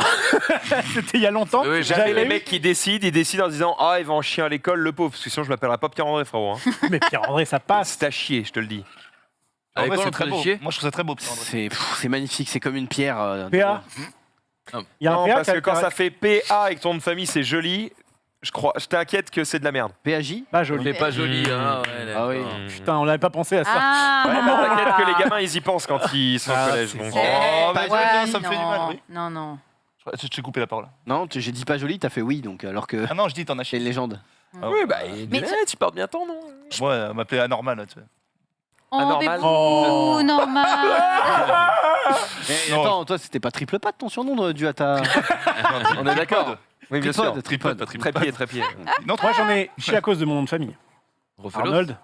Speaker 2: C'était il y a longtemps.
Speaker 3: Oui,
Speaker 1: J'avais les
Speaker 2: eu-
Speaker 1: mecs qui décident, ils décident en disant ah il va en chier à l'école le pauvre parce que sinon je m'appellerai pas Pierre-André frérot. Hein.
Speaker 2: Mais Pierre-André ça passe.
Speaker 1: C'est à chier, je te le dis.
Speaker 4: En vrai,
Speaker 3: Avec quoi,
Speaker 4: c'est
Speaker 3: on
Speaker 4: très
Speaker 3: peut
Speaker 4: beau.
Speaker 3: chier
Speaker 4: Moi, je trouve ça très beau. Pierre-André.
Speaker 8: C'est magnifique, c'est comme une pierre.
Speaker 2: PA. Il y a un
Speaker 1: Non,
Speaker 2: PA
Speaker 1: parce
Speaker 2: qui a
Speaker 1: que quand ça fait PA et que ton nom de famille c'est joli, je t'inquiète que c'est de la merde.
Speaker 8: PAJ.
Speaker 2: Pas
Speaker 3: On
Speaker 2: joli.
Speaker 3: n'est pas joli. Hein, ouais,
Speaker 8: Ah oui.
Speaker 3: d'accord.
Speaker 2: Putain, on n'avait pas pensé à ça.
Speaker 7: Ah,
Speaker 1: Ouais, mais t'inquiète que les gamins ils y pensent quand ils sont au collège. Donc.
Speaker 4: Oh,
Speaker 7: Ouais,
Speaker 4: bah, ça me fait du mal,
Speaker 7: non.
Speaker 4: oui.
Speaker 7: Non, non.
Speaker 4: Je t'ai coupé la parole.
Speaker 8: Non, j'ai dit pas joli, t'as fait oui, donc alors que
Speaker 4: Ah non, je dis t'en as
Speaker 8: c'est une
Speaker 4: chié.
Speaker 8: légende.
Speaker 1: Oui bah
Speaker 7: Mais
Speaker 1: tu portes bien ton nom.
Speaker 4: Ouais, elle m'appelait anormal, là, tu sais.
Speaker 7: Oh,
Speaker 1: Anormal.
Speaker 7: bébou, normal.
Speaker 8: Mais
Speaker 4: Non.
Speaker 8: attends, toi c'était pas triple patte ton surnom dû à ta.
Speaker 1: On est d'accord. Oui bien sûr.
Speaker 8: Tripode,
Speaker 4: Tripode, pas tripode.
Speaker 1: Trépied.
Speaker 4: Non,
Speaker 2: Moi j'en ai chié à cause de mon nom de famille.
Speaker 3: Refelos.
Speaker 2: Arnold.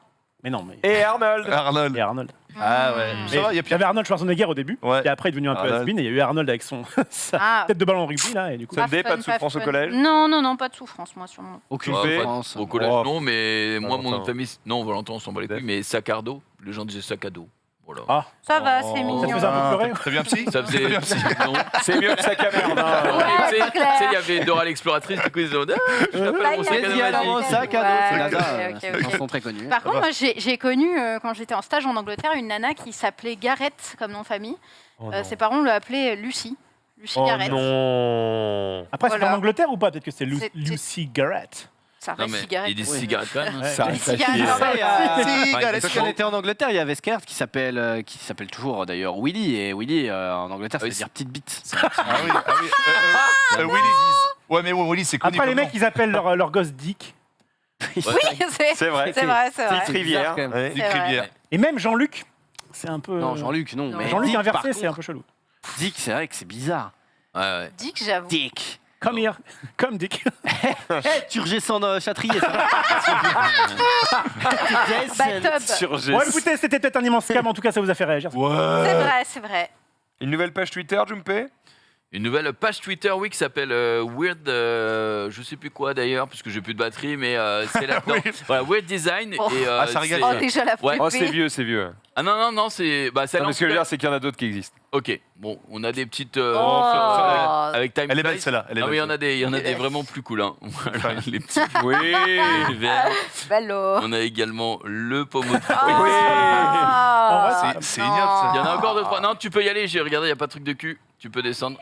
Speaker 2: Mais non, mais.
Speaker 1: Et Arnold.
Speaker 4: Arnold.
Speaker 2: Et Arnold.
Speaker 4: Ah ouais.
Speaker 7: Mm.
Speaker 4: Ça va, il y a
Speaker 2: Il y avait Arnold Schwarzenegger au début,
Speaker 4: Ouais.
Speaker 2: et après il est devenu un peu
Speaker 4: Arnold.
Speaker 2: has-been, et il y a eu Arnold avec son sa
Speaker 7: Ah.
Speaker 2: tête de ballon en rugby là, et du coup.
Speaker 1: Sunday, pas de
Speaker 7: fun,
Speaker 1: souffrance au
Speaker 7: fun.
Speaker 1: collège.
Speaker 7: Non, non, non, pas de souffrance, moi, sur mon...
Speaker 8: Aucune
Speaker 1: fais-
Speaker 8: souffrance.
Speaker 3: Au collège,
Speaker 1: Oh,
Speaker 3: non, mais moi, mon nom de
Speaker 1: Valentin.
Speaker 3: famille, non, Valentin, on s'en bat les couilles, mais Sacardo, les gens disaient sac à dos. Voilà.
Speaker 2: Ah,
Speaker 7: Ça va,
Speaker 4: Oh.
Speaker 7: c'est
Speaker 2: Ça
Speaker 7: mignon.
Speaker 2: faisait un peu pleurer.
Speaker 4: T'as vu un psy
Speaker 3: Ça faisait.
Speaker 4: bien psy.
Speaker 3: Non.
Speaker 1: C'est mieux que sa caméra.
Speaker 3: Non,
Speaker 7: Ouais,
Speaker 3: mais tu sais,
Speaker 7: c'est clair.
Speaker 3: tu sais, il y avait Dora l'exploratrice, du coup, ils disaient je m'appelle mon sac à dos
Speaker 8: Vas-y, alors,
Speaker 3: magique.
Speaker 8: sac à dos, c'est
Speaker 7: Ouais,
Speaker 8: Dada,
Speaker 7: ok, ok, ok.
Speaker 8: chanson très connue.
Speaker 7: Par contre, moi, j'ai connu, quand j'étais en stage en Angleterre, une nana qui s'appelait Garrett comme nom de famille. Ses parents l'appelaient Lucy. Lucy
Speaker 1: Oh
Speaker 7: Garrett.
Speaker 1: non.
Speaker 2: après c'est
Speaker 7: Voilà.
Speaker 2: en Angleterre ou pas? Peut-être que c'est
Speaker 7: C'est-
Speaker 2: Lucy Garrett.
Speaker 7: Ça
Speaker 3: Non,
Speaker 7: reste
Speaker 3: mais
Speaker 7: cigarette.
Speaker 3: il dit
Speaker 8: Ouais.
Speaker 3: cigarette quand même.
Speaker 2: Ouais.
Speaker 1: Ça
Speaker 7: Les
Speaker 1: reste à
Speaker 7: cigarettes,
Speaker 1: chier.
Speaker 7: non,
Speaker 8: Ça, il y a-
Speaker 4: Cigarette.
Speaker 8: Quand on était en Angleterre, il y avait Skert qui s'appelle toujours d'ailleurs Willy, et Willy en Angleterre ça
Speaker 3: Ah oui,
Speaker 8: veut dire petite bite.
Speaker 4: Ah oui, ah oui. Willy. Ouais, mais Willy, c'est connu.
Speaker 2: Après les
Speaker 4: comme
Speaker 2: mecs ils appellent leur gosse Dick.
Speaker 7: Oui,
Speaker 1: C'est vrai.
Speaker 7: c'est vrai, c'est
Speaker 1: C'est
Speaker 7: vrai.
Speaker 1: une rivière.
Speaker 8: quand même.
Speaker 1: Ouais.
Speaker 4: nom.
Speaker 7: c'est vrai.
Speaker 4: Rivière.
Speaker 2: Et même Jean-Luc, c'est un peu.
Speaker 8: Non, Jean-Luc, non.
Speaker 7: Non.
Speaker 8: Mais
Speaker 2: Jean-Luc
Speaker 8: Dick,
Speaker 2: inversé,
Speaker 8: par
Speaker 2: c'est un
Speaker 8: contre,
Speaker 2: peu chelou.
Speaker 8: Dick, c'est vrai que c'est bizarre.
Speaker 3: Ouais, ouais.
Speaker 7: Dick, j'avoue.
Speaker 8: Dick.
Speaker 2: Comme here, comme Dick.
Speaker 8: Turgescent Chatrier, ça.
Speaker 7: Bathtub.
Speaker 1: Sur G.
Speaker 2: Bon, écoutez, c'était peut-être un immense scam, en tout cas ça vous a fait réagir.
Speaker 7: C'est vrai, c'est vrai.
Speaker 1: Une nouvelle page Twitter, Jumpé.
Speaker 3: une nouvelle page Twitter, oui, qui s'appelle Weird, je sais plus quoi d'ailleurs, parce que j'ai plus de batterie, mais c'est là-dedans. Voilà, Weird Design.
Speaker 7: Oh.
Speaker 3: Et,
Speaker 4: ça régale.
Speaker 7: Oh, déjà la
Speaker 3: Ouais.
Speaker 1: Oh,
Speaker 7: flipper.
Speaker 1: c'est vieux.
Speaker 3: Ah non, c'est. Bah,
Speaker 1: Non, mais ce que je veux dire, c'est qu'il y en a d'autres qui existent.
Speaker 3: Ok, bon, on a des petites.
Speaker 7: Oh.
Speaker 3: avec Time
Speaker 4: Elle est belle
Speaker 3: Flies.
Speaker 4: celle-là. Elle est
Speaker 3: Ah oui, il y
Speaker 4: belle,
Speaker 3: en a des vraiment plus cool. Hein. Voilà, les petits
Speaker 1: Oui.
Speaker 3: verts.
Speaker 7: Bello.
Speaker 3: On a également le pommeau.
Speaker 7: Ah.
Speaker 4: C'est ignoble, ça.
Speaker 3: Il y en a encore 2-3. Non, tu peux y aller, j'ai regardé, il n'y a pas de truc de cul. Tu peux descendre.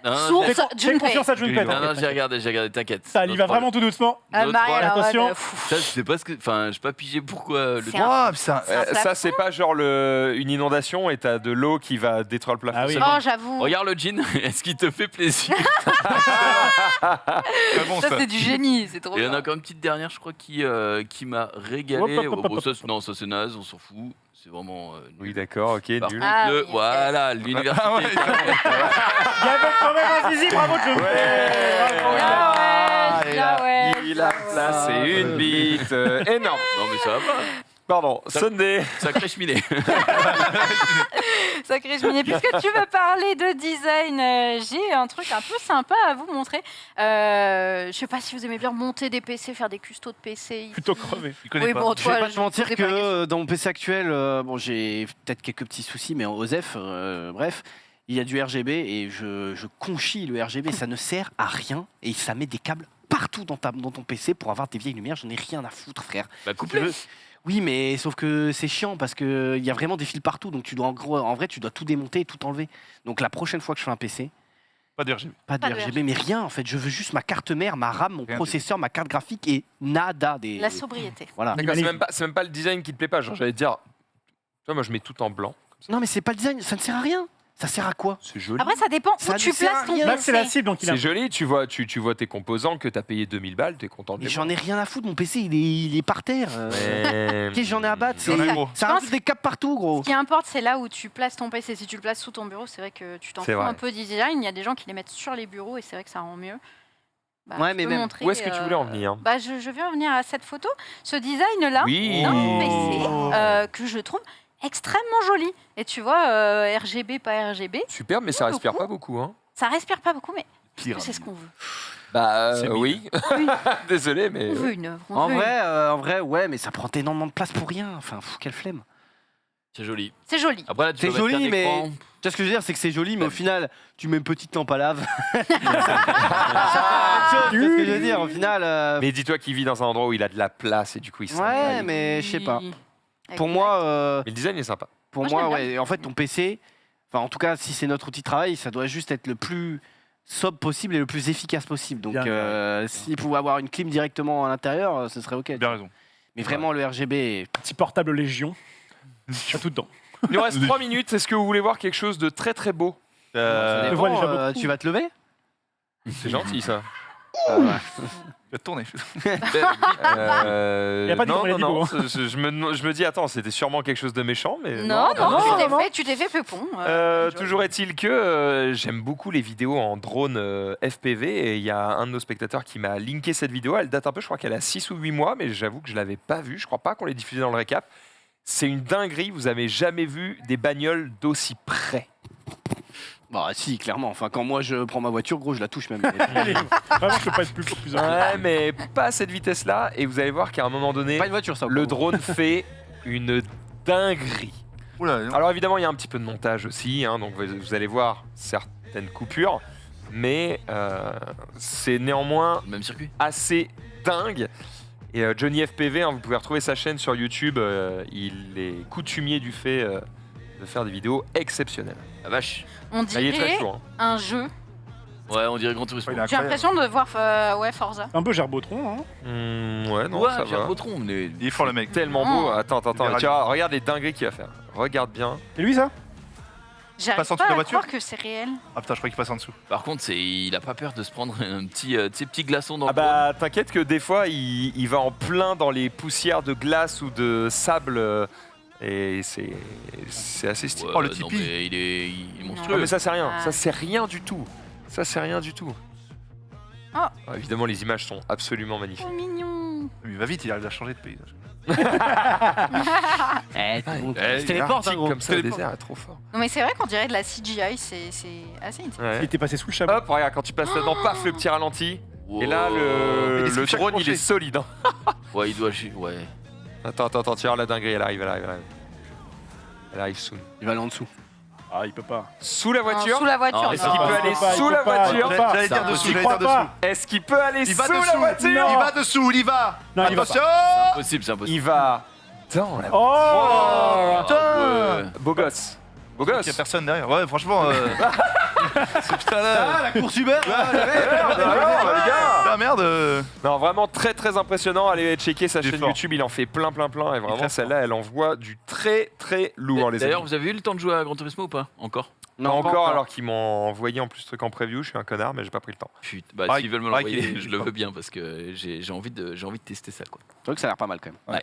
Speaker 3: Non,
Speaker 7: Source.
Speaker 2: Fais confiance à Junpei.
Speaker 3: non, j'ai regardé, t'inquiète.
Speaker 2: Ça, il y va vraiment tout doucement.
Speaker 3: L'autre,
Speaker 7: Marie,
Speaker 3: ouais.
Speaker 7: alors,
Speaker 2: Attention.
Speaker 3: Ça, je sais pas ce que. Enfin, j'ai pas pigé pourquoi.
Speaker 7: C'est un-
Speaker 4: Oh, putain.
Speaker 7: un
Speaker 1: Ça,
Speaker 7: plafond.
Speaker 1: c'est pas genre une inondation et t'as de l'eau qui va détruire le plafond.
Speaker 2: Ah oui.
Speaker 1: seulement.
Speaker 7: Oh, j'avoue.
Speaker 3: Regarde le jean, est-ce qu'il te fait plaisir?
Speaker 4: Très bon,
Speaker 7: Ça,
Speaker 4: ça.
Speaker 7: c'est du génie. C'est trop
Speaker 3: Et il y en a
Speaker 7: bien.
Speaker 3: encore une petite dernière, je crois, qui m'a régalé.
Speaker 2: Hop, hop, hop,
Speaker 3: Bon,
Speaker 2: hop,
Speaker 3: ça, non, ça c'est naze, on s'en fout. C'est vraiment.
Speaker 1: Oui, d'accord, ok,
Speaker 3: Par
Speaker 1: nul.
Speaker 3: contre,
Speaker 7: Ah, oui, ok.
Speaker 3: voilà, l'université.
Speaker 4: Ah ouais,
Speaker 2: Il y avait quand même un zizi, bravo Junpei. Bravo.
Speaker 7: Ah ouais, ah ouais.
Speaker 1: Il a placé une bite énorme.
Speaker 3: Non, mais ça va pas.
Speaker 1: Pardon, Sunday.
Speaker 3: Sacré cheminée.
Speaker 7: Sacré cheminée. Puisque tu veux parler de design, j'ai un truc un peu sympa à vous montrer. Je sais pas si vous aimez bien monter des PC, faire des custos de PC. ici.
Speaker 2: Plutôt crevé.
Speaker 4: Je connais
Speaker 7: Oui,
Speaker 4: pas.
Speaker 7: bon,
Speaker 8: Je vais
Speaker 7: toi,
Speaker 8: pas te mentir
Speaker 7: je
Speaker 8: que
Speaker 7: posais pas la question.
Speaker 8: dans mon PC actuel, bon, j'ai peut-être quelques petits soucis, mais en OSEF, bref, il y a du RGB et je conchis le RGB, ça ne sert à rien et ça met des câbles partout dans ton PC pour avoir des vieilles lumières. J'en ai rien à foutre, frère.
Speaker 3: Bah,
Speaker 8: Si
Speaker 3: coupe
Speaker 8: tu veux- Oui, mais sauf que c'est chiant parce qu'il y a vraiment des fils partout, donc tu dois en vrai, tu dois tout démonter et tout enlever. Donc la prochaine fois que je fais un PC,
Speaker 4: Pas de RGB.
Speaker 8: pas de
Speaker 7: Pas de
Speaker 8: RGB, mais rien en fait. Je veux juste ma carte mère, ma RAM, mon
Speaker 4: Rien.
Speaker 8: processeur, ma carte graphique et nada des.
Speaker 7: La sobriété.
Speaker 8: Voilà.
Speaker 1: D'accord, c'est même pas le design qui te plaît pas. Genre, j'allais te dire, tu vois, moi je mets tout en blanc.
Speaker 8: Non, mais c'est pas le design, ça ne sert à rien. Ça sert à quoi?
Speaker 1: C'est joli.
Speaker 7: Après, ça dépend
Speaker 8: Ça
Speaker 7: où
Speaker 8: ne
Speaker 7: tu
Speaker 8: sert à
Speaker 7: places ton
Speaker 8: rien.
Speaker 2: Max, c'est la
Speaker 7: PC.
Speaker 2: cible, donc il a.
Speaker 1: C'est joli, tu vois tes composants que t'as payé 2000 balles, t'es content de
Speaker 8: Mais
Speaker 1: les
Speaker 8: j'en ai rien à foutre, mon PC il est par terre.
Speaker 1: voir.
Speaker 8: Qu'est-ce que j'en ai à battre?
Speaker 4: J'en ai gros.
Speaker 8: Ça rajoute des câbles partout, gros.
Speaker 7: Ce qui importe, c'est là où tu places ton PC. Si tu le places sous ton bureau, c'est vrai que tu t'en
Speaker 1: C'est
Speaker 7: fous
Speaker 1: vrai.
Speaker 7: un peu du design. Il y a des gens qui les mettent sur les bureaux et c'est vrai que ça rend mieux. Bah,
Speaker 8: Ouais,
Speaker 7: je
Speaker 8: mais
Speaker 7: peux
Speaker 8: même-
Speaker 7: montrer,
Speaker 1: Où est-ce que tu voulais en venir?
Speaker 7: Bah, je vais en venir à cette photo. Ce design-là,
Speaker 1: Oui.
Speaker 7: d'un PC que je trouve extrêmement joli. Et tu vois, RGB, pas RGB,
Speaker 1: Super, mais ça
Speaker 7: Oui,
Speaker 1: respire
Speaker 7: beaucoup.
Speaker 1: pas beaucoup, hein.
Speaker 7: ça respire pas beaucoup, mais
Speaker 4: Pire.
Speaker 7: c'est ce qu'on veut.
Speaker 1: Bah
Speaker 4: C'est
Speaker 1: oui. Désolé, mais.
Speaker 7: On veut une œuvre. on
Speaker 8: En
Speaker 7: veut une-
Speaker 8: vrai, ouais, mais ça prend énormément de place pour rien. Enfin, quelle flemme.
Speaker 3: C'est joli.
Speaker 7: C'est joli.
Speaker 3: Après, là, tu
Speaker 8: C'est
Speaker 3: peux mettre
Speaker 8: joli,
Speaker 3: qu'un
Speaker 8: mais-
Speaker 3: écran.
Speaker 8: Tu vois ce que je veux dire, c'est que c'est joli, mais au final, tu mets une petite lampe à lave. C'est ce que je veux dire, au final.
Speaker 1: Mais dis-toi qu'il vit dans un endroit où il a de la place et du coup il s'en
Speaker 8: Ouais,
Speaker 1: va.
Speaker 8: mais je sais pas.
Speaker 7: Exact.
Speaker 8: Pour moi,
Speaker 1: Mais le design est sympa.
Speaker 7: Moi, j'aime
Speaker 8: ouais, en fait, ton PC, enfin, en tout cas, si c'est notre outil de travail, ça doit juste être le plus sobre possible et le plus efficace possible. Donc,
Speaker 2: Bien.
Speaker 8: s'il pouvait avoir une clim directement à l'intérieur, ce serait ok.
Speaker 4: Bien raison.
Speaker 8: Mais vraiment, le RGB.
Speaker 2: Petit portable Légion. Tu as tout dedans.
Speaker 1: Il nous reste 3 minutes. Est-ce que vous voulez voir quelque chose de très très beau?
Speaker 8: Ça
Speaker 2: Je
Speaker 8: dépend,
Speaker 2: vois déjà beaucoup.
Speaker 8: tu vas te lever?
Speaker 1: C'est gentil ça.
Speaker 4: Tu vas te tourner.
Speaker 3: Ben,
Speaker 1: Il
Speaker 2: Y a pas
Speaker 1: non,
Speaker 2: d'Hyper
Speaker 1: non,
Speaker 2: Ladigo,
Speaker 1: non. Je me dis, attends, c'était sûrement quelque chose de méchant, mais.
Speaker 7: Non, non,
Speaker 2: non,
Speaker 7: tu t'es fait peupon.
Speaker 1: Toujours est-il que j'aime beaucoup les vidéos en drone FPV et il y a un de nos spectateurs qui m'a linké cette vidéo. Elle date un peu, je crois qu'elle a 6 ou 8 mois, mais j'avoue que je l'avais pas vue. Je crois pas qu'on l'ait diffusée dans le récap. C'est une dinguerie, vous avez jamais vu des bagnoles d'aussi près.
Speaker 8: Bah, si, clairement. Enfin, quand moi je prends ma voiture, gros, je la touche même.
Speaker 2: Allez, vraiment, je peux pas être plus heureux.
Speaker 1: Ouais, mais pas à cette vitesse-là. Et vous allez voir qu'à un moment donné,
Speaker 8: Pas une voiture, ça.
Speaker 1: le drone fait une dinguerie.
Speaker 4: Oula,
Speaker 1: Alors évidemment, il y a un petit peu de montage aussi, hein, donc vous allez voir certaines coupures, mais c'est néanmoins
Speaker 3: Même circuit.
Speaker 1: assez dingue. Et Johnny FPV, hein, vous pouvez retrouver sa chaîne sur YouTube, il est coutumier du fait de faire des vidéos exceptionnelles.
Speaker 3: La vache.
Speaker 7: On
Speaker 1: Là, il est très
Speaker 7: dirait
Speaker 1: chaud. Hein.
Speaker 7: un jeu.
Speaker 3: Ouais, on dirait Grand Turismo.
Speaker 4: il est
Speaker 7: J'ai l'impression de voir ouais, Forza.
Speaker 2: Un peu Gerbotron, hein.
Speaker 1: Ouais, non,
Speaker 3: Ouais,
Speaker 1: ça
Speaker 3: j'ai
Speaker 1: va.
Speaker 3: un Botron, mais.
Speaker 4: Il est fort le mec.
Speaker 1: Tellement beau. Attends,
Speaker 4: Il est
Speaker 1: tu vois, regarde les dingueries qu'il va faire. Regarde bien.
Speaker 2: C'est lui, ça?
Speaker 7: J'arrive
Speaker 4: Passe en
Speaker 7: pas
Speaker 4: dessous de la
Speaker 7: à
Speaker 4: voiture
Speaker 7: croire que c'est réel.
Speaker 4: Ah putain, je crois qu'il passe en dessous.
Speaker 3: Par contre, il a pas peur de se prendre un petit, tu sais, petit glaçon dans
Speaker 1: Ah
Speaker 3: le drone.
Speaker 1: bah t'inquiète que des fois il va en plein dans les poussières de glace ou de sable et c'est assez stylé.
Speaker 3: Ouais,
Speaker 4: Oh, le
Speaker 3: non,
Speaker 4: Tipeee.
Speaker 3: mais il est
Speaker 1: Non
Speaker 3: monstrueux.
Speaker 1: mais ça c'est rien,
Speaker 7: Ah.
Speaker 1: ça c'est rien du tout. Ça c'est rien du tout.
Speaker 7: Oh.
Speaker 1: Évidemment les images sont absolument magnifiques.
Speaker 7: Trop mignon.
Speaker 4: Mais il va vite, il arrive à changer de paysage.
Speaker 8: Se téléporte, hein, gros.
Speaker 1: comme ça au désert, est trop fort.
Speaker 7: Non, mais c'est vrai qu'on dirait de la CGI, c'est assez intéressant.
Speaker 1: Ouais.
Speaker 2: Il était passé sous le chapeau.
Speaker 1: Hop, regarde, quand tu passes là-dedans, paf, le petit ralenti. Et là,
Speaker 4: Mais
Speaker 1: le
Speaker 4: chaque
Speaker 1: drone, il
Speaker 4: crochet.
Speaker 1: est solide. Hein.
Speaker 3: Ouais, il doit. Ouais.
Speaker 1: Attends, tu vois la dinguerie, elle arrive. Elle arrive soon.
Speaker 8: Il va aller en dessous.
Speaker 2: Ah, il peut pas.
Speaker 1: Sous la
Speaker 7: Non,
Speaker 1: voiture.
Speaker 7: sous la voiture.
Speaker 3: Non,
Speaker 1: Est-ce
Speaker 7: non.
Speaker 1: qu'il peut
Speaker 2: il
Speaker 1: aller
Speaker 2: peut pas,
Speaker 1: sous
Speaker 2: il
Speaker 1: la
Speaker 2: peut pas,
Speaker 1: voiture?
Speaker 2: il peut pas.
Speaker 4: J'allais dire dessous,
Speaker 2: J'y
Speaker 4: j'allais
Speaker 2: crois
Speaker 4: dire
Speaker 2: pas.
Speaker 4: dessous.
Speaker 1: Est-ce qu'il peut aller
Speaker 4: Il va
Speaker 1: sous la
Speaker 4: dessous.
Speaker 1: voiture?
Speaker 2: Non.
Speaker 4: Il va dessous, il y va.
Speaker 2: Non, il y va
Speaker 4: Attention.
Speaker 3: Impossible, c'est impossible.
Speaker 1: Il va dans la...
Speaker 2: Oh
Speaker 3: Ouais.
Speaker 1: Beau gosse. Beau
Speaker 4: Il
Speaker 1: gosse.
Speaker 4: y a personne derrière. Ouais, franchement. C'est putain là.
Speaker 8: La course Uber
Speaker 1: Alors, les gars.
Speaker 4: Ah merde.
Speaker 1: Non, vraiment très très impressionnant. Allez checker sa
Speaker 4: Il est
Speaker 1: chaîne
Speaker 4: fort.
Speaker 1: YouTube, il en fait plein. Et vraiment,
Speaker 4: très
Speaker 1: celle-là, elle envoie du très lourd, les
Speaker 3: D'ailleurs,
Speaker 1: amis.
Speaker 3: vous avez eu le temps de jouer à Gran Turismo ou pas? Encore?
Speaker 1: Non, encore, alors qu'ils m'ont envoyé en plus ce truc en preview. Je suis un connard, mais j'ai pas pris le temps.
Speaker 3: Putain, bah
Speaker 4: Pareil-
Speaker 3: s'ils veulent me
Speaker 4: pareil
Speaker 3: l'envoyer,
Speaker 4: qu'il est-
Speaker 3: je le veux bien parce que j'ai envie de tester ça quoi.
Speaker 8: C'est vrai que ça a l'air pas mal quand même.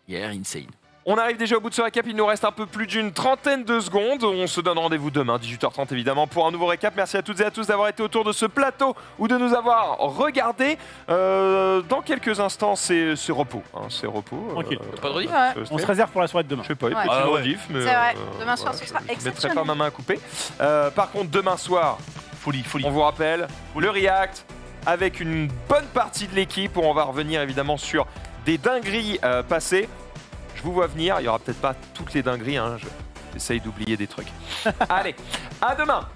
Speaker 3: Il a l'air insane.
Speaker 1: On arrive déjà au bout de ce récap, il nous reste un peu plus d'une trentaine de secondes. On se donne rendez-vous demain, 18h30 évidemment, pour un nouveau récap. Merci à toutes et à tous d'avoir été autour de ce plateau ou de nous avoir regardé. Dans quelques instants, c'est repos. Hein, c'est repos.
Speaker 2: Tranquille.
Speaker 3: Pas de rediff?
Speaker 7: Ouais.
Speaker 2: On se réserve pour la soirée de demain.
Speaker 1: Je sais pas, une
Speaker 7: Ouais.
Speaker 1: petite
Speaker 4: Ah ouais.
Speaker 1: rediff, mais...
Speaker 7: C'est vrai, demain soir, ce sera
Speaker 1: je mettrai
Speaker 7: exceptionnel.
Speaker 1: pas ma main à couper. Par contre, demain soir,
Speaker 4: Folie.
Speaker 1: on vous rappelle, le React, avec une bonne partie de l'équipe, où on va revenir évidemment sur des dingueries passées. Je vous vois venir, il y aura peut-être pas toutes les dingueries, hein, j'essaye d'oublier des trucs. Allez, à demain.